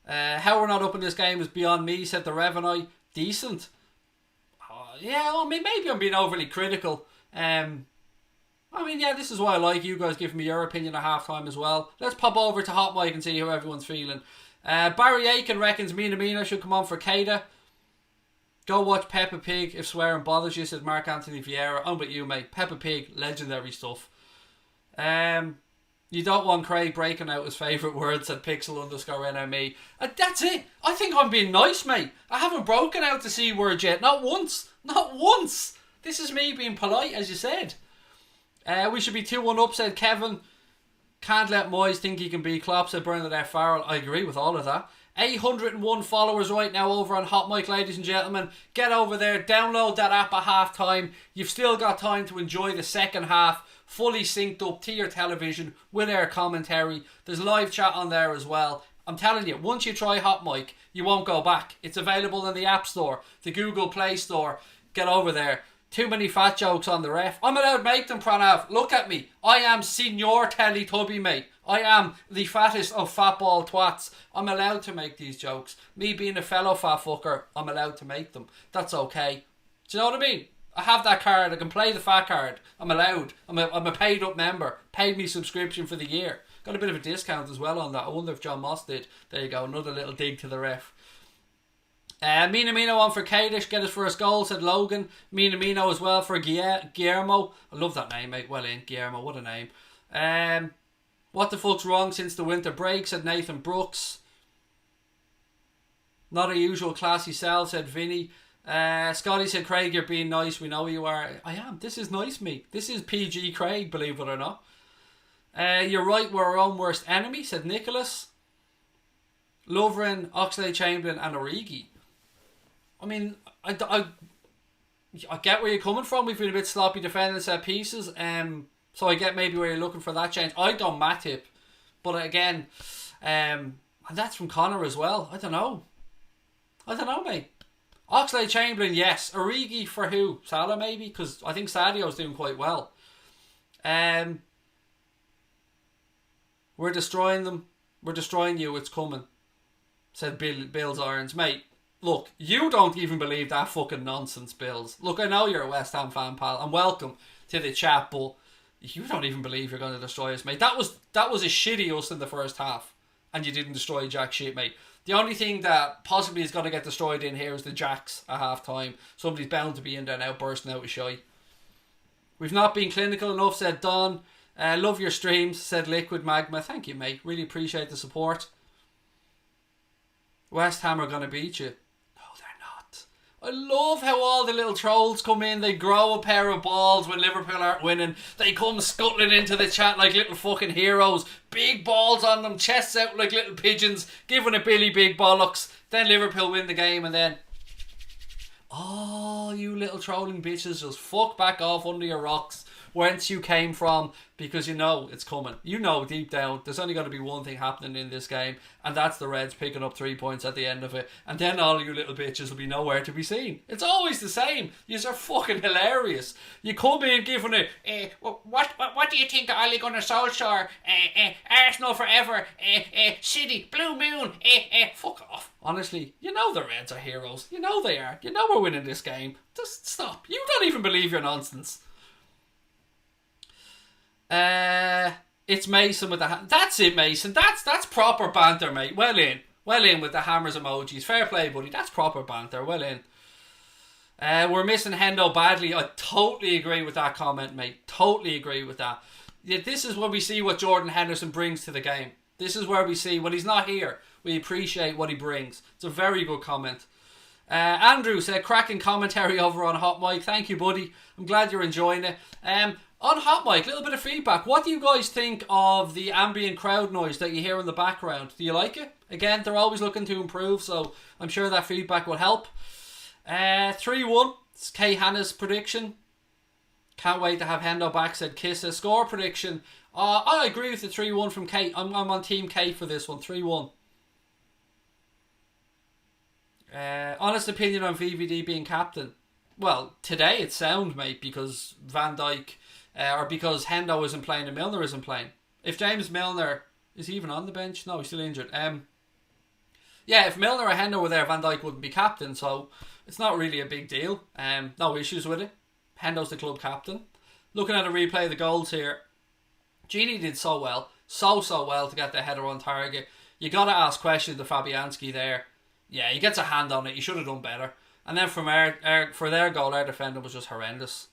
Speaker 1: How we're not up in this game is beyond me, said the Revenai. Decent. Yeah, I mean, maybe I'm being overly critical. I mean, yeah, this is why I like you guys giving me your opinion at halftime as well. Let's pop over to Hot Mic and see how everyone's feeling. Barry Aiken reckons Minamino should come on for Keita. Go watch Peppa Pig if swearing bothers you, said Mark Anthony Vieira. I'm with you, mate. Peppa Pig, legendary stuff. You don't want Craig breaking out his favourite words, said Pixel_NME. That's it. I think I'm being nice, mate. I haven't broken out the C word yet. Not once. Not once. This is me being polite, as you said. We should be 2-1 up, said Kevin. Can't let Moyes think he can beat Klopp, said Bernadette Farrell. I agree with all of that. 801 followers right now over on Hot Mic, ladies and gentlemen. Get over there, download that app at half time. You've still got time to enjoy the second half, fully synced up to your television with our commentary. There's live chat on there as well. I'm telling you, once you try Hot Mic, you won't go back. It's available in the App Store, the Google Play Store. Get over there. Too many fat jokes on the ref. I'm allowed to make them, Pranav. Look at me. I am Senior Teletubby, mate. I am the fattest of fatball twats. I'm allowed to make these jokes. Me being a fellow fat fucker, I'm allowed to make them. That's okay. Do you know what I mean? I have that card. I can play the fat card. I'm allowed. I'm a paid up member. Paid me subscription for the year. Got a bit of a discount as well on that. I wonder if John Moss did. There you go. Another little dig to the ref. Minamino on for Kadish, get his first goal, said Logan. Minamino as well for Guillermo. I love that name, mate. Well in, Guillermo, what a name. What the fuck's wrong since the winter break, said Nathan Brooks. Not a usual classy sell, said Vinny. Scotty said, Craig, you're being nice. We know you are. I am. This is nice, mate. This is PG Craig, believe it or not. You're right, we're our own worst enemy, said Nicholas. Lovren, Oxlade-Chamberlain and Origi. I mean, I get where you're coming from. We've been a bit sloppy defending set pieces. So I get maybe where you're looking for that change. I don't Matip. But again, and that's from Connor as well. I don't know, mate. Oxlade-Chamberlain, yes. Origi for who? Salah maybe? Because I think Sadio's doing quite well. We're destroying them. We're destroying you. It's coming, said Bill's Irons. Mate, look, you don't even believe that fucking nonsense, Bills. Look, I know you're a West Ham fan, pal, and welcome to the chat, but you don't even believe you're going to destroy us, mate. That was a shitty us in the first half, and you didn't destroy jack shit, mate. The only thing that possibly is going to get destroyed in here is the jacks at half time. Somebody's bound to be in there now, bursting out with shy. We've not been clinical enough, said Don. Love your streams, said Liquid Magma. Thank you, mate. Really appreciate the support. West Ham are going to beat you. No, they're not. I love how all the little trolls come in. They grow a pair of balls when Liverpool aren't winning. They come scuttling into the chat like little fucking heroes. Big balls on them, chests out like little pigeons, giving a Billy big bollocks. Then Liverpool win the game and then... Oh, you little trolling bitches, just fuck back off under your rocks whence you came from, because you know it's coming. You know deep down there's only going to be one thing happening in this game, and that's the Reds picking up 3 points at the end of it, and then all you little bitches will be nowhere to be seen. It's always the same. Yous are fucking hilarious. You come in giving it what do you think of Ole Gunnar Solskjaer? Arsenal forever, City, Blue Moon, fuck off. Honestly, you know the Reds are heroes. You know they are. You know we're winning this game. Just stop. You don't even believe your nonsense. It's Mason with the... That's it, Mason. That's proper banter, mate. Well in. Well in with the hammers emojis. Fair play, buddy. That's proper banter. Well in. We're missing Hendo badly. I totally agree with that comment, mate. Totally agree with that. Yeah, this is where we see what Jordan Henderson brings to the game. This is where we see when he's not here, we appreciate what he brings. It's a very good comment. Andrew said, cracking commentary over on Hot Mic. Thank you, buddy. I'm glad you're enjoying it. On Hot Mic, a little bit of feedback. What do you guys think of the ambient crowd noise that you hear in the background? Do you like it? Again, they're always looking to improve, so I'm sure that feedback will help. 3-1. It's Kay Hannah's prediction. Can't wait to have Hendo back, said Kissa. Score prediction. I agree with the 3-1 from Kate. I'm on Team Kate for this one. 3-1. Honest opinion on VVD being captain. Well, today it's sound, mate, because Van Dijk, or because Hendo isn't playing and Milner isn't playing. If James Milner, is he even on the bench? No, he's still injured. Yeah, if Milner or Hendo were there, Van Dijk wouldn't be captain, so it's not really a big deal. No issues with it. Hendo's the club captain. Looking at a replay of the goals here, Gini did so well to get the header on target. You got to ask questions to Fabianski there. Yeah, he gets a hand on it. He should have done better. And then from for their goal, our defender was just horrendous.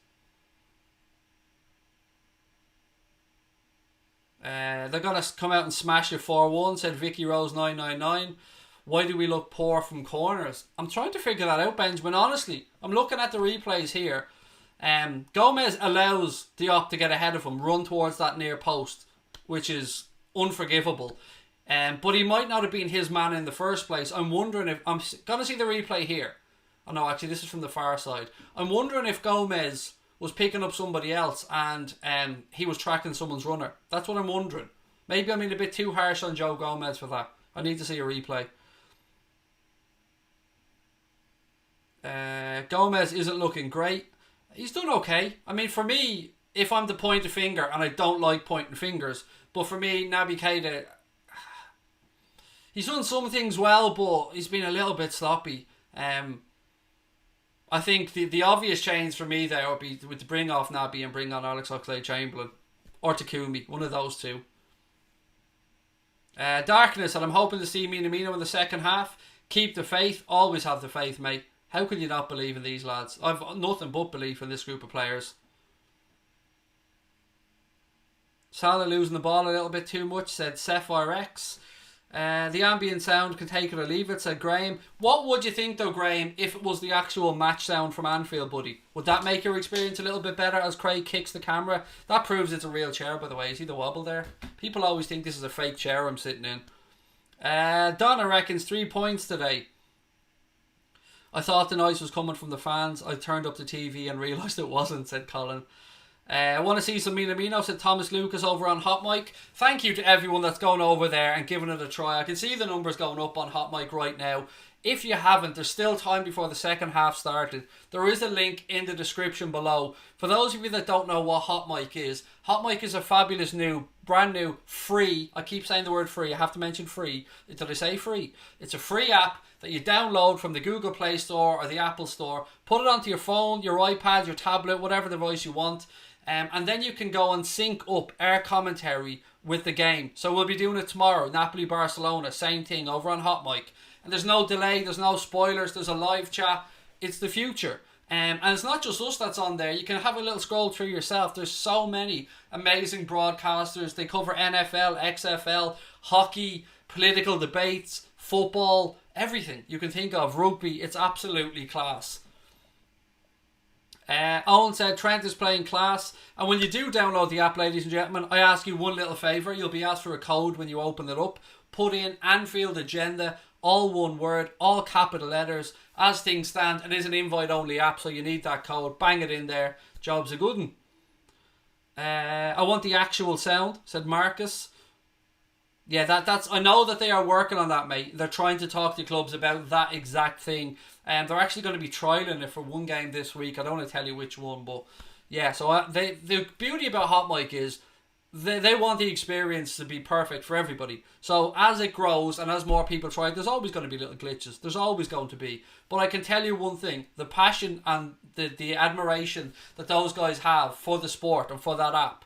Speaker 1: They're going to come out and smash it 4-1, said Vicky Rose 999. Why do we look poor from corners? I'm trying to figure that out, Benjamin. Honestly, I'm looking at the replays here. Gomez allows Diop to get ahead of him, run towards that near post, which is unforgivable. But he might not have been his man in the first place. I'm wondering if... I'm going to see the replay here. Oh no, actually this is from the far side. I'm wondering if Gomez was picking up somebody else and he was tracking someone's runner. That's what I'm wondering. Maybe I'm being a bit too harsh on Joe Gomez for that. I need to see a replay. Gomez isn't looking great. He's done okay. I mean, for me, if I'm to point a finger, and I don't like pointing fingers, but for me, Naby Keita, he's done some things well, but he's been a little bit sloppy. I think the obvious change for me there would be to bring off Naby and bring on Alex Oxlade-Chamberlain or Takumi, one of those two. Darkness, and I'm hoping to see Minamino in the second half. Keep the faith. Always have the faith, mate. How can you not believe in these lads? I've nothing but belief in this group of players. Salah losing the ball a little bit too much, said Sapphire X. The ambient sound can take it or leave it, said Graham. What would you think though, Graham, if it was the actual match sound from Anfield, buddy? Would that make your experience a little bit better as Craig kicks the camera? That proves it's a real chair, by the way. See the wobble there? People always think this is a fake chair I'm sitting in. Donna reckons 3 points today. I thought the noise was coming from the fans. I turned up the TV and realised it wasn't, said Colin. I want to see some Minamino, said Thomas Lucas over on Hot Mic. Thank you to everyone that's gone over there and given it a try. I can see the numbers going up on Hot Mic right now. If you haven't, there's still time before the second half started. There is a link in the description below. For those of you that don't know what Hot Mic is a fabulous new, brand new, free, I keep saying the word free, I have to mention free. Did I say free? It's a free app that you download from the Google Play Store or the Apple Store. Put it onto your phone, your iPad, your tablet, whatever device you want. And then you can go and sync up our commentary with the game. So we'll be doing it tomorrow. Napoli-Barcelona, same thing over on Hot Mic. And there's no delay, there's no spoilers, there's a live chat. It's the future. And it's not just us that's on there. You can have a little scroll through yourself. There's so many amazing broadcasters. They cover NFL, XFL, hockey, political debates, football, everything you can think of. Rugby, it's absolutely class. Owen said Trent is playing class. And when you do download the app, ladies and gentlemen, I ask you one little favour. You'll be asked for a code when you open it up. Put in Anfield Agenda, all one word, all capital letters. As things stand, it is an invite only app, so you need that code. Bang it in there. Job's a good one. I want the actual sound, said Marcus. Yeah, that's. I know that they are working on that, mate. They're trying to talk to clubs about that exact thing. And they're actually going to be trialling it for one game this week. I don't want to tell you which one, but yeah. So the beauty about Hot Mic is they want the experience to be perfect for everybody. So as it grows and as more people try, there's always going to be little glitches. There's always going to be. But I can tell you one thing, the passion and the admiration that those guys have for the sport and for that app,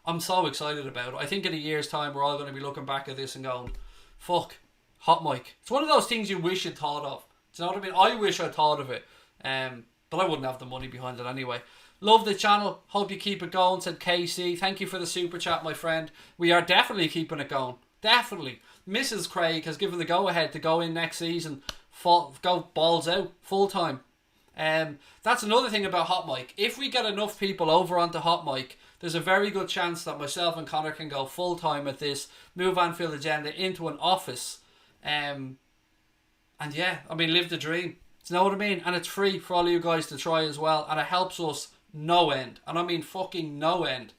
Speaker 1: I'm so excited about it. I think in a year's time we're all going to be looking back at this and going, fuck, hot mic. It's one of those things you wish you'd thought of. Do you know what I mean? I wish I'd thought of it. But I wouldn't have the money behind it anyway. Love the channel. Hope you keep it going, said KC. Thank you for the super chat, my friend. We are definitely keeping it going. Definitely. Mrs. Craig has given the go-ahead to go in next season. Go balls out. Full time. That's another thing about Hot Mic. If we get enough people over onto Hot Mic, there's a very good chance that myself and Connor can go full time at this. Move Anfield Agenda into an office. And yeah, I mean, live the dream. Do you know what I mean? And it's free for all of you guys to try as well. And it helps us no end. And I mean fucking no end.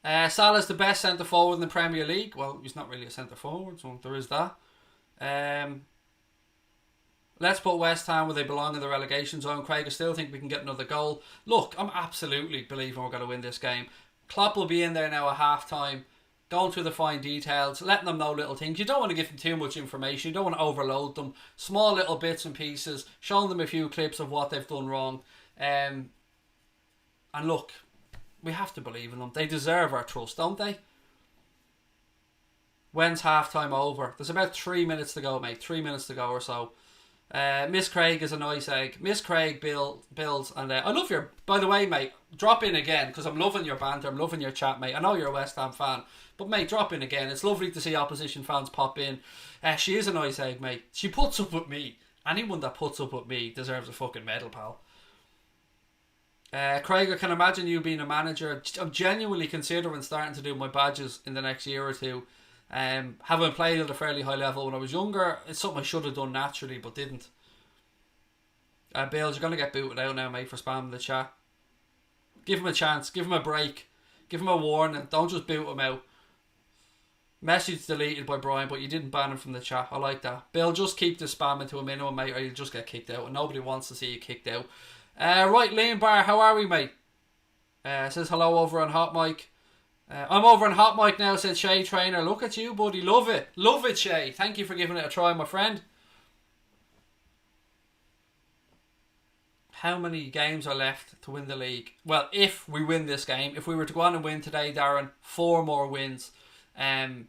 Speaker 1: Salah's the best centre forward in the Premier League. Well, he's not really a centre forward, so there is that. Let's put West Ham where they belong in the relegation zone. Craig, I still think we can get another goal. Look, I'm absolutely believing we're going to win this game. Klopp will be in there now at half time, going through the fine details, letting them know little things. You don't want to give them too much information. You don't want to overload them. Small little bits and pieces, showing them a few clips of what they've done wrong. And look, we have to believe in them. They deserve our trust, don't they? When's half time over? There's about 3 minutes to go, mate. 3 minutes to go or so. Miss Craig is a nice egg. Miss Craig builds, and I love your. By the way, mate, drop in again because I'm loving your banter. I'm loving your chat, mate. I know you're a West Ham fan, but mate, drop in again. It's lovely to see opposition fans pop in. She is a nice egg, mate. She puts up with me. Anyone that puts up with me deserves a fucking medal, pal. Craig, I can imagine you being a manager. I'm genuinely considering starting to do my badges in the next year or two. Having played at a fairly high level when I was younger, it's something I should have done naturally but didn't. Bales, you're going to get booted out now, mate, for spamming the chat. Give him a chance, give him a break, give him a warning, don't just boot him out. Message deleted by Brian, but you didn't ban him from the chat. I like that. Bill, just keep the spamming to a minimum, mate, or you'll just get kicked out, and nobody wants to see you kicked out. Right, Liam Barr, how are we, mate? Says hello over on Hot Mic. I'm over on Hot Mic now, said Shay Trainer. Look at you, buddy. Love it. Love it, Shay. Thank you for giving it a try, my friend. How many games are left to win the league? Well, if we win this game, if we were to go on and win today, Darren, 4 more wins. It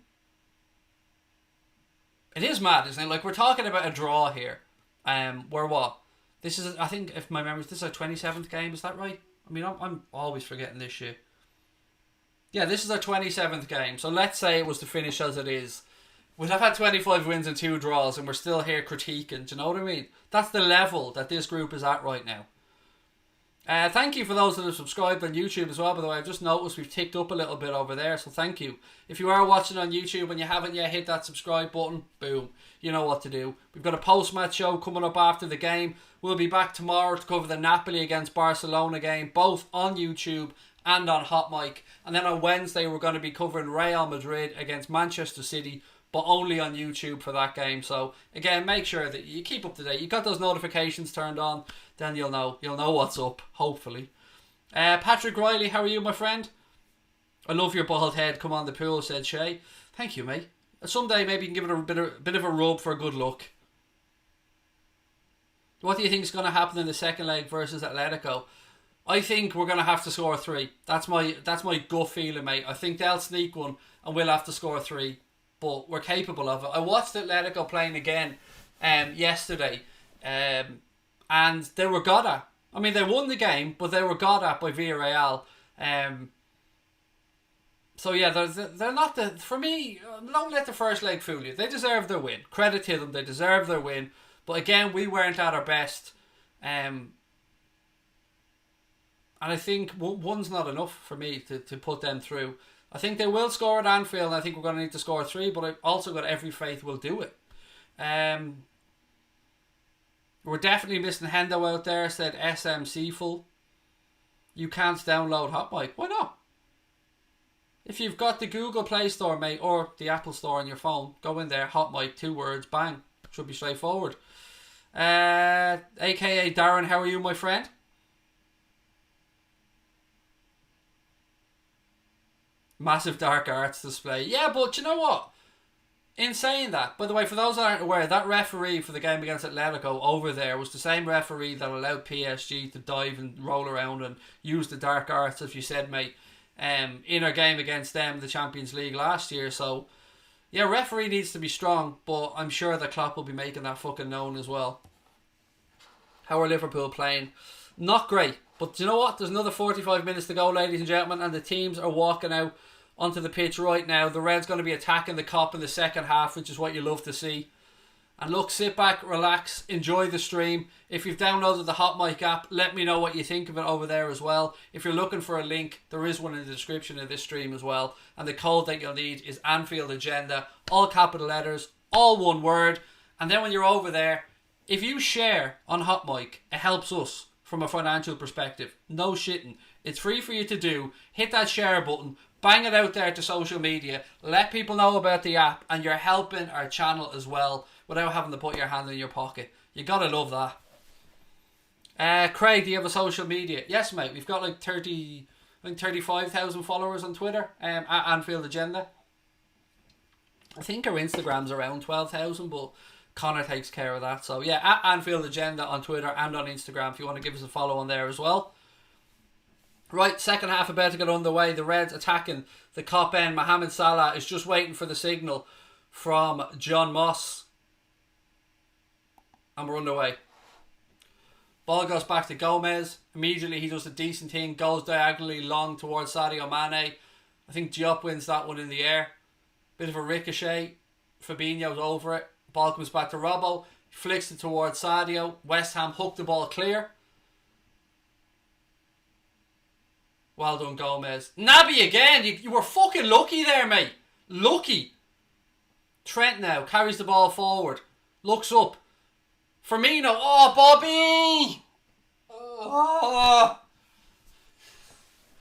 Speaker 1: is mad, isn't it? Like, we're talking about a draw here. We're what? This is, I think, if my memory is, this is our 27th game. Is that right? I mean, I'm always forgetting this shit. Yeah, this is our 27th game. So let's say it was to finish as it is. We'd have had 25 wins and 2 draws and we're still here critiquing. Do you know what I mean? That's the level that this group is at right now. Thank you for those that have subscribed on YouTube as well, by the way. I've just noticed we've ticked up a little bit over there, so thank you. If you are watching on YouTube and you haven't yet hit that subscribe button, boom, you know what to do. We've got a post-match show coming up after the game. We'll be back tomorrow to cover the Napoli against Barcelona game, both on YouTube and on Hot Mic. And then on Wednesday we're going to be covering Real Madrid against Manchester City, but only on YouTube for that game. So again, make sure that you keep up to date. You got those notifications turned on, then you'll know what's up, hopefully. Patrick Riley, how are you, my friend? I love your bald head. Come on the pool, said Shay. Thank you, mate. Someday maybe you can give it a bit of a rub for a good look. What do you think is going to happen in the second leg versus Atletico? I think we're going to have to score 3. That's my gut feeling, mate. I think they'll sneak one and we'll have to score 3. But we're capable of it. I watched Atletico playing again yesterday. And they were got at. I mean, they won the game, but they were got at by Villarreal. So yeah, they're not the... For me, don't let the first leg fool you. They deserve their win. Credit to them. They deserve their win. But again, we weren't at our best. And I think one's not enough for me to put them through. I think they will score at Anfield, and I think we're going to need to score 3, but I've also got every faith we'll do it. We're definitely missing Hendo out there, said SM Seaful. You can't download Hot Mic. Why not? If you've got the Google Play Store, mate, or the Apple Store on your phone, go in there, Hot Mic, 2 words, bang. Should be straightforward. AKA Darren, how are you, my friend? Massive dark arts display. Yeah, but you know what? In saying that, by the way, for those that aren't aware, that referee for the game against Atletico over there was the same referee that allowed PSG to dive and roll around and use the dark arts, as you said, mate, in our game against them in the Champions League last year. So, yeah, referee needs to be strong, but I'm sure that Klopp will be making that fucking known as well. How are Liverpool playing? Not great, but you know what? There's another 45 minutes to go, ladies and gentlemen, and the teams are walking out onto the pitch right now. The Reds going to be attacking the Kop in the second half, which is what you love to see. And look, sit back, relax, enjoy the stream. If you've downloaded the Hot Mic app, let me know what you think of it over there as well. If you're looking for a link, there is one in the description of this stream as well. And the code that you'll need is Anfield Agenda, all capital letters, all one word. And then when you're over there, if you share on Hot Mic, it helps us from a financial perspective. No shitting. It's free for you to do. Hit that share button. Bang it out there to social media. Let people know about the app, and you're helping our channel as well without having to put your hand in your pocket. You gotta love that. Craig, do you have a social media? Yes, mate. We've got like 35,000 followers on Twitter at Anfield Agenda. I think our Instagram's around 12,000, but Connor takes care of that. So yeah, at Anfield Agenda on Twitter and on Instagram if you want to give us a follow on there as well. Right, second half about to get underway. The Reds attacking the Kop end. Mohamed Salah is just waiting for the signal from John Moss. And we're underway. Ball goes back to Gomez. Immediately he does a decent thing. Goes diagonally long towards Sadio Mane. I think Diop wins that one in the air. Bit of a ricochet. Fabinho's over it. Ball comes back to Robbo. Flicks it towards Sadio. West Ham hook the ball clear. Well done, Gomez. Naby again. You were fucking lucky there, mate. Lucky. Trent now carries the ball forward. Looks up. Firmino. Oh, Bobby. Oh.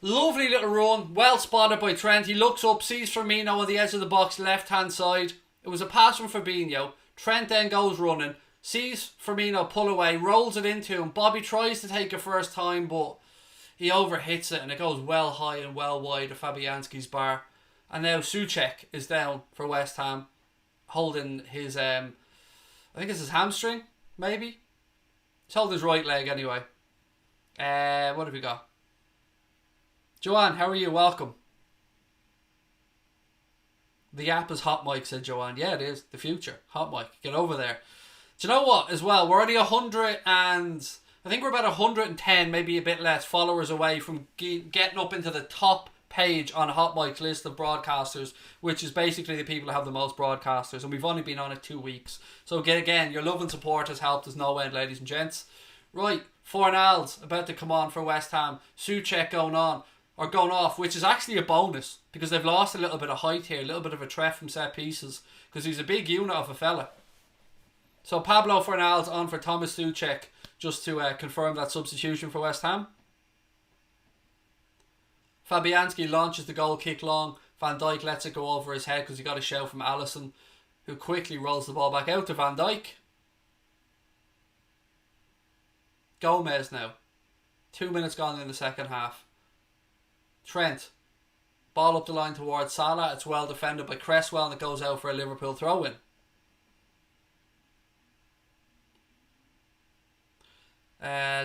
Speaker 1: Lovely little run. Well spotted by Trent. He looks up, sees Firmino on the edge of the box, left-hand side. It was a pass from Fabinho. Trent then goes running. Sees Firmino pull away. Rolls it into him. Bobby tries to take it first time, but he overhits it and it goes well high and well wide of Fabianski's bar. And now Souček is down for West Ham, holding his, I think it's his hamstring, maybe? He's holding his right leg anyway. What have we got? Joanne, how are you? Welcome. The app is Hot Mic, said Joanne. Yeah, it is. The future. Hot Mic. Get over there. Do you know what, as well? We're already 100 and I think we're about 110, maybe a bit less, followers away from getting up into the top page on Hot Mic's list of broadcasters, which is basically the people who have the most broadcasters, and we've only been on it 2 weeks. So again, your love and support has helped us no end, ladies and gents. Right, Fornals about to come on for West Ham. Souček going off, which is actually a bonus because they've lost a little bit of height here, a little bit of a threat from set pieces because he's a big unit of a fella. So Pablo Fornals on for Thomas Souček, just to confirm that substitution for West Ham. Fabianski launches the goal kick long. Van Dijk lets it go over his head because he got a shout from Alisson, who quickly rolls the ball back out to Van Dijk. Gomez now. 2 minutes gone in the second half. Trent. Ball up the line towards Salah. It's well defended by Cresswell and it goes out for a Liverpool throw-in.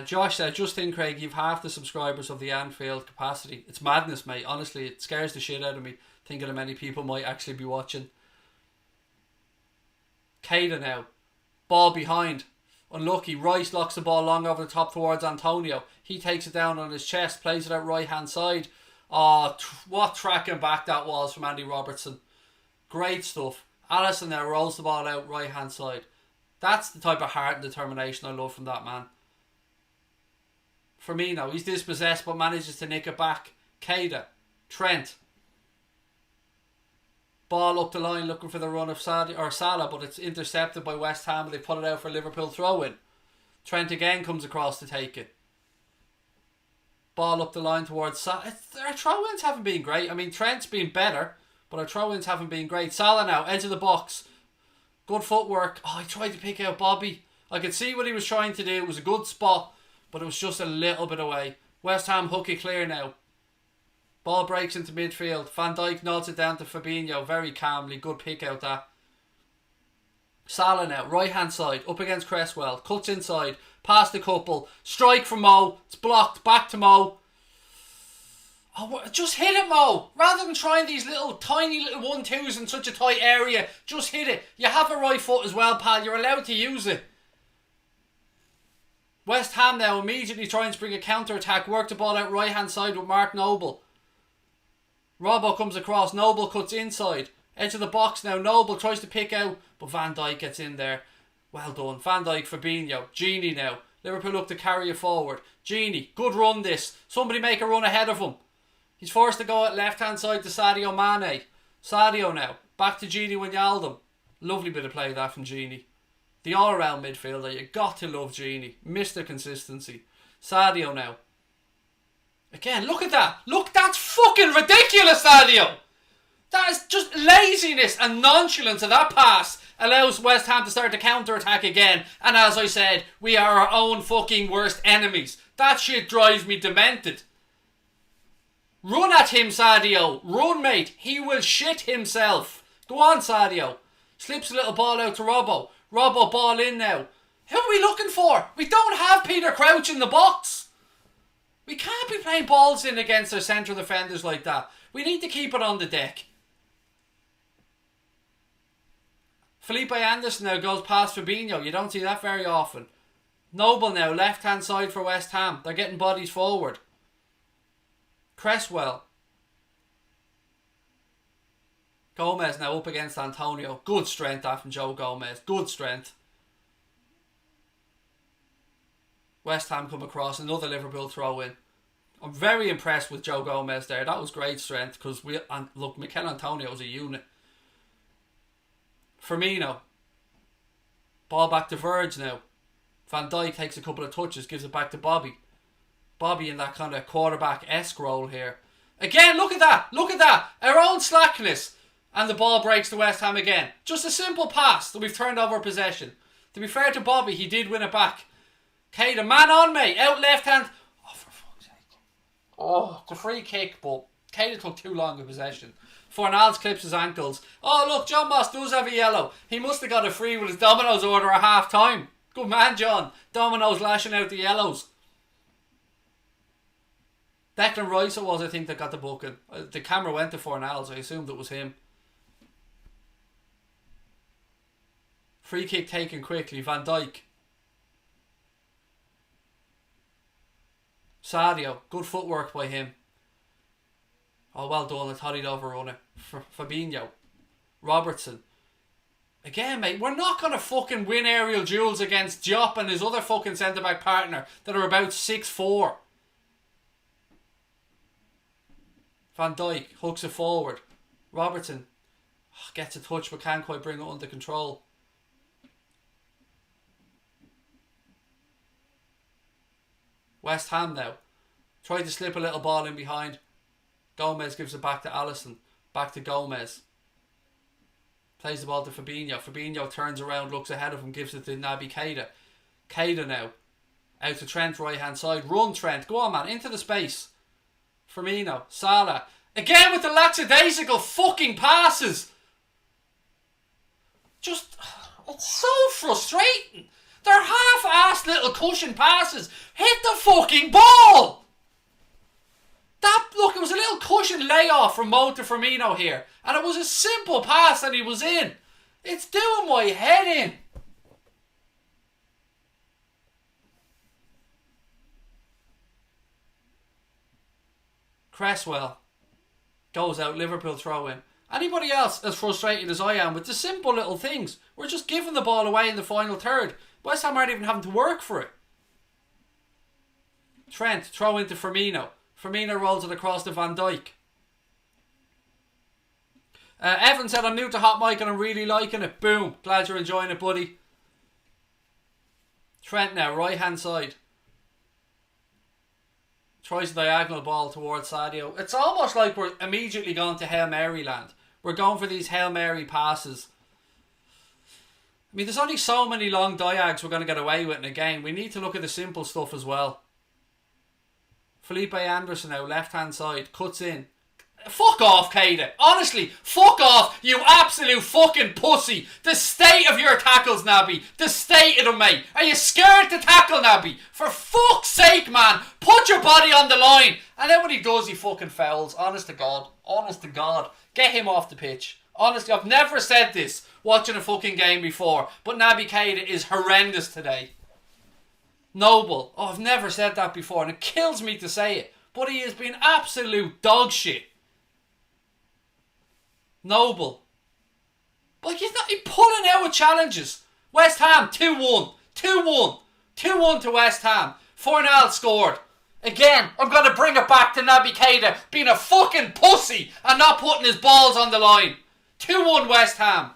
Speaker 1: Josh said, just think, Craig, you've half the subscribers of the Anfield capacity. It's madness, mate. Honestly, it scares the shit out of me thinking that many people might actually be watching. Kada now. Ball behind. Unlucky. Rice locks the ball long over the top towards Antonio. He takes it down on his chest, plays it out right hand side. Oh, what tracking back that was from Andy Robertson. Great stuff. Alisson now rolls the ball out right hand side. That's the type of heart and determination I love from that man. Firmino, he's dispossessed but manages to nick it back. Kada, Trent. Ball up the line looking for the run of Salah, but it's intercepted by West Ham and they put it out for a Liverpool throw-in. Trent again comes across to take it. Ball up the line towards Salah. Our throw-ins haven't been great. I mean, Trent's been better, but our throw-ins haven't been great. Salah now, edge of the box. Good footwork. Oh, he tried to pick out Bobby. I could see what he was trying to do. It was a good spot, but it was just a little bit away. West Ham hook it clear now. Ball breaks into midfield. Van Dijk nods it down to Fabinho very calmly. Good pick out that. Salah now, right hand side, up against Cresswell. Cuts inside, past the couple. Strike from Mo. It's blocked. Back to Mo. Oh, just hit it, Mo. Rather than trying these little tiny little 1-2s in such a tight area, just hit it. You have a right foot as well, pal. You're allowed to use it. West Ham now immediately trying to bring a counter-attack. Work the ball out right hand side with Mark Noble. Robbo comes across. Noble cuts inside. Edge of the box now. Noble tries to pick out, but Van Dijk gets in there. Well done. Van Dijk, Fabinho. Genie now. Liverpool look to carry it forward. Genie, good run this. Somebody make a run ahead of him. He's forced to go at left hand side to Sadio Mane. Sadio now. Back to Genie Wijnaldum. Lovely bit of play that from Genie. The all-round midfielder. You got to love Genie. Mr. Consistency. Sadio now. Again, look at that. Look, that's fucking ridiculous, Sadio. That is just laziness and nonchalance of that pass allows West Ham to start to counter-attack again. And as I said, we are our own fucking worst enemies. That shit drives me demented. Run at him, Sadio. Run, mate. He will shit himself. Go on, Sadio. Slips a little ball out to Robbo. Robbo ball in now. Who are we looking for? We don't have Peter Crouch in the box. We can't be playing balls in against our central defenders like that. We need to keep it on the deck. Felipe Anderson now goes past Fabinho. You don't see that very often. Noble now, left hand side for West Ham. They're getting bodies forward. Cresswell. Gomez now up against Antonio. Good strength that from Joe Gomez. Good strength. West Ham come across. Another Liverpool throw in. I'm very impressed with Joe Gomez there. That was great strength because look, Mikel Antonio was a unit. Firmino. Ball back to Verge now. Van Dijk takes a couple of touches, gives it back to Bobby. Bobby in that kind of quarterback-esque role here. Again, look at that. Look at that. Our own slackness. And the ball breaks to West Ham again. Just a simple pass that we've turned over possession. To be fair to Bobby, he did win it back. Kate, man on me. Out left hand. Oh, for fuck's sake. Oh, it's a free kick, but Kate took too long in possession. Fornals clips his ankles. Oh, look, John Moss does have a yellow. He must have got a free with his Domino's order at half time. Good man, John. Domino's lashing out the yellows. Declan Rice it was, I think, that got the booking. The camera went to Fornals. I assumed it was him. Free kick taken quickly. Van Dijk. Sadio. Good footwork by him. Oh, well done. I thought he'd overrun it. Fabinho. Robertson. Again, mate, we're not going to fucking win aerial duels against Diop and his other fucking centre-back partner that are about 6'4". Van Dijk hooks it forward. Robertson gets a touch but can't quite bring it under control. West Ham now. Tried to slip a little ball in behind. Gomez gives it back to Alisson. Back to Gomez. Plays the ball to Fabinho. Fabinho turns around, looks ahead of him, gives it to Naby Keita. Keita now. Out to Trent, right hand side. Run, Trent. Go on, man. Into the space. Firmino. Salah. Again with the lackadaisical fucking passes. Just, it's so frustrating. They're half-assed little cushion passes. Hit the fucking ball. Look, it was a little cushion layoff from Mo to Firmino here. And it was a simple pass and he was in. It's doing my head in. Cresswell goes out. Liverpool throw in. Anybody else as frustrated as I am with the simple little things? We're just giving the ball away in the final third. West Ham aren't even having to work for it. Trent, throw into Firmino. Firmino rolls it across to Van Dijk. Evan said, I'm new to Hot Mic and I'm really liking it. Boom. Glad you're enjoying it, buddy. Trent now, right hand side. Tries a diagonal ball towards Sadio. It's almost like we're immediately going to Hail Mary land. We're going for these Hail Mary passes. I mean, there's only so many long diags we're going to get away with in a game. We need to look at the simple stuff as well. Felipe Anderson now, left hand side, cuts in. Fuck off, Kada. Honestly, fuck off, you absolute fucking pussy. The state of your tackles, Naby. The state of them, mate. Are you scared to tackle, Naby? For fuck's sake, man. Put your body on the line. And then when he does, he fucking fouls. Honest to God. Honest to God. Get him off the pitch. Honestly, I've never said this watching a fucking game before, but Naby Keita is horrendous today. Noble. Oh, I've never said that before, and it kills me to say it, but he has been absolute dog shit. Noble. Like, he's pulling out with challenges. West Ham, 2-1. 2-1. 2-1 to West Ham. Fornal scored. Again, I'm going to bring it back to Naby Keita being a fucking pussy and not putting his balls on the line. 2-1 West Ham.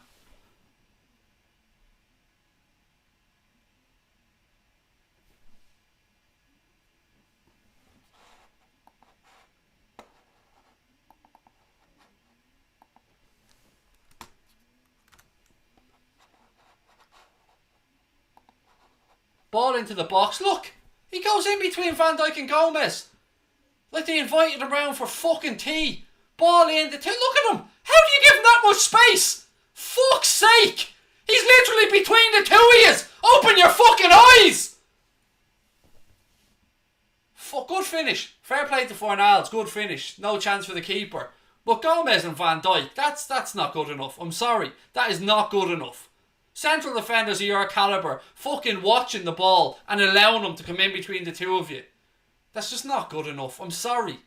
Speaker 1: Ball into the box. Look, he goes in between Van Dijk and Gomez. Like they invited him round for fucking tea. Ball in the two. Look at him. How do you give him that much space? Fuck's sake. He's literally between the two of yous. Open your fucking eyes. Good finish. Fair play to Fornals. Good finish. No chance for the keeper. But Gomez and Van Dijk, that's not good enough. I'm sorry. That is not good enough. Central defenders of your calibre fucking watching the ball and allowing them to come in between the two of you. That's just not good enough. I'm sorry.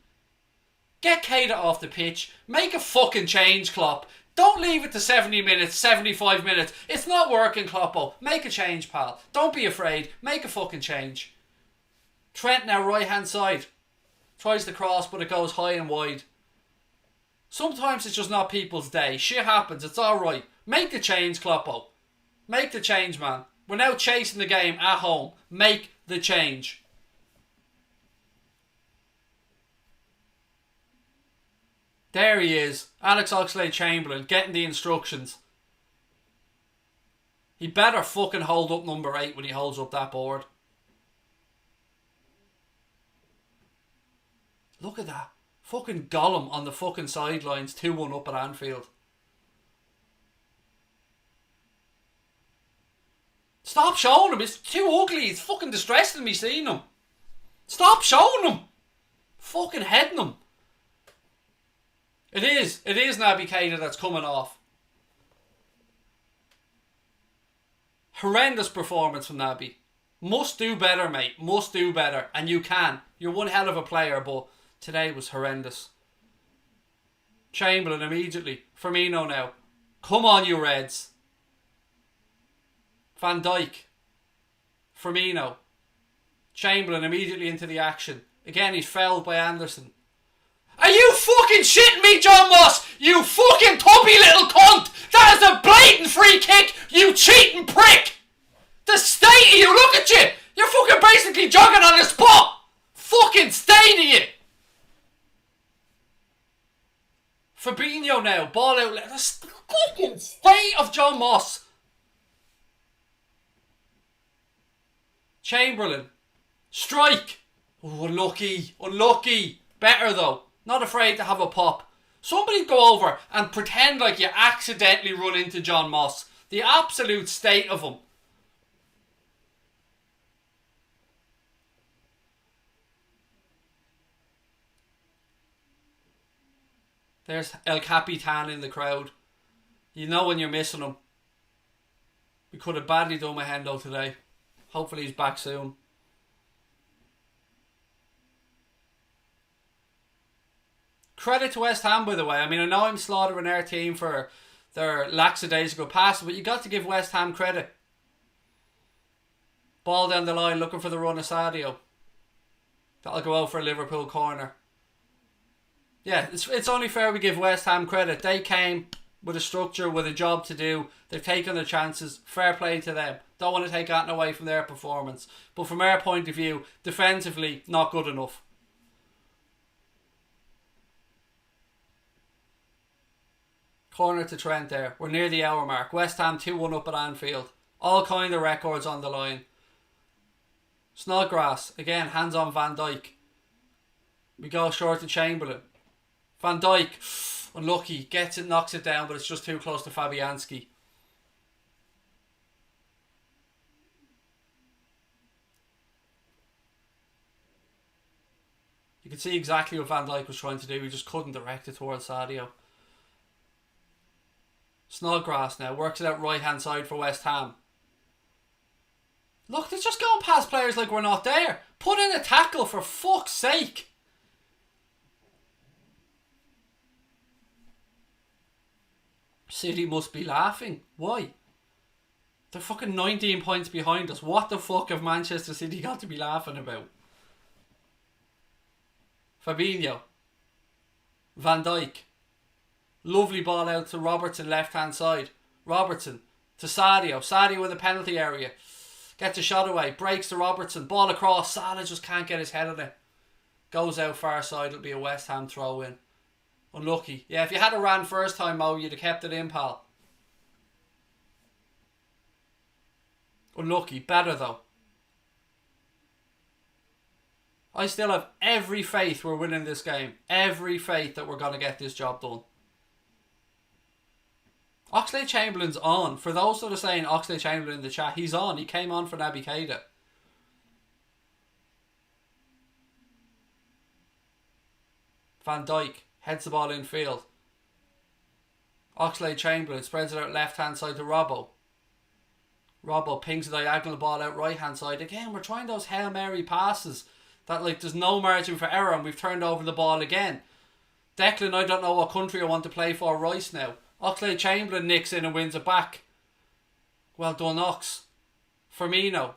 Speaker 1: Get Keita off the pitch. Make a fucking change, Klopp. Don't leave it to 70 minutes, 75 minutes. It's not working, Kloppo. Make a change, pal. Don't be afraid. Make a fucking change. Trent now right hand side. Tries the cross but it goes high and wide. Sometimes it's just not people's day. Shit happens. It's alright. Make the change, Kloppo. Make the change, man. We're now chasing the game at home. Make the change. There he is. Alex Oxlade-Chamberlain getting the instructions. He better fucking hold up number 8 when he holds up that board. Look at that. Fucking Gollum on the fucking sidelines. 2-1 up at Anfield. Stop showing him. It's too ugly. It's fucking distressing me seeing him. Stop showing him. Fucking heading him. It is Naby Keita that's coming off. Horrendous performance from Naby. Must do better, mate. Must do better. And you can. You're one hell of a player, but today was horrendous. Chamberlain immediately. Firmino now. Come on, you Reds. Van Dijk. Firmino. Chamberlain immediately into the action. Again, he's fouled by Anderson. Are you fucking shitting me, John Moss? You fucking tubby little cunt! That is a blatant free kick, you cheating prick! The state of you, look at you! You're fucking basically jogging on the spot! Fucking state of you! Fabinho now, ball out. The fucking state of John Moss. Chamberlain. Strike. Oh, unlucky. Unlucky. Better though. Not afraid to have a pop. Somebody go over and pretend like you accidentally run into John Moss. The absolute state of him. There's El Capitan in the crowd. You know when you're missing him. We could have badly done my Hendo today. Hopefully he's back soon. Credit to West Ham, by the way. I mean, I know I'm slaughtering our team for their lackadaisical pass, but you got to give West Ham credit. Ball down the line, looking for the run of Sadio. That'll go out for a Liverpool corner. Yeah, it's only fair we give West Ham credit. They came with a structure, with a job to do. They've taken their chances. Fair play to them. Don't want to take that away from their performance. But from our point of view, defensively, not good enough. Corner to Trent there. We're near the hour mark. West Ham 2-1 up at Anfield. All kind of records on the line. Snodgrass. Again, hands on Van Dijk. We go short to Chamberlain. Van Dijk, unlucky, gets it, knocks it down, but it's just too close to Fabianski. You can see exactly what Van Dijk was trying to do. He just couldn't direct it towards Sadio. Snodgrass now works it out right hand side for West Ham. Look, they're just going past players like we're not there. Put in a tackle for fuck's sake. City must be laughing. Why? They're fucking 19 points behind us. What the fuck have Manchester City got to be laughing about? Fabinho. Van Dijk. Lovely ball out to Robertson, left hand side. Robertson to Sadio. Sadio in the penalty area. Gets a shot away. Breaks to Robertson. Ball across. Salah just can't get his head on it. Goes out far side. It'll be a West Ham throw in. Unlucky. Yeah, if you had a ran first time, Mo, you'd have kept it in, pal. Unlucky. Better though. I still have every faith we're winning this game. Every faith that we're going to get this job done. Oxlade-Chamberlain's on. For those that are saying Oxlade-Chamberlain in the chat, he's on. He came on for Naby Keita. Van Dijk heads the ball in field. Oxlade-Chamberlain spreads it out left hand side to Robbo. Robbo pings a diagonal ball out right hand side. Again, we're trying those Hail Mary passes that like there's no margin for error, and we've turned over the ball again. Declan, I don't know what country I want to play for. Rice now. Oxlade-Chamberlain nicks in and wins it back. Well done, Ox. Firmino.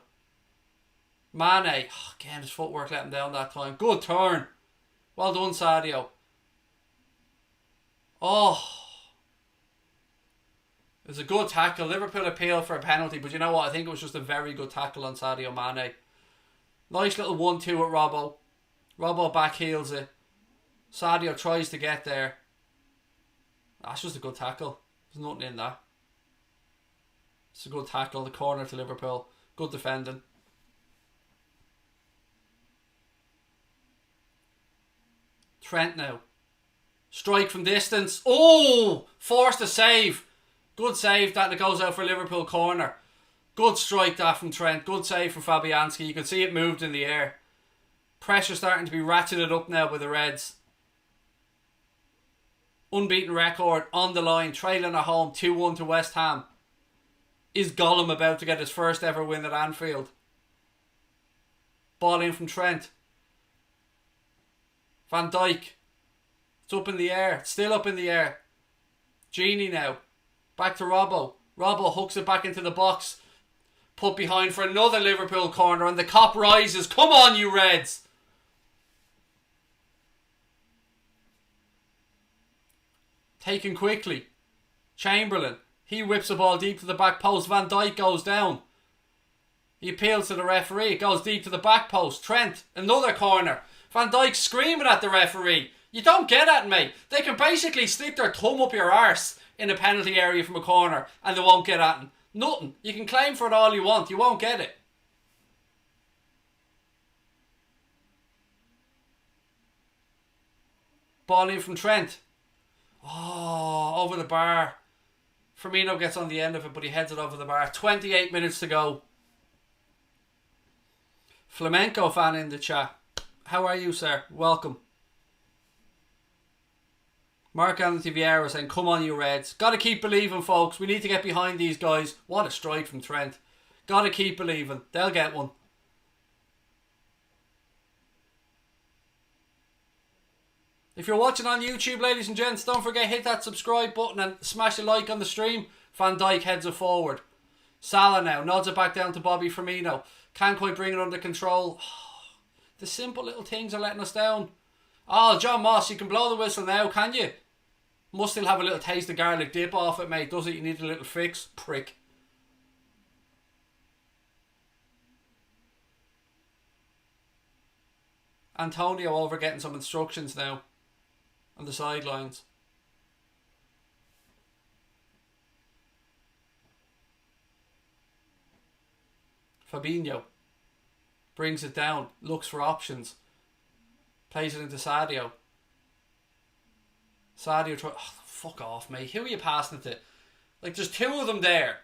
Speaker 1: Mane. Oh, again, his footwork let him down that time. Good turn. Well done, Sadio. Oh. It was a good tackle. Liverpool appealed for a penalty, but you know what? I think it was just a very good tackle on Sadio Mane. Nice little 1-2 at Robbo. Robbo backheels it. Sadio tries to get there. That's just a good tackle. There's nothing in that. It's a good tackle. The corner to Liverpool. Good defending. Trent now. Strike from distance. Oh! Forced a save. Good save that, and it goes out for Liverpool corner. Good strike that from Trent. Good save from Fabianski. You can see it moved in the air. Pressure starting to be ratcheted up now by the Reds. Unbeaten record on the line. Trailing at home 2-1 to West Ham. Is Gollum about to get his first ever win at Anfield? Ball in from Trent. Van Dijk. It's up in the air. It's still up in the air. Genie now. Back to Robbo. Robbo hooks it back into the box. Put behind for another Liverpool corner, and the cop rises. Come on, you Reds! Taken quickly. Chamberlain. He whips the ball deep to the back post. Van Dijk goes down. He appeals to the referee. It goes deep to the back post. Trent. Another corner. Van Dijk screaming at the referee. You don't get at me. They can basically stick their thumb up your arse in a penalty area from a corner and they won't get at him. Nothing. You can claim for it all you want. You won't get it. Ball in from Trent. Oh, over the bar. Firmino gets on the end of it, but he heads it over the bar. 28 minutes to go. Flamenco fan in the chat. How are you, sir? Welcome. Mark Anthony Vieira saying, come on, you Reds. Got to keep believing, folks. We need to get behind these guys. What a strike from Trent. Got to keep believing. They'll get one. If you're watching on YouTube, ladies and gents, don't forget hit that subscribe button and smash a like on the stream. Van Dijk heads it forward. Salah now nods it back down to Bobby Firmino. Can't quite bring it under control. The simple little things are letting us down. Oh, John Moss, you can blow the whistle now, can you? Must still have a little taste of garlic dip off it, mate. Does it? You need a little fix? Prick. Antonio over getting some instructions now on the sidelines. Fabinho brings it down, looks for options, plays it into Sadio. Sadio, fuck off, mate. Who are you passing it to? Like, there's two of them there.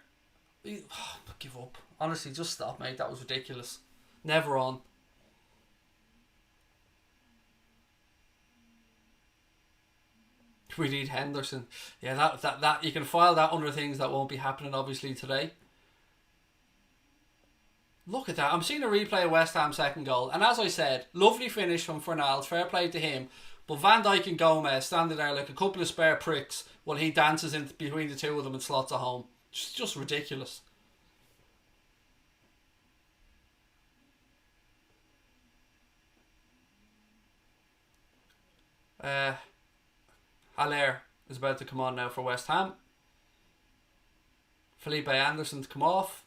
Speaker 1: Give up. Honestly, just stop, mate. That was ridiculous. Never on. We need Henderson. Yeah, that you can file that under things that won't be happening obviously today. Look at that. I'm seeing a replay of West Ham's second goal, and as I said, lovely finish from Fornals. Fair play to him. But Van Dijk and Gomez standing there like a couple of spare pricks while he dances in between the two of them and slots it home. Just ridiculous. Haller is about to come on now for West Ham. Felipe Anderson to come off.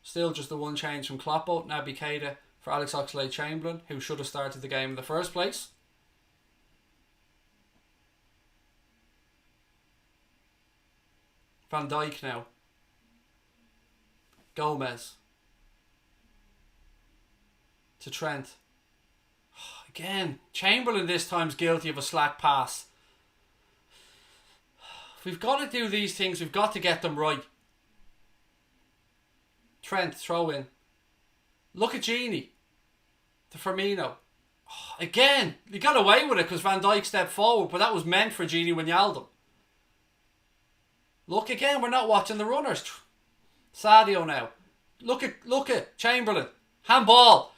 Speaker 1: Still just the one change from Klopp. Naby Keita for Alex Oxlade-Chamberlain, who should have started the game in the first place. Van Dijk now. Gomez. To Trent. Again, Chamberlain this time's guilty of a slack pass. If we've got to do these things, we've got to get them right. Trent, throw in. Look at Genie. To Firmino. Again, he got away with it because Van Dijk stepped forward, but that was meant for Genie Wijnaldum. Look again, we're not watching the runners. Sadio now. Look at Chamberlain. Handball.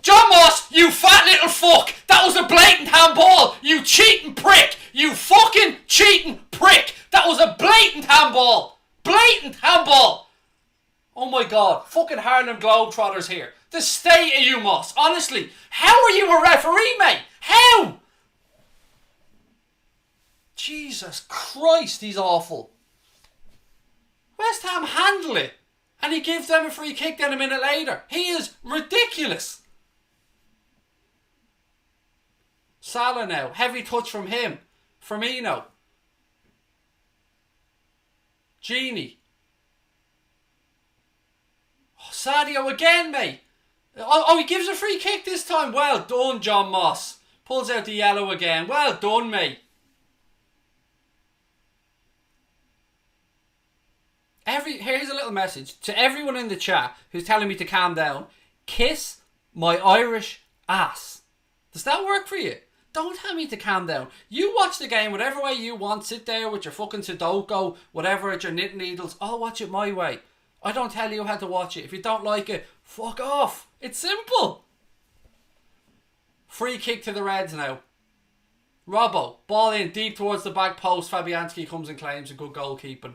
Speaker 1: John Moss, you fat little fuck! That was a blatant handball! You cheating prick! You fucking cheating prick! That was a blatant handball! Blatant handball! Oh my god, fucking Harlem Globetrotters here. The state of you, Moss. Honestly, how are you a referee, mate? How? Jesus Christ, he's awful. West Ham handle it, and he gives them a free kick then a minute later. He is ridiculous. Salah now. Heavy touch from him. Firmino. Genie. Sadio again, mate. He gives a free kick this time. Well done, John Moss. Pulls out the yellow again. Well done, mate. Here's a little message to everyone in the chat who's telling me to calm down. Kiss my Irish ass. Does that work for you? Don't tell me to calm down. You watch the game whatever way you want. Sit there with your fucking Sudoku, whatever, at your knitting needles. I'll watch it my way. I don't tell you how to watch it. If you don't like it, fuck off. It's simple. Free kick to the Reds now. Robbo, ball in deep towards the back post. Fabianski comes and claims a good goalkeeping.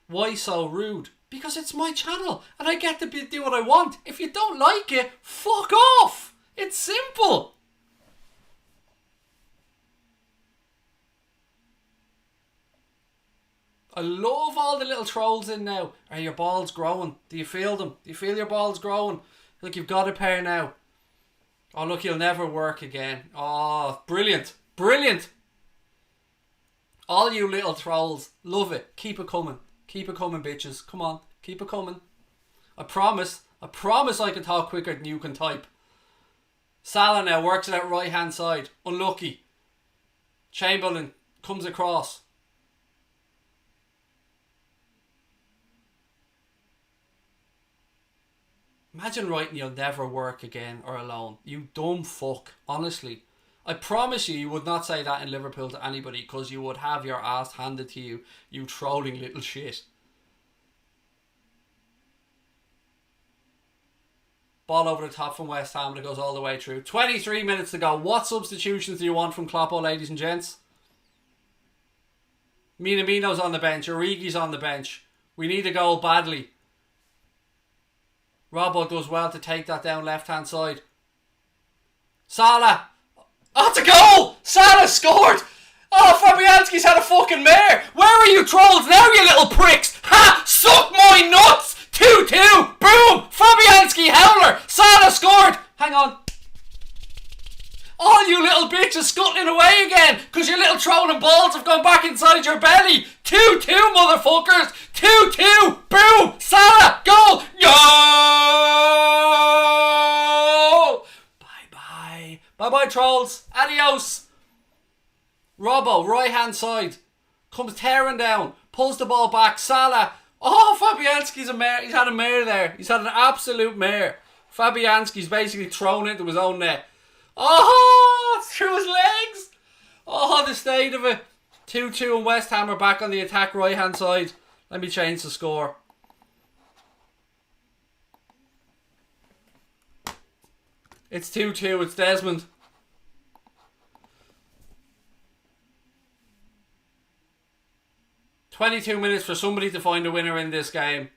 Speaker 1: Why so rude? Because it's my channel and I get to do what I want. If you don't like it, fuck off. It's simple. I love all the little trolls in now. Are your balls growing? Do you feel them? Do you feel your balls growing? Look, you've got a pair now. Oh, look, you'll never work again. Oh, brilliant. Brilliant. All you little trolls. Love it. Keep it coming. Keep it coming, bitches. Come on. Keep it coming. I promise I can talk quicker than you can type. Salah now works it out right hand side. Unlucky. Chamberlain comes across. Imagine writing you'll never work again or alone. You dumb fuck. Honestly. I promise you would not say that in Liverpool to anybody because you would have your ass handed to you. You trolling little shit. Ball over the top from West Ham and it goes all the way through. 23 minutes to go. What substitutions do you want from Klopp, ladies and gents? Minamino's on the bench. Origi's on the bench. We need a goal badly. Robbo does well to take that down left hand side. Salah. Oh, it's a goal! Salah scored! Oh, Fabianski's had a fucking mare! Where are you trolls now, you little pricks? Ha! Suck my nuts! 2-2! Boom! Fabianski howler! Salah scored! Hang on. All you little bitches scuttling away again because your little trolling balls have gone back inside your belly. 2-2, motherfuckers. 2-2. Boom. Salah. Goal. Yo. Bye-bye. Bye-bye, trolls. Adios. Adios. Robbo, right hand side. Comes tearing down. Pulls the ball back. Salah. Oh, Fabianski's a mare. He's had a mare there. He's had an absolute mare. Fabianski's basically thrown into his own net. Oh, it's through his legs. Oh, the state of it. 2-2 and West Ham are back on the attack right hand side. Let me change the score. It's 2-2. It's Desmond. $22 minutes for somebody to find a winner in this game.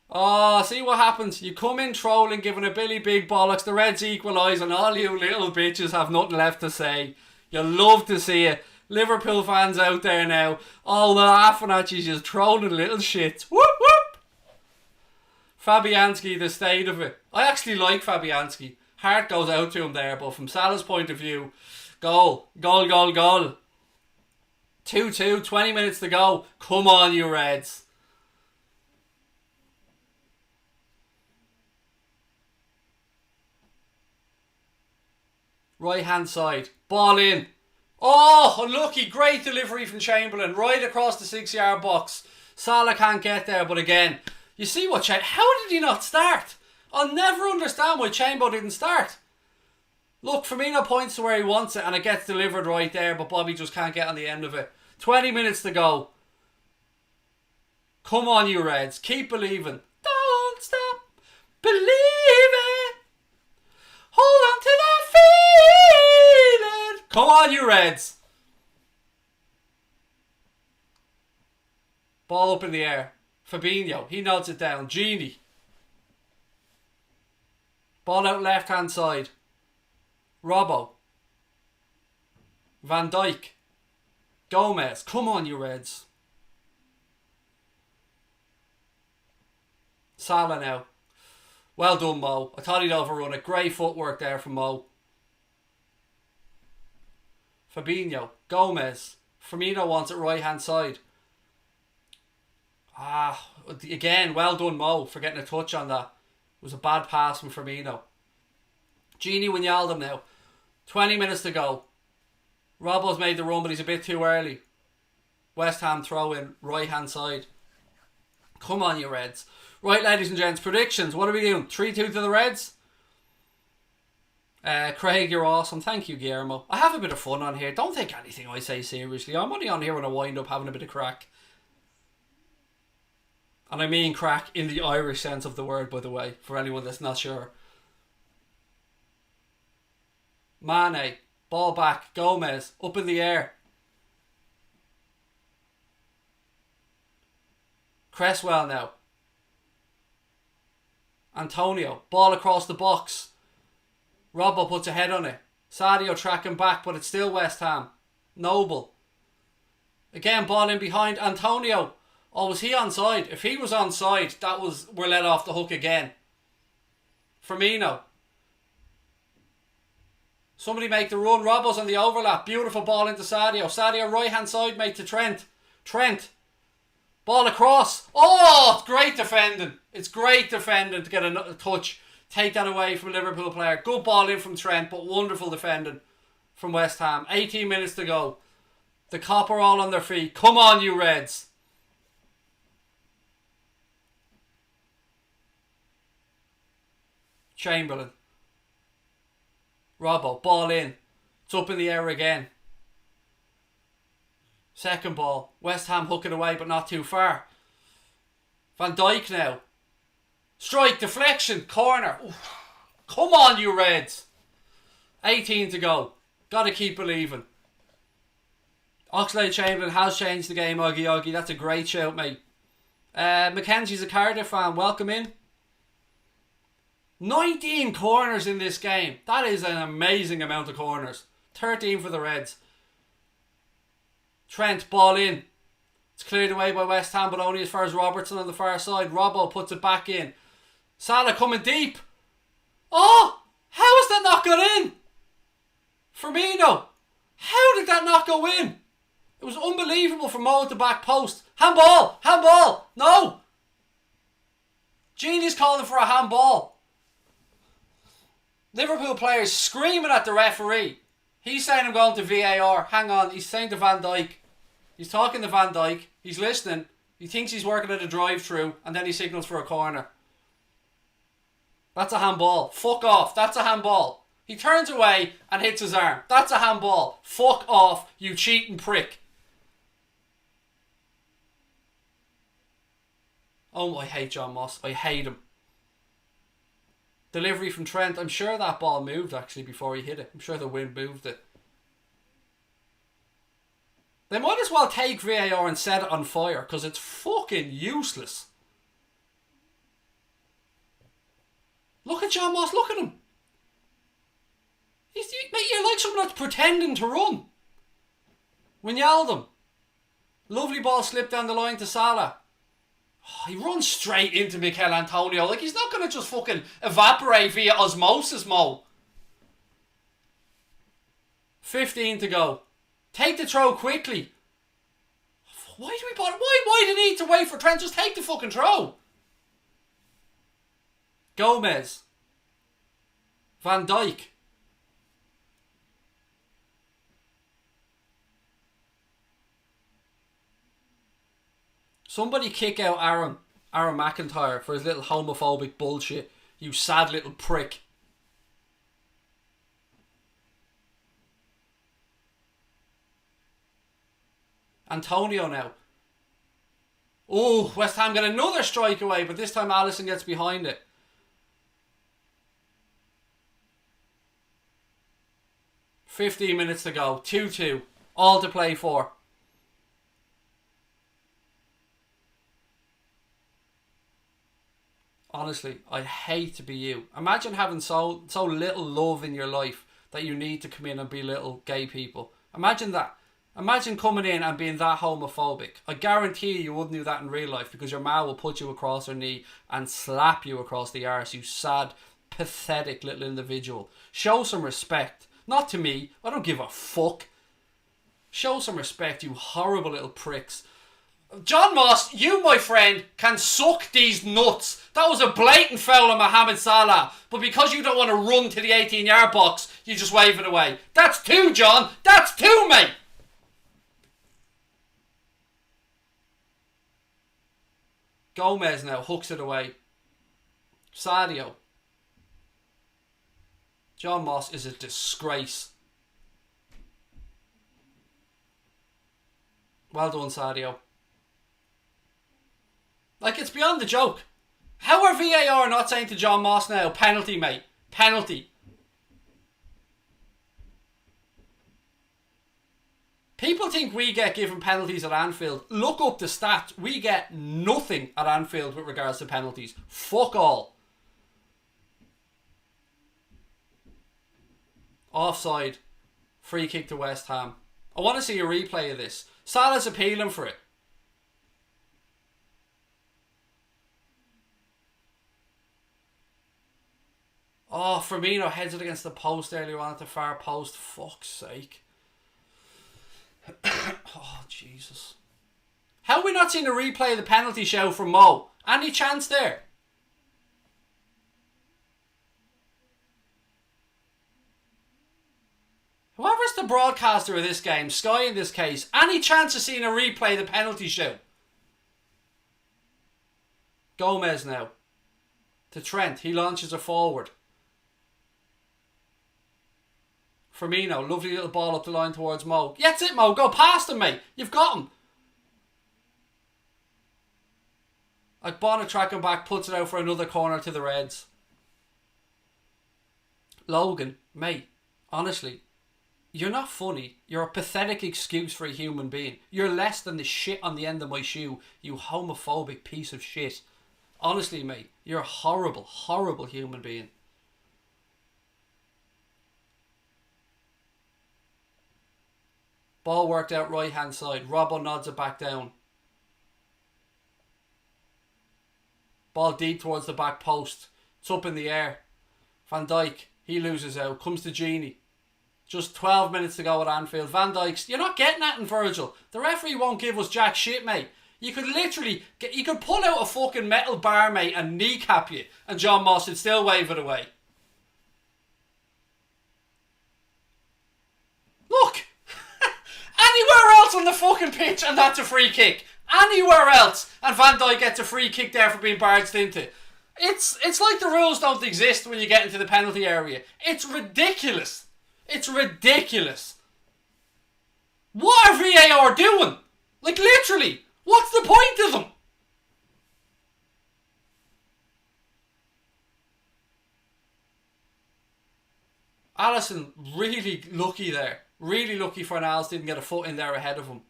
Speaker 1: Oh, see what happens. You come in trolling, giving a Billy big bollocks. The Reds equalise and all you little bitches have nothing left to say. You love to see it. Liverpool fans out there now, all laughing at you, just trolling little shits. Whoop whoop. Fabianski, the state of it. I actually like Fabianski. Heart goes out to him there, but from Salah's point of view, goal. 2-2, 20 minutes to go. Come on, you Reds. Right hand side. Ball in. Oh, unlucky. Great delivery from Chamberlain. Right across the 6-yard box. Salah can't get there, but again, you see what how did he not start? I'll never understand why Chambo didn't start. Look, Firmino points to where he wants it and it gets delivered right there, but Bobby just can't get on the end of it. 20 minutes to go. Come on, you Reds. Keep believing. Don't stop believing. Hold on to that feeling. Come on, you Reds. Ball up in the air. Fabinho. He nods it down. Genie. Ball out left hand side. Robbo. Van Dijk. Gomez. Come on, you Reds. Salah now. Well done, Mo. I thought he'd overrun it. Great footwork there from Mo. Fabinho. Gomez. Firmino wants it right hand side. Again, well done, Mo, for getting a touch on that. It was a bad pass from Firmino. Genie Wijnaldum now. 20 minutes to go. Robbo's made the run, but he's a bit too early. West Ham throw in right hand side. Come on, you Reds. Right, ladies and gents, predictions. What are we doing? 3-2 to the Reds? Craig, you're awesome. Thank you, Guillermo. I have a bit of fun on here. Don't take anything I say seriously. I'm only on here when I wind up having a bit of crack. And I mean crack in the Irish sense of the word, by the way, for anyone that's not sure. Mane, ball back, Gomez, up in the air. Cresswell now. Antonio, ball across the box. Robbo puts a head on it. Sadio tracking back, but it's still West Ham. Noble. Again, ball in behind. Antonio. Oh, was he onside? If he was onside, we're let off the hook again. Firmino. Somebody make the run. Robbo's on the overlap. Beautiful ball into Sadio. Sadio right hand side, mate, to Trent. Trent. Ball across. Oh, it's great defending. It's great defending to get a touch. Take that away from a Liverpool player. Good ball in from Trent, but wonderful defending from West Ham. 18 minutes to go. The Cop are all on their feet. Come on, you Reds. Chamberlain. Robbo, ball in. It's up in the air again. Second ball. West Ham hook it away, but not too far. Van Dijk now. Strike, deflection, corner. Oof. Come on, you Reds. 18 to go. Gotta keep believing. Oxlade-Chamberlain has changed the game, Oggy. That's a great shout, mate. Mackenzie's a Cardiff fan. Welcome in. 19 corners in this game. That is an amazing amount of corners. 13 for the Reds. Trent, ball in. It's cleared away by West Ham, but only as far as Robertson on the far side. Robbo puts it back in. Salah coming deep. Oh! How has that not got in? Firmino. How did that not go in? It was unbelievable from Mo at the back post. Handball! Handball! No! Genie's calling for a handball. Liverpool players screaming at the referee. He's saying I'm going to VAR. Hang on, he's saying to Van Dijk. He's talking to Van Dijk. He's listening. He thinks he's working at a drive-through, and then he signals for a corner. That's a handball. Fuck off. That's a handball. He turns away and hits his arm. That's a handball. Fuck off, you cheating prick. Oh, I hate John Moss. I hate him. Delivery from Trent. I'm sure that ball moved actually before he hit it. I'm sure the wind moved it. They might as well take VAR and set it on fire because it's fucking useless. Look at John Moss. Look at him. Mate, you're like someone that's pretending to run. Wijnaldum. Lovely ball slipped down the line to Salah. Oh, he runs straight into Mikel Antonio. Like, he's not going to just fucking evaporate via osmosis, Mo. 15 to go. Take the throw quickly. Why do we bother? Why do we need to wait for Trent? Just take the fucking throw. Gomez. Van Dijk. Somebody kick out Aaron McIntyre for his little homophobic bullshit. You sad little prick. Antonio now. Oh, West Ham get another strike away, but this time Alisson gets behind it. $15 minutes to go. 2-2. All to play for. Honestly, I hate to be you. Imagine having so little love in your life that you need to come in and be little gay people. Imagine that. Imagine coming in and being that homophobic. I guarantee you wouldn't do that in real life because your ma will put you across her knee and slap you across the arse, you sad, pathetic little individual. Show some respect. Not to me. I don't give a fuck. Show some respect, you horrible little pricks. John Moss, you, my friend, can suck these nuts. That was a blatant foul on Mohamed Salah. But because you don't want to run to the 18-yard box, you just wave it away. That's two, John. That's two, mate. Gomez now hooks it away. Sadio. John Moss is a disgrace. Well done, Sadio. Like, it's beyond the joke. How are VAR not saying to John Moss now, penalty, mate? Penalty. People think we get given penalties at Anfield. Look up the stats. We get nothing at Anfield with regards to penalties. Fuck all. Offside. Free kick to West Ham. I want to see a replay of this. Salah's appealing for it. Oh, Firmino heads it against the post earlier on at the far post. Fuck's sake. Oh, Jesus. How have we not seen a replay of the penalty show from Mo? Any chance there? Whoever's the broadcaster of this game, Sky in this case, any chance of seeing a replay of the penalty show? Gomez now. To Trent. He launches it forward. Firmino, lovely little ball up the line towards Mo. Yeah, that's it, Mo. Go past him, mate. You've got him. Like Bonnet tracking back, puts it out for another corner to the Reds. Logan, mate, honestly, you're not funny. You're a pathetic excuse for a human being. You're less than the shit on the end of my shoe, you homophobic piece of shit. Honestly, mate, you're a horrible, horrible human being. Ball worked out right hand side. Robbo nods it back down. Ball deep towards the back post. It's up in the air. Van Dijk, he loses out. Comes to Genie. Just 12 minutes to go at Anfield. Van Dijk's, you're not getting that in Virgil. The referee won't give us jack shit, mate. You could literally, you could pull out a fucking metal bar, mate, and kneecap you, and John Moss would still wave it away. on the fucking pitch and that's a free kick. Anywhere else and Van Dijk gets a free kick there for being barged into. It's like the rules don't exist when you get into the penalty area. It's ridiculous. It's ridiculous. What are VAR doing? Like, literally, what's the point of them? Alisson, really lucky there. Really lucky Fornals didn't get a foot in there ahead of him.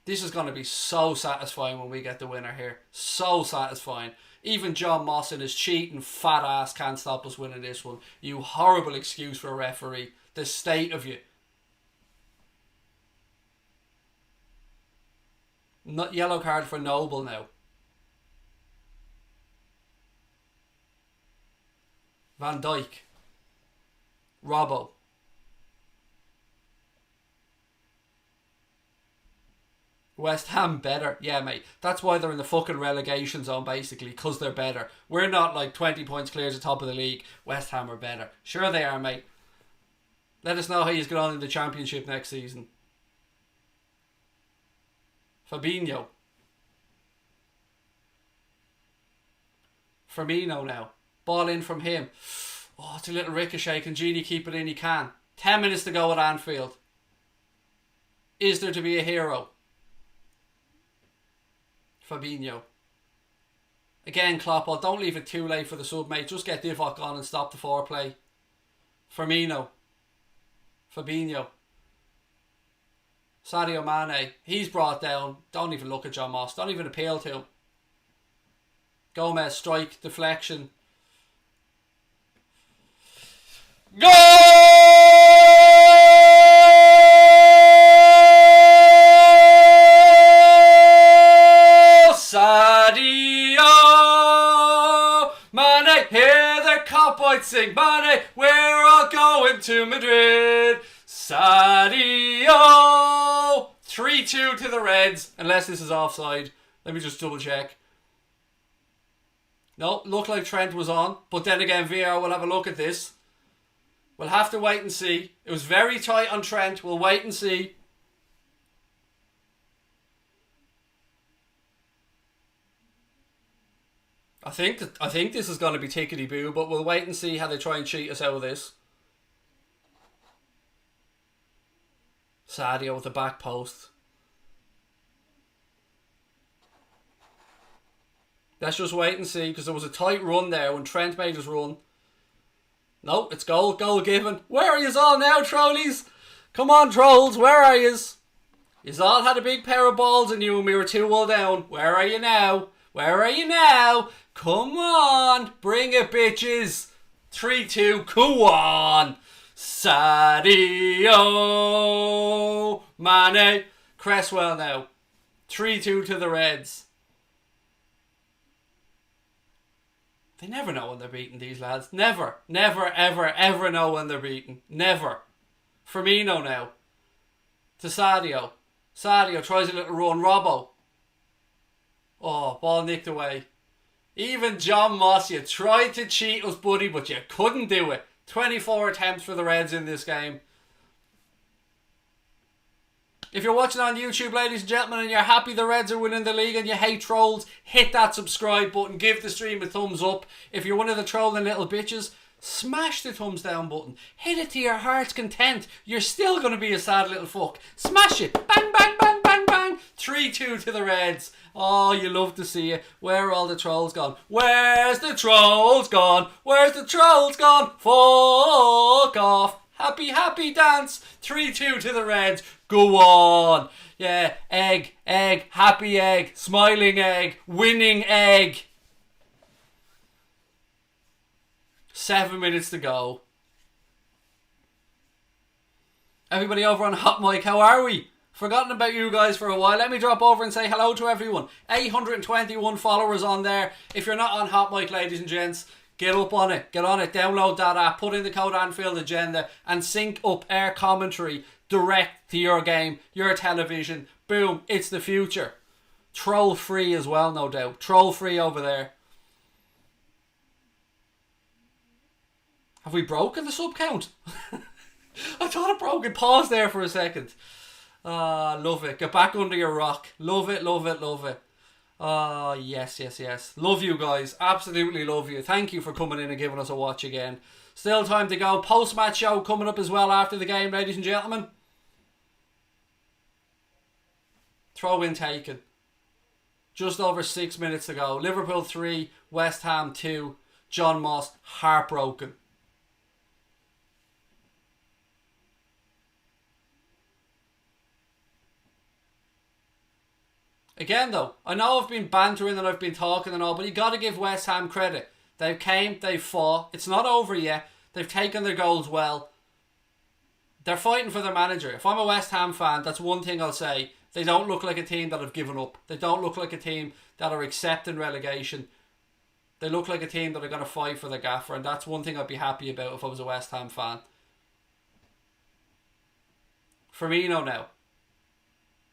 Speaker 1: This is going to be so satisfying when we get the winner here. So satisfying. Even John Moss and his cheating fat ass can't stop us winning this one. You horrible excuse for a referee. The state of you. Not yellow card for Noble now. Van Dijk. Robbo. West Ham better. Yeah, mate. That's why they're in the fucking relegation zone, basically, because they're better. We're not like 20 points clear to the top of the league. West Ham are better. Sure they are, mate. Let us know how he's going on in the Championship next season. Fabinho. Firmino now. Ball in from him. Oh, it's a little ricochet. Can Genie keep it in? He can. 10 minutes to go at Anfield. Is there to be a hero? Fabinho. Again, Klopp, don't leave it too late for the sub, mate. Just get Divock on and stop the foreplay. Firmino. Fabinho. Sadio Mane. He's brought down. Don't even look at John Moss. Don't even appeal to him. Gomez, strike, deflection. Go! Sadio Mane, hear the cowboys sing. Mane, we're all going to Madrid. Sadio. 3-2 to the Reds, unless this is offside. Let me just double check. No, looked like Trent was on, but then again VAR will have a look at this. We'll have to wait and see. It was very tight on Trent. We'll wait and see. I think this is going to be tickety-boo, but we'll wait and see how they try and cheat us out of this. Sadio with the back post. Let's just wait and see, because there was a tight run there when Trent made his run. No, it's goal. Goal given. Where are yous all now, trolleys? Come on, trolls. Where are yous? Yous all had a big pair of balls in you and we were 2-0 down. Where are you now? Where are you now? Come on. Bring it, bitches. 3-2. Come on. Sadio Mane. Cresswell now. 3-2 to the Reds. They never know when they're beaten, these lads. Never, never, ever, ever know when they're beaten. Never. Firmino now. To Sadio. Sadio tries a little run. Robbo. Oh, ball nicked away. Even John Moss, you tried to cheat us, buddy, but you couldn't do it. 24 attempts for the Reds in this game. If you're watching on YouTube, ladies and gentlemen, and you're happy the Reds are winning the league and you hate trolls, hit that subscribe button. Give the stream a thumbs up. If you're one of the trolling little bitches, smash the thumbs down button. Hit it to your heart's content. You're still going to be a sad little fuck. Smash it. Bang, bang, bang, bang, bang. 3-2 to the Reds. Oh, you love to see it. Where are all the trolls gone? Where's the trolls gone? Where's the trolls gone? Fuck off. Happy, happy dance. 3-2 to the Reds. Go on. Yeah, egg, happy egg, smiling egg, winning egg. 7 minutes to go. Everybody over on Hot Mic, how are we? Forgotten about you guys for a while. Let me drop over and say hello to everyone. 821 followers on there. If you're not on Hot Mic, ladies and gents, get up on it. Get on it. Download that app. Put in the code Anfield Agenda and sync up air commentary direct to your game, your television. Boom. It's the future. Troll free as well, no doubt. Troll free over there. Have we broken the sub count? I thought it broke. It paused there for a second. Love it. Get back under your rock. Love it, love it, love it. Yes, yes, yes. Love you guys. Absolutely love you. Thank you for coming in and giving us a watch again. Still time to go. Post-match show coming up as well after the game, ladies and gentlemen. Throw in taken. Just over 6 minutes to go. Liverpool 3, West Ham 2. John Moss heartbroken. Again though, I know I've been bantering and I've been talking and all, but you got to give West Ham credit. They've came, they've fought. It's not over yet. They've taken their goals well. They're fighting for their manager. If I'm a West Ham fan, that's one thing I'll say. They don't look like a team that have given up. They don't look like a team that are accepting relegation. They look like a team that are going to fight for the gaffer, and that's one thing I'd be happy about if I was a West Ham fan. Firmino now.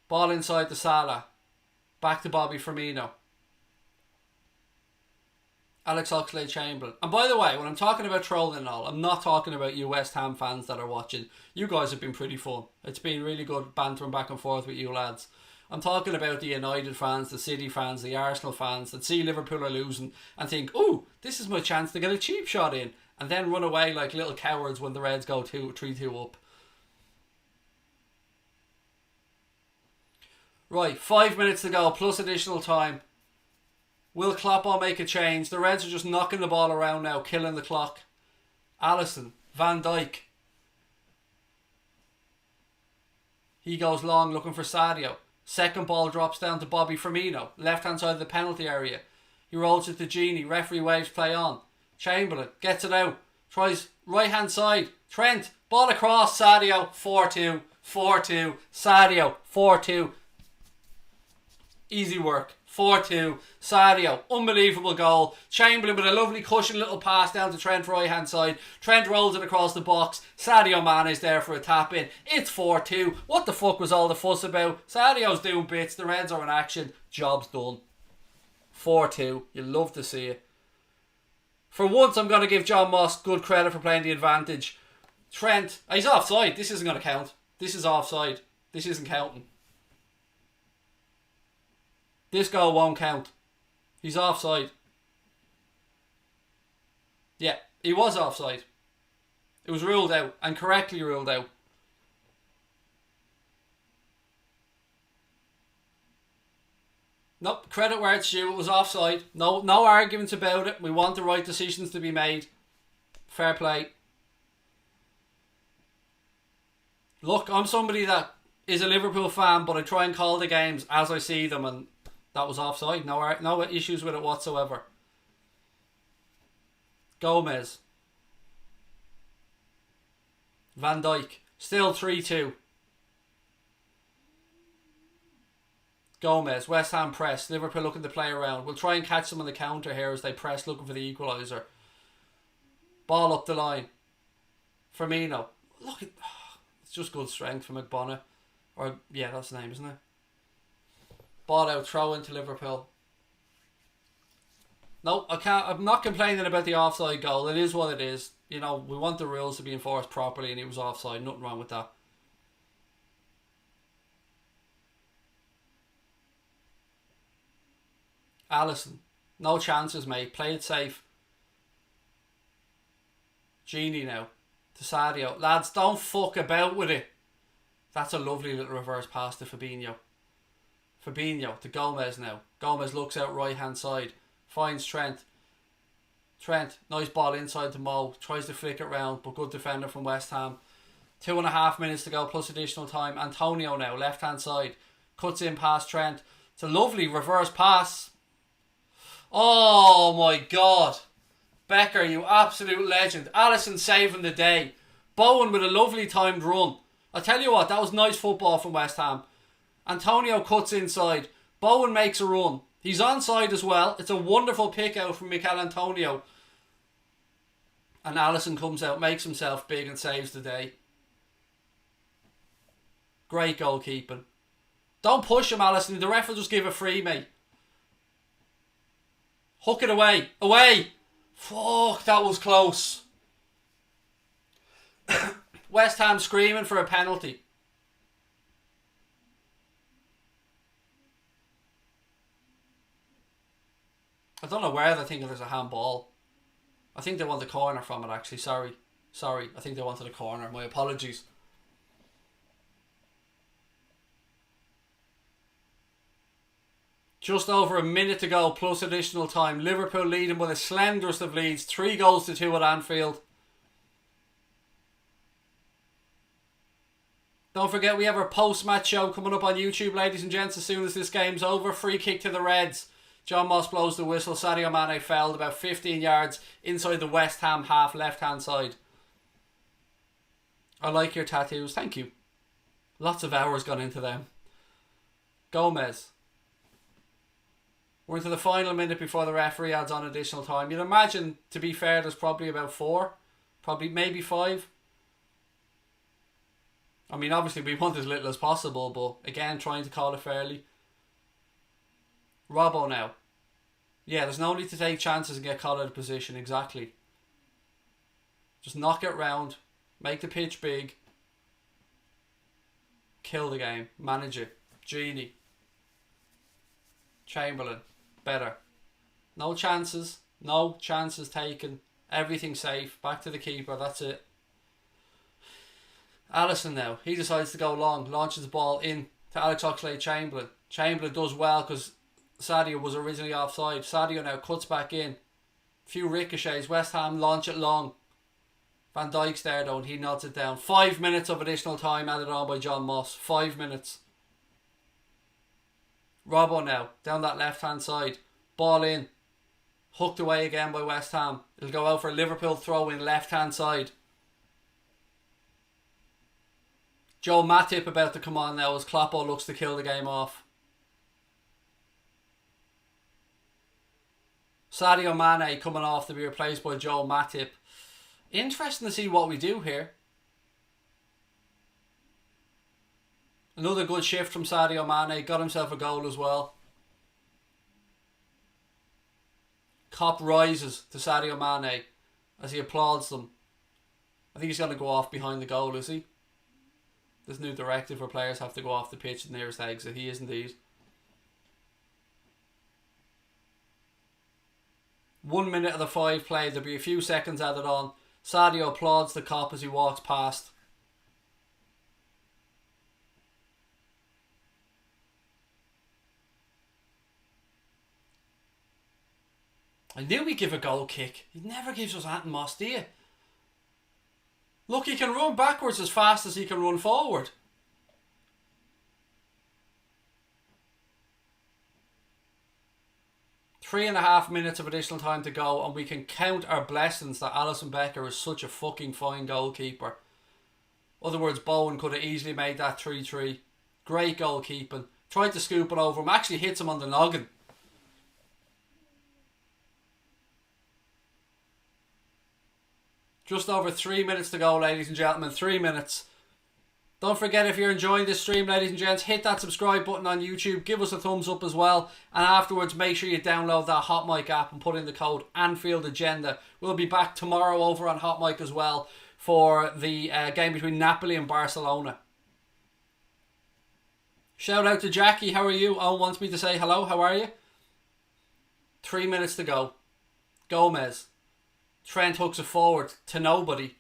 Speaker 1: Ball inside to Salah. Back to Bobby Firmino. Alex Oxlade-Chamberlain. And by the way, when I'm talking about trolling and all, I'm not talking about you West Ham fans that are watching. You guys have been pretty fun. It's been really good bantering back and forth with you lads. I'm talking about the United fans, the City fans, the Arsenal fans that see Liverpool are losing and think, ooh, this is my chance to get a cheap shot in, and then run away like little cowards when the Reds go 3-2 up. Right, 5 minutes to go, plus additional time. Will Klopp all make a change? The Reds are just knocking the ball around now, killing the clock. Alisson, Van Dijk. He goes long looking for Sadio. Second ball drops down to Bobby Firmino, left hand side of the penalty area. He rolls it to Genie, referee waves play on. Chamberlain gets it out, tries right hand side. Trent, ball across, Sadio, 4-2, 4-2, Sadio, 4-2. Easy work. 4-2. Sadio. Unbelievable goal. Chamberlain with a lovely cushion little pass down to Trent right hand side. Trent rolls it across the box. Sadio Man is there for a tap in. It's 4-2. What the fuck was all the fuss about? Sadio's doing bits. The Reds are in action. Job's done. 4-2. You love to see it. For once I'm going to give John Moss good credit for playing the advantage. Trent. He's offside. This isn't going to count. This is offside. This isn't counting. This goal won't count. He's offside. Yeah, he was offside. It was ruled out, and correctly ruled out. Nope, credit where it's due. It was offside. No arguments about it. We want the right decisions to be made. Fair play. Look, I'm somebody that is a Liverpool fan, but I try and call the games as I see them, and that was offside. No issues with it whatsoever. Gomez. Van Dijk. Still 3-2. Gomez. West Ham press. Liverpool looking to play around. We'll try and catch them on the counter here as they press looking for the equalizer. Ball up the line. Firmino. Look at... It's just good strength from McBonnett. Or, yeah, that's the name, isn't it? Ball out, throw into Liverpool. No, I'm not complaining about the offside goal. It is what it is. You know, we want the rules to be enforced properly, and it was offside. Nothing wrong with that. Alisson. No chances, mate. Play it safe. Genie now. To Sadio. Lads, don't fuck about with it. That's a lovely little reverse pass to Fabinho. Fabinho to Gomez now. Gomez looks out right hand side. Finds Trent. Trent, nice ball inside to Mo. Tries to flick it round, but good defender from West Ham. 2.5 minutes to go plus additional time. Antonio now, left hand side. Cuts in past Trent. It's a lovely reverse pass. Oh my God. Becker, you absolute legend. Alisson saving the day. Bowen with a lovely timed run. I tell you what, that was nice football from West Ham. Antonio cuts inside. Bowen makes a run. He's onside as well. It's a wonderful pick out from Mikel Antonio. And Alisson comes out, makes himself big and saves the day. Great goalkeeping. Don't push him, Alisson. The ref will just give a free, mate. Hook it away. Away! Fuck, that was close. West Ham screaming for a penalty. I don't know where they're thinking there's a handball. I think they want the corner from it, actually. Sorry. I think they wanted a corner. My apologies. Just over a minute to go plus additional time. Liverpool leading by the slenderest of leads. 3-2 at Anfield. Don't forget we have our post-match show coming up on YouTube, ladies and gents, as soon as this game's over. Free kick to the Reds. John Moss blows the whistle. Sadio Mane fouled about 15 yards inside the West Ham half left-hand side. I like your tattoos. Thank you. Lots of hours gone into them. Gomez. We're into the final minute before the referee adds on additional time. You'd imagine, to be fair, there's probably about 4. Probably maybe 5. I mean, obviously we want as little as possible, but again, trying to call it fairly. Robbo now. Yeah, there's no need to take chances and get caught out of position. Exactly. Just knock it round. Make the pitch big. Kill the game. Manage it. Genie. Chamberlain. Better. No chances. No chances taken. Everything safe. Back to the keeper. That's it. Alisson now. He decides to go long. Launches the ball in to Alex Oxlade-Chamberlain. Chamberlain does well because Sadio was originally offside. Sadio now cuts back in. Few ricochets. West Ham launch it long. Van Dijk's there though and he nods it down. 5 minutes of additional time added on by John Moss. 5 minutes. Robbo now. Down that left hand side. Ball in. Hooked away again by West Ham. It'll go out for a Liverpool throw in left hand side. Joe Matip about to come on now as Klopp looks to kill the game off. Sadio Mane coming off to be replaced by Joe Matip. Interesting to see what we do here. Another good shift from Sadio Mane. Got himself a goal as well. Klopp rises to Sadio Mane as he applauds them. I think he's going to go off behind the goal, is he? This new directive where players have to go off the pitch at the nearest exit. He is indeed. 1 minute of the 5 played. There'll be a few seconds added on. Sadio applauds the cop as he walks past. I knew he'd give a goal kick. He never gives us anything, Moss, do you? Look, he can run backwards as fast as he can run forward. 3.5 minutes of additional time to go and we can count our blessings that Alisson Becker is such a fucking fine goalkeeper. In other words, Bowen could have easily made that 3-3. Great goalkeeping. Tried to scoop it over him. Actually hits him on the noggin. Just over 3 minutes to go, ladies and gentlemen. 3 minutes. Don't forget, if you're enjoying this stream, ladies and gents, hit that subscribe button on YouTube. Give us a thumbs up as well. And afterwards, make sure you download that Hot Mic app and put in the code Anfield Agenda. We'll be back tomorrow over on Hot Mic as well for the game between Napoli and Barcelona. Shout out to Jackie. How are you? Owen wants me to say hello. How are you? 3 minutes to go. Gomez. Trent hooks it forward to nobody.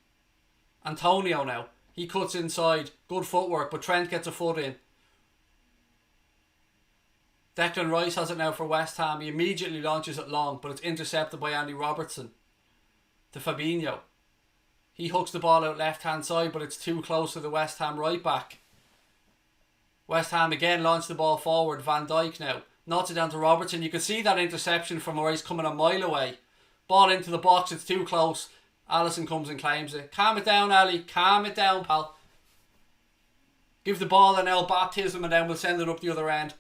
Speaker 1: Antonio now. He cuts inside. Good footwork, but Trent gets a foot in. Declan Rice has it now for West Ham. He immediately launches it long, but it's intercepted by Andy Robertson. To Fabinho. He hooks the ball out left hand side, but it's too close to the West Ham right back. West Ham again launch the ball forward. Van Dijk now. Nods it down to Robertson. You can see that interception from where he's coming a mile away. Ball into the box, it's too close. Alisson comes and claims it. Calm it down, Ali. Calm it down, pal. Give the ball an El baptism and then we'll send it up the other end.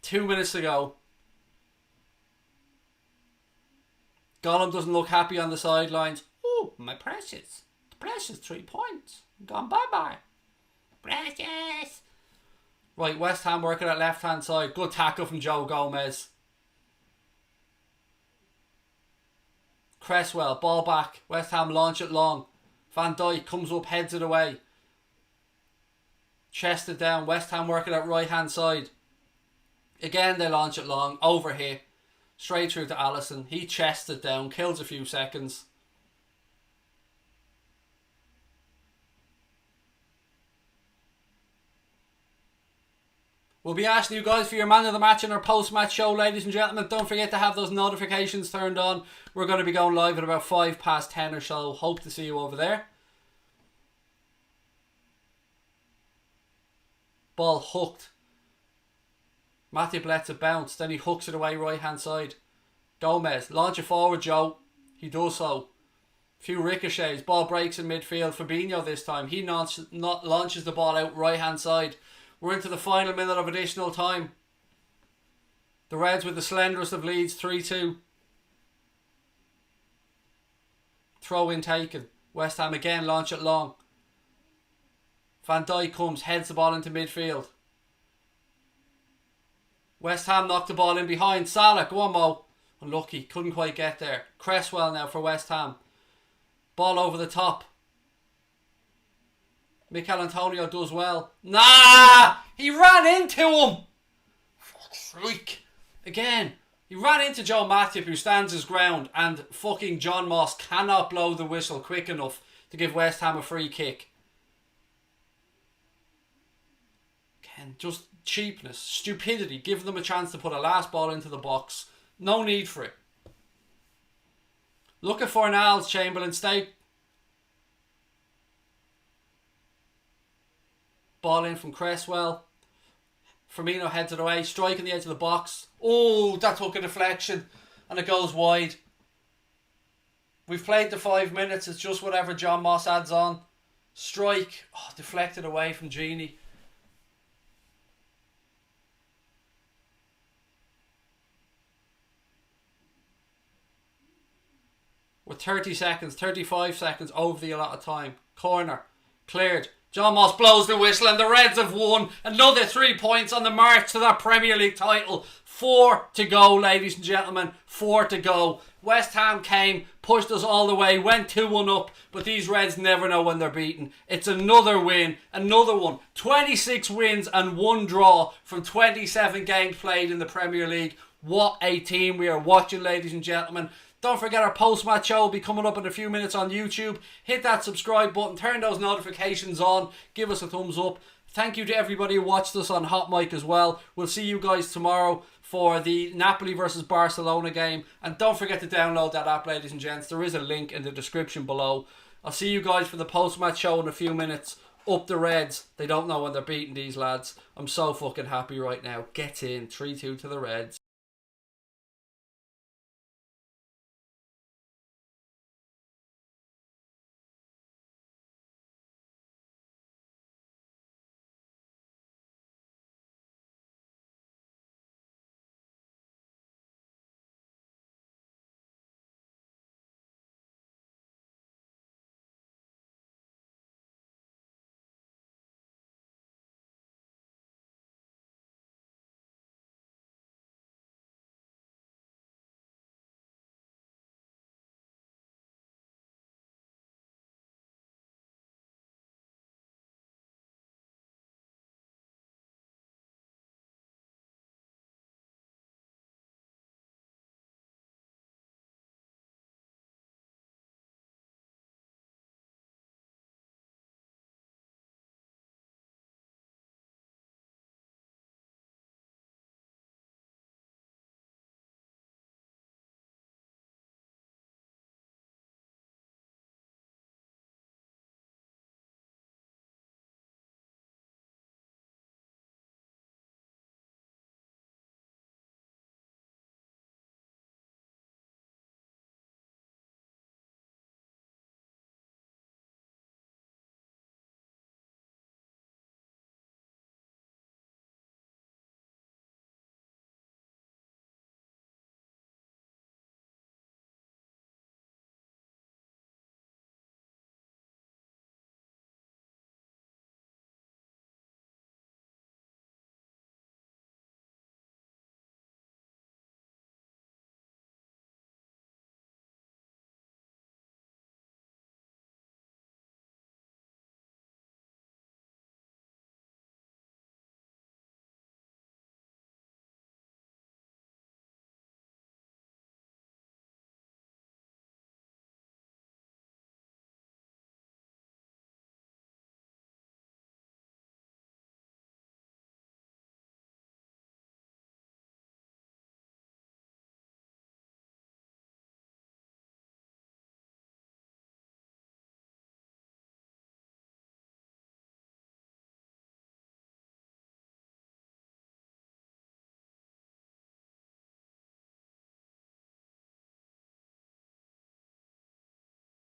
Speaker 1: 2 minutes to go. Gollum doesn't look happy on the sidelines. Oh, my precious. The precious 3 points. Gone bye-bye. Precious. Right, West Ham working at left-hand side. Good tackle from Joe Gomez. Cresswell, ball back. West Ham launch it long. Van Dijk comes up, heads it away. Chest it down. West Ham working at right hand side. Again they launch it long. Over here. Straight through to Alisson. He chests it down. Kills a few seconds. We'll be asking you guys for your man of the match in our post-match show, ladies and gentlemen. Don't forget to have those notifications turned on. We're going to be going live at about 10:05 or so. Hope to see you over there. Ball hooked. Matip lets it bounce. Then he hooks it away right hand side. Gomez. Launch it forward, Joe. He does so. Few ricochets. Ball breaks in midfield. Firmino this time. He launches the ball out right hand side. We're into the final minute of additional time. The Reds with the slenderest of leads, 3-2. Throw in taken. West Ham again launch it long. Van Dijk comes, heads the ball into midfield. West Ham knocked the ball in behind. Salah, go on Mo. Unlucky, couldn't quite get there. Cresswell now for West Ham. Ball over the top. Mikel Antonio does well. Nah! He ran into him! Freak. Again. He ran into Joe Matip, who stands his ground, and fucking John Moss cannot blow the whistle quick enough to give West Ham a free kick. Again, just cheapness, stupidity, giving them a chance to put a last ball into the box. No need for it. Look at Fornals, Chamberlain, stay. Ball in from Cresswell. Firmino heads it away, striking the edge of the box. Oh, that took a deflection and it goes wide. We've played the 5 minutes. It's just whatever John Moss adds on. Strike. Oh, deflected away from Genie. With 30 seconds, 35 seconds over the allotted time. Corner. Cleared. John Moss blows the whistle and the Reds have won another 3 points on the march to that Premier League title. 4 to go, ladies and gentlemen. 4 to go. West Ham came, pushed us all the way, went 2-1 up, but these Reds never know when they're beaten. It's another win, another one. 26 wins and 1 draw from 27 games played in the Premier League. What a team we are watching, ladies and gentlemen. Don't forget our post-match show will be coming up in a few minutes on YouTube. Hit that subscribe button, turn those notifications on, give us a thumbs up. Thank you to everybody who watched us on Hot Mic as well. We'll see you guys tomorrow for the Napoli versus Barcelona game. And don't forget to download that app, ladies and gents. There is a link in the description below. I'll see you guys for the post-match show in a few minutes. Up the Reds. They don't know when they're beating these lads. I'm so fucking happy right now. Get in. 3-2 to the Reds.